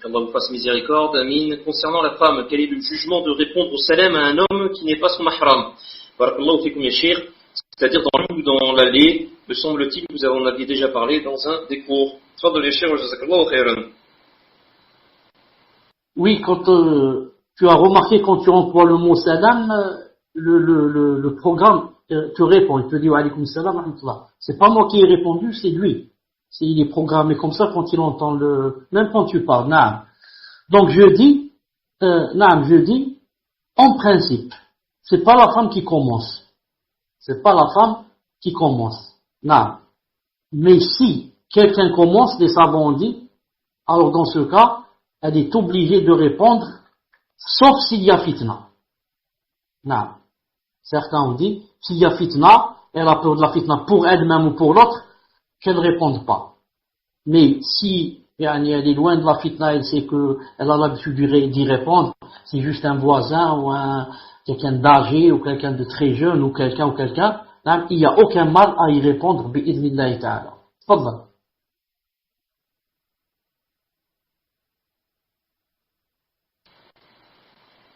qu'Allah vous fasse miséricorde, Amin, concernant la femme, quel est le jugement de répondre au salam à un homme qui n'est pas son mahram? Barakallahu fikum ya Cheikh. C'est-à-dire dans l'eau ou dans l'allée, me semble-t-il, vous en aviez déjà parlé dans un des cours. Tfadhal ya Cheikh wa jazakallahu khayran. Oui, quand tu as remarqué quand tu emploies le mot salam, le programme te répond, il te dit wa alaykoum salam wa rahmatullah. C'est pas moi qui ai répondu, c'est lui. Il est programmé comme ça quand il entend même quand tu parles, naam. Donc je dis, en principe, c'est pas la femme qui commence. C'est pas la femme qui commence. Naam. Mais si quelqu'un commence, les savants ont dit, alors dans ce cas, elle est obligée de répondre, sauf s'il y a fitna. Naam. Certains ont dit, s'il y a fitna, elle a peur de la fitna pour elle-même ou pour l'autre, qu'elle ne réponde pas. Mais si elle est loin de la fitna, elle sait qu'elle a l'habitude d'y répondre, c'est juste un voisin ou quelqu'un d'âgé ou quelqu'un de très jeune ou quelqu'un, il n'y a aucun mal à y répondre bi'idhnillahi ta'ala. Tfadhal.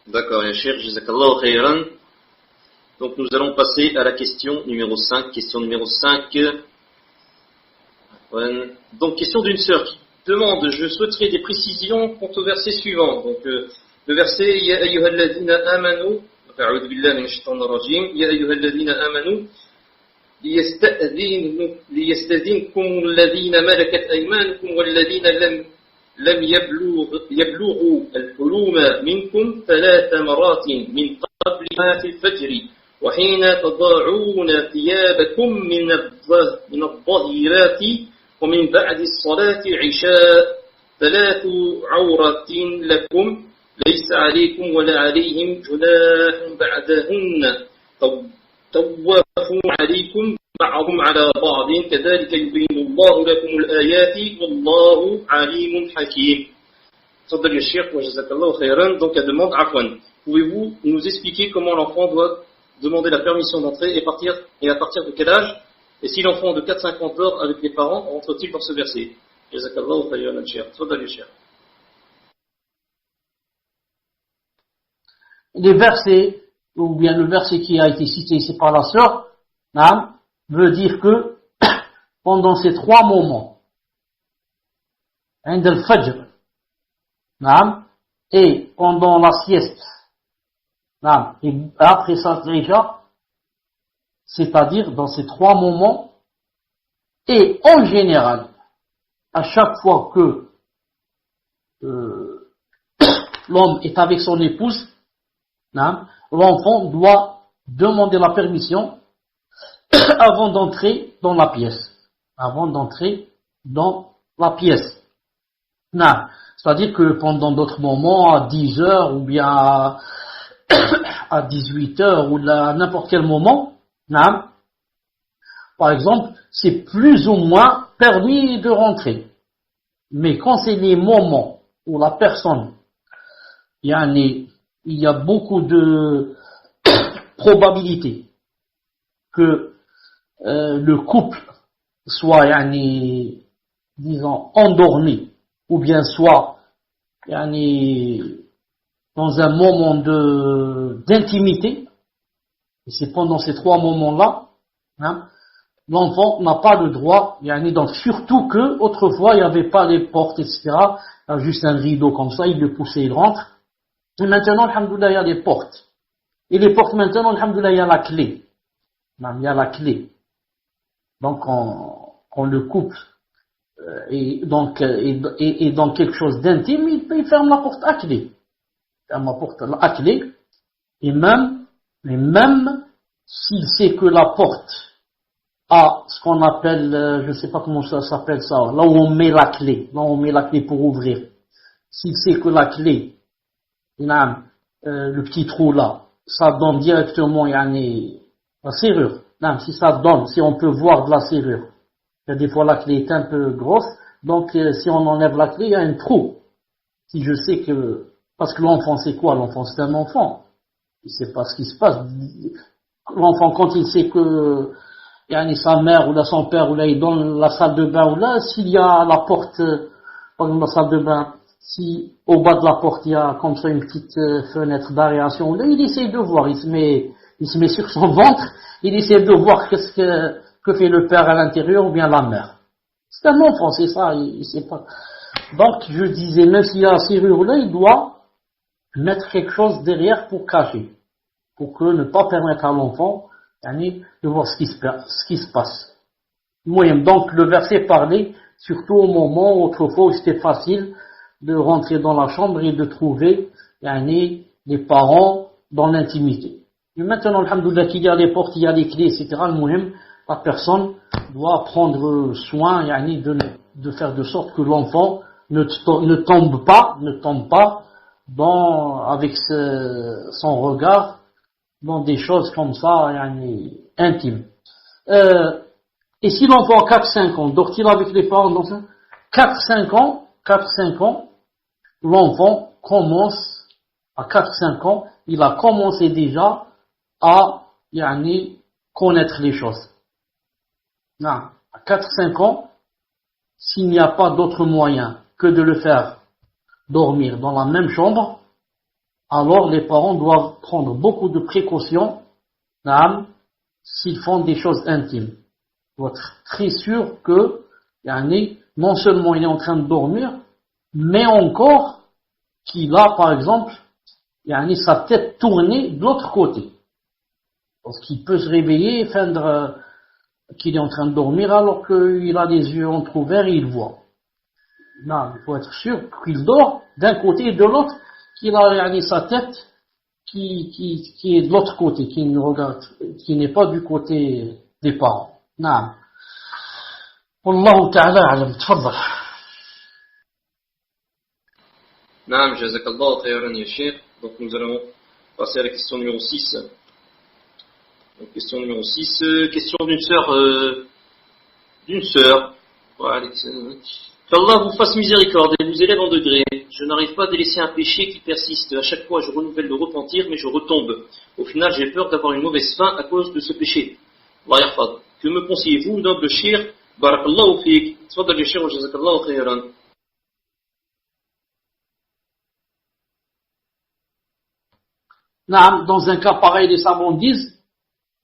D'accord, ya Cheikh, jazakallahu khayran. Donc nous allons passer à la question numéro 5. Question numéro 5. Donc question d'une sœur qui demande, je souhaiterais des précisions quant au verset suivant. Donc le verset Ya ayyuhalladhina amanu, a'udhu billahi minash shaitanir rajim, Ya ayyuhalladhina amanu liyastadhinkum alladhina malakat aymanukum walladhina lam yablughu al-huluma minkum thalatha maratin min qabli ma fil fajri وحين تضاعون ثيابكم من الظهيرات ومن بعد الصلاة عشاء ثلاث عورات لكم ليس عليكم ولا عليهم جناح بعدهن طواف عليكم بعضهم على بعض كذلك يبين الله لكم الآيات والله عليم حكيم. تفضل يا شيخ وجزاك خيرا. Donc elle demande Afwan, pouvez-vous nous expliquer comment l'enfant doit demander la permission d'entrer et à partir de quel âge? Et si l'enfant de 4-5 ans dort avec les parents, rentre-t-il dans ce verset? Jazakallahu khayran Cheikh. Tfadhal ya Cheikh. Les versets, ou bien le verset qui a été cité ici par la sœur, veut dire que pendant ces 3 moments, عند الفجر, et pendant la sieste, et après ça, c'est-à-dire dans ces 3 moments, et en général, à chaque fois que l'homme est avec son épouse, l'enfant doit demander la permission avant d'entrer dans la pièce. C'est-à-dire que pendant d'autres moments, à 10 heures ou bien à 18 heures ou à n'importe quel moment, par exemple, c'est plus ou moins permis de rentrer. Mais quand c'est les moments où la personne, il y a beaucoup de probabilités que le couple soit, disons, endormi ou bien soit dans un moment d'intimité, et c'est pendant ces 3 moments-là, hein, l'enfant n'a pas le droit, donc surtout que autrefois il n'y avait pas les portes, etc. Il y a juste un rideau comme ça, il le poussait, il rentre. Et maintenant, alhamdoulilah, il y a des portes. Et les portes maintenant, alhamdoulilah, il y a la clé. Il y a la clé. Donc on le coupe et dans quelque chose d'intime, il ferme la porte à clé. Il ferme la porte à clé. Et même s'il sait que la porte a ce qu'on appelle, je ne sais pas comment ça s'appelle ça, là où on met la clé pour ouvrir. S'il sait que la clé, le petit trou là, ça donne directement la serrure. Si ça donne, si on peut voir de la serrure. Des fois la clé est un peu grosse, donc si on enlève la clé, il y a un trou. Si je sais que, parce que l'enfant c'est quoi? L'enfant c'est un enfant. Il sait pas ce qui se passe. L'enfant quand il sait que sa mère ou là son père ou là il est dans la salle de bain ou là, s'il y a la porte, par exemple la salle de bain, si au bas de la porte il y a comme ça une petite fenêtre d'aération, là il essaie de voir, il se met sur son ventre, il essaie de voir qu'est-ce que fait le père à l'intérieur ou bien la mère. C'est un enfant, c'est ça, il sait pas. Donc je disais, même s'il y a la serrure là, il doit mettre quelque chose derrière pour cacher, pour que ne pas permettre à l'enfant de voir ce qui se passe. Donc le verset parlait surtout au moment où autrefois où c'était facile de rentrer dans la chambre et de trouver les parents dans l'intimité. Et maintenant, alhamdoulilah, qu'il y a les portes, il y a les clés, etc. La personne doit prendre soin de faire de sorte que l'enfant ne tombe pas avec son regard dans des choses comme ça, intimes. Et si l'enfant a 4-5 ans, dort-il avec les parents dans 4-5 ans, l'enfant commence, à 4-5 ans, il a commencé déjà à connaître les choses. À 4-5 ans, s'il n'y a pas d'autre moyen que de le faire dormir dans la même chambre, alors les parents doivent prendre beaucoup de précautions s'ils font des choses intimes. Il faut être très sûr que non seulement il est en train de dormir, mais encore qu'il a par exemple sa tête tournée de l'autre côté. Parce qu'il peut se réveiller et feindre qu'il est en train de dormir alors qu'il a les yeux entrouverts et il voit. Non, il faut être sûr qu'il dort d'un côté et de l'autre, qu'il a sa tête qui est de l'autre côté, qui n'est pas du côté des parents. Non. Wallahu ta'ala a'lam. Tfaddal. Naam, jazakallah khayran ya Cheikh. Donc nous allons passer à la question numéro 6. Donc, question numéro 6, question d'une sœur. Voilà, qu'Allah vous fasse miséricorde et vous élève en degré. Je n'arrive pas à délaisser un péché qui persiste. À chaque fois, je renouvelle le repentir, mais je retombe. Au final, j'ai peur d'avoir une mauvaise fin à cause de ce péché. Allah yahfad. Que me conseillez-vous, noble Cheikh? Barakallahu fik. Tfaddal ya Cheikh wa jazakallahu khayran. Dans un cas pareil, les savants disent,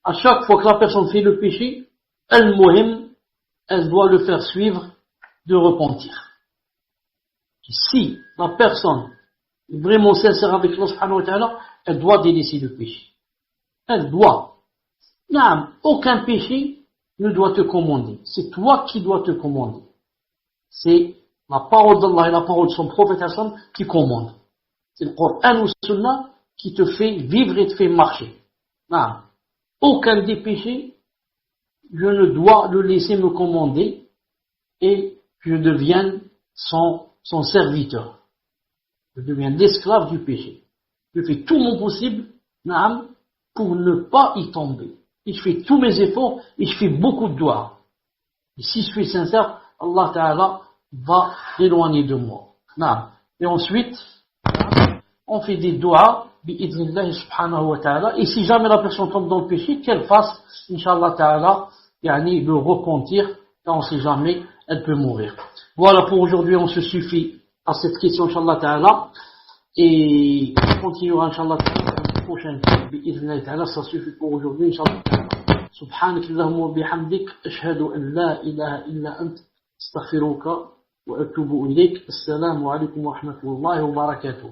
à chaque fois que la personne fait le péché, elle doit le faire suivre de repentir. Et si la personne est vraiment sincère avec Allah subhanahu wa ta'ala, elle doit délaisser le péché. Elle doit. Aucun péché ne doit te commander. C'est toi qui dois te commander. C'est la parole d'Allah et la parole de son prophète qui commandent. C'est le Coran ou le Sunnah qui te fait vivre et te fait marcher. Aucun des péchés, je ne dois le laisser me commander et je deviens son serviteur. Je deviens l'esclave du péché. Je fais tout mon possible pour ne pas y tomber. Et je fais tous mes efforts et je fais beaucoup de doigts. Et si je suis sincère, Allah Ta'ala va l'éloigner de moi. Et ensuite, on fait des doigts bi'idhnillah subhanahu wa ta'ala, et si jamais la personne tombe dans le péché, qu'elle fasse, inshallah ta'ala, le repentir car on ne sait jamais, elle peut mourir. Voilà, pour aujourd'hui, on se suffit à cette question, Inch'Allah Ta'ala, et on continuera, Inch'Allah Ta'ala, dans le prochain cours, bi'idhnillahi Ta'ala, ça suffit pour aujourd'hui, Inch'Allah Ta'ala. سبحانك اللهم وبحمدك أشهد أن لا إله إلا أنت استغفرك وأتوب إليك السلام عليكم ورحمة الله وبركاته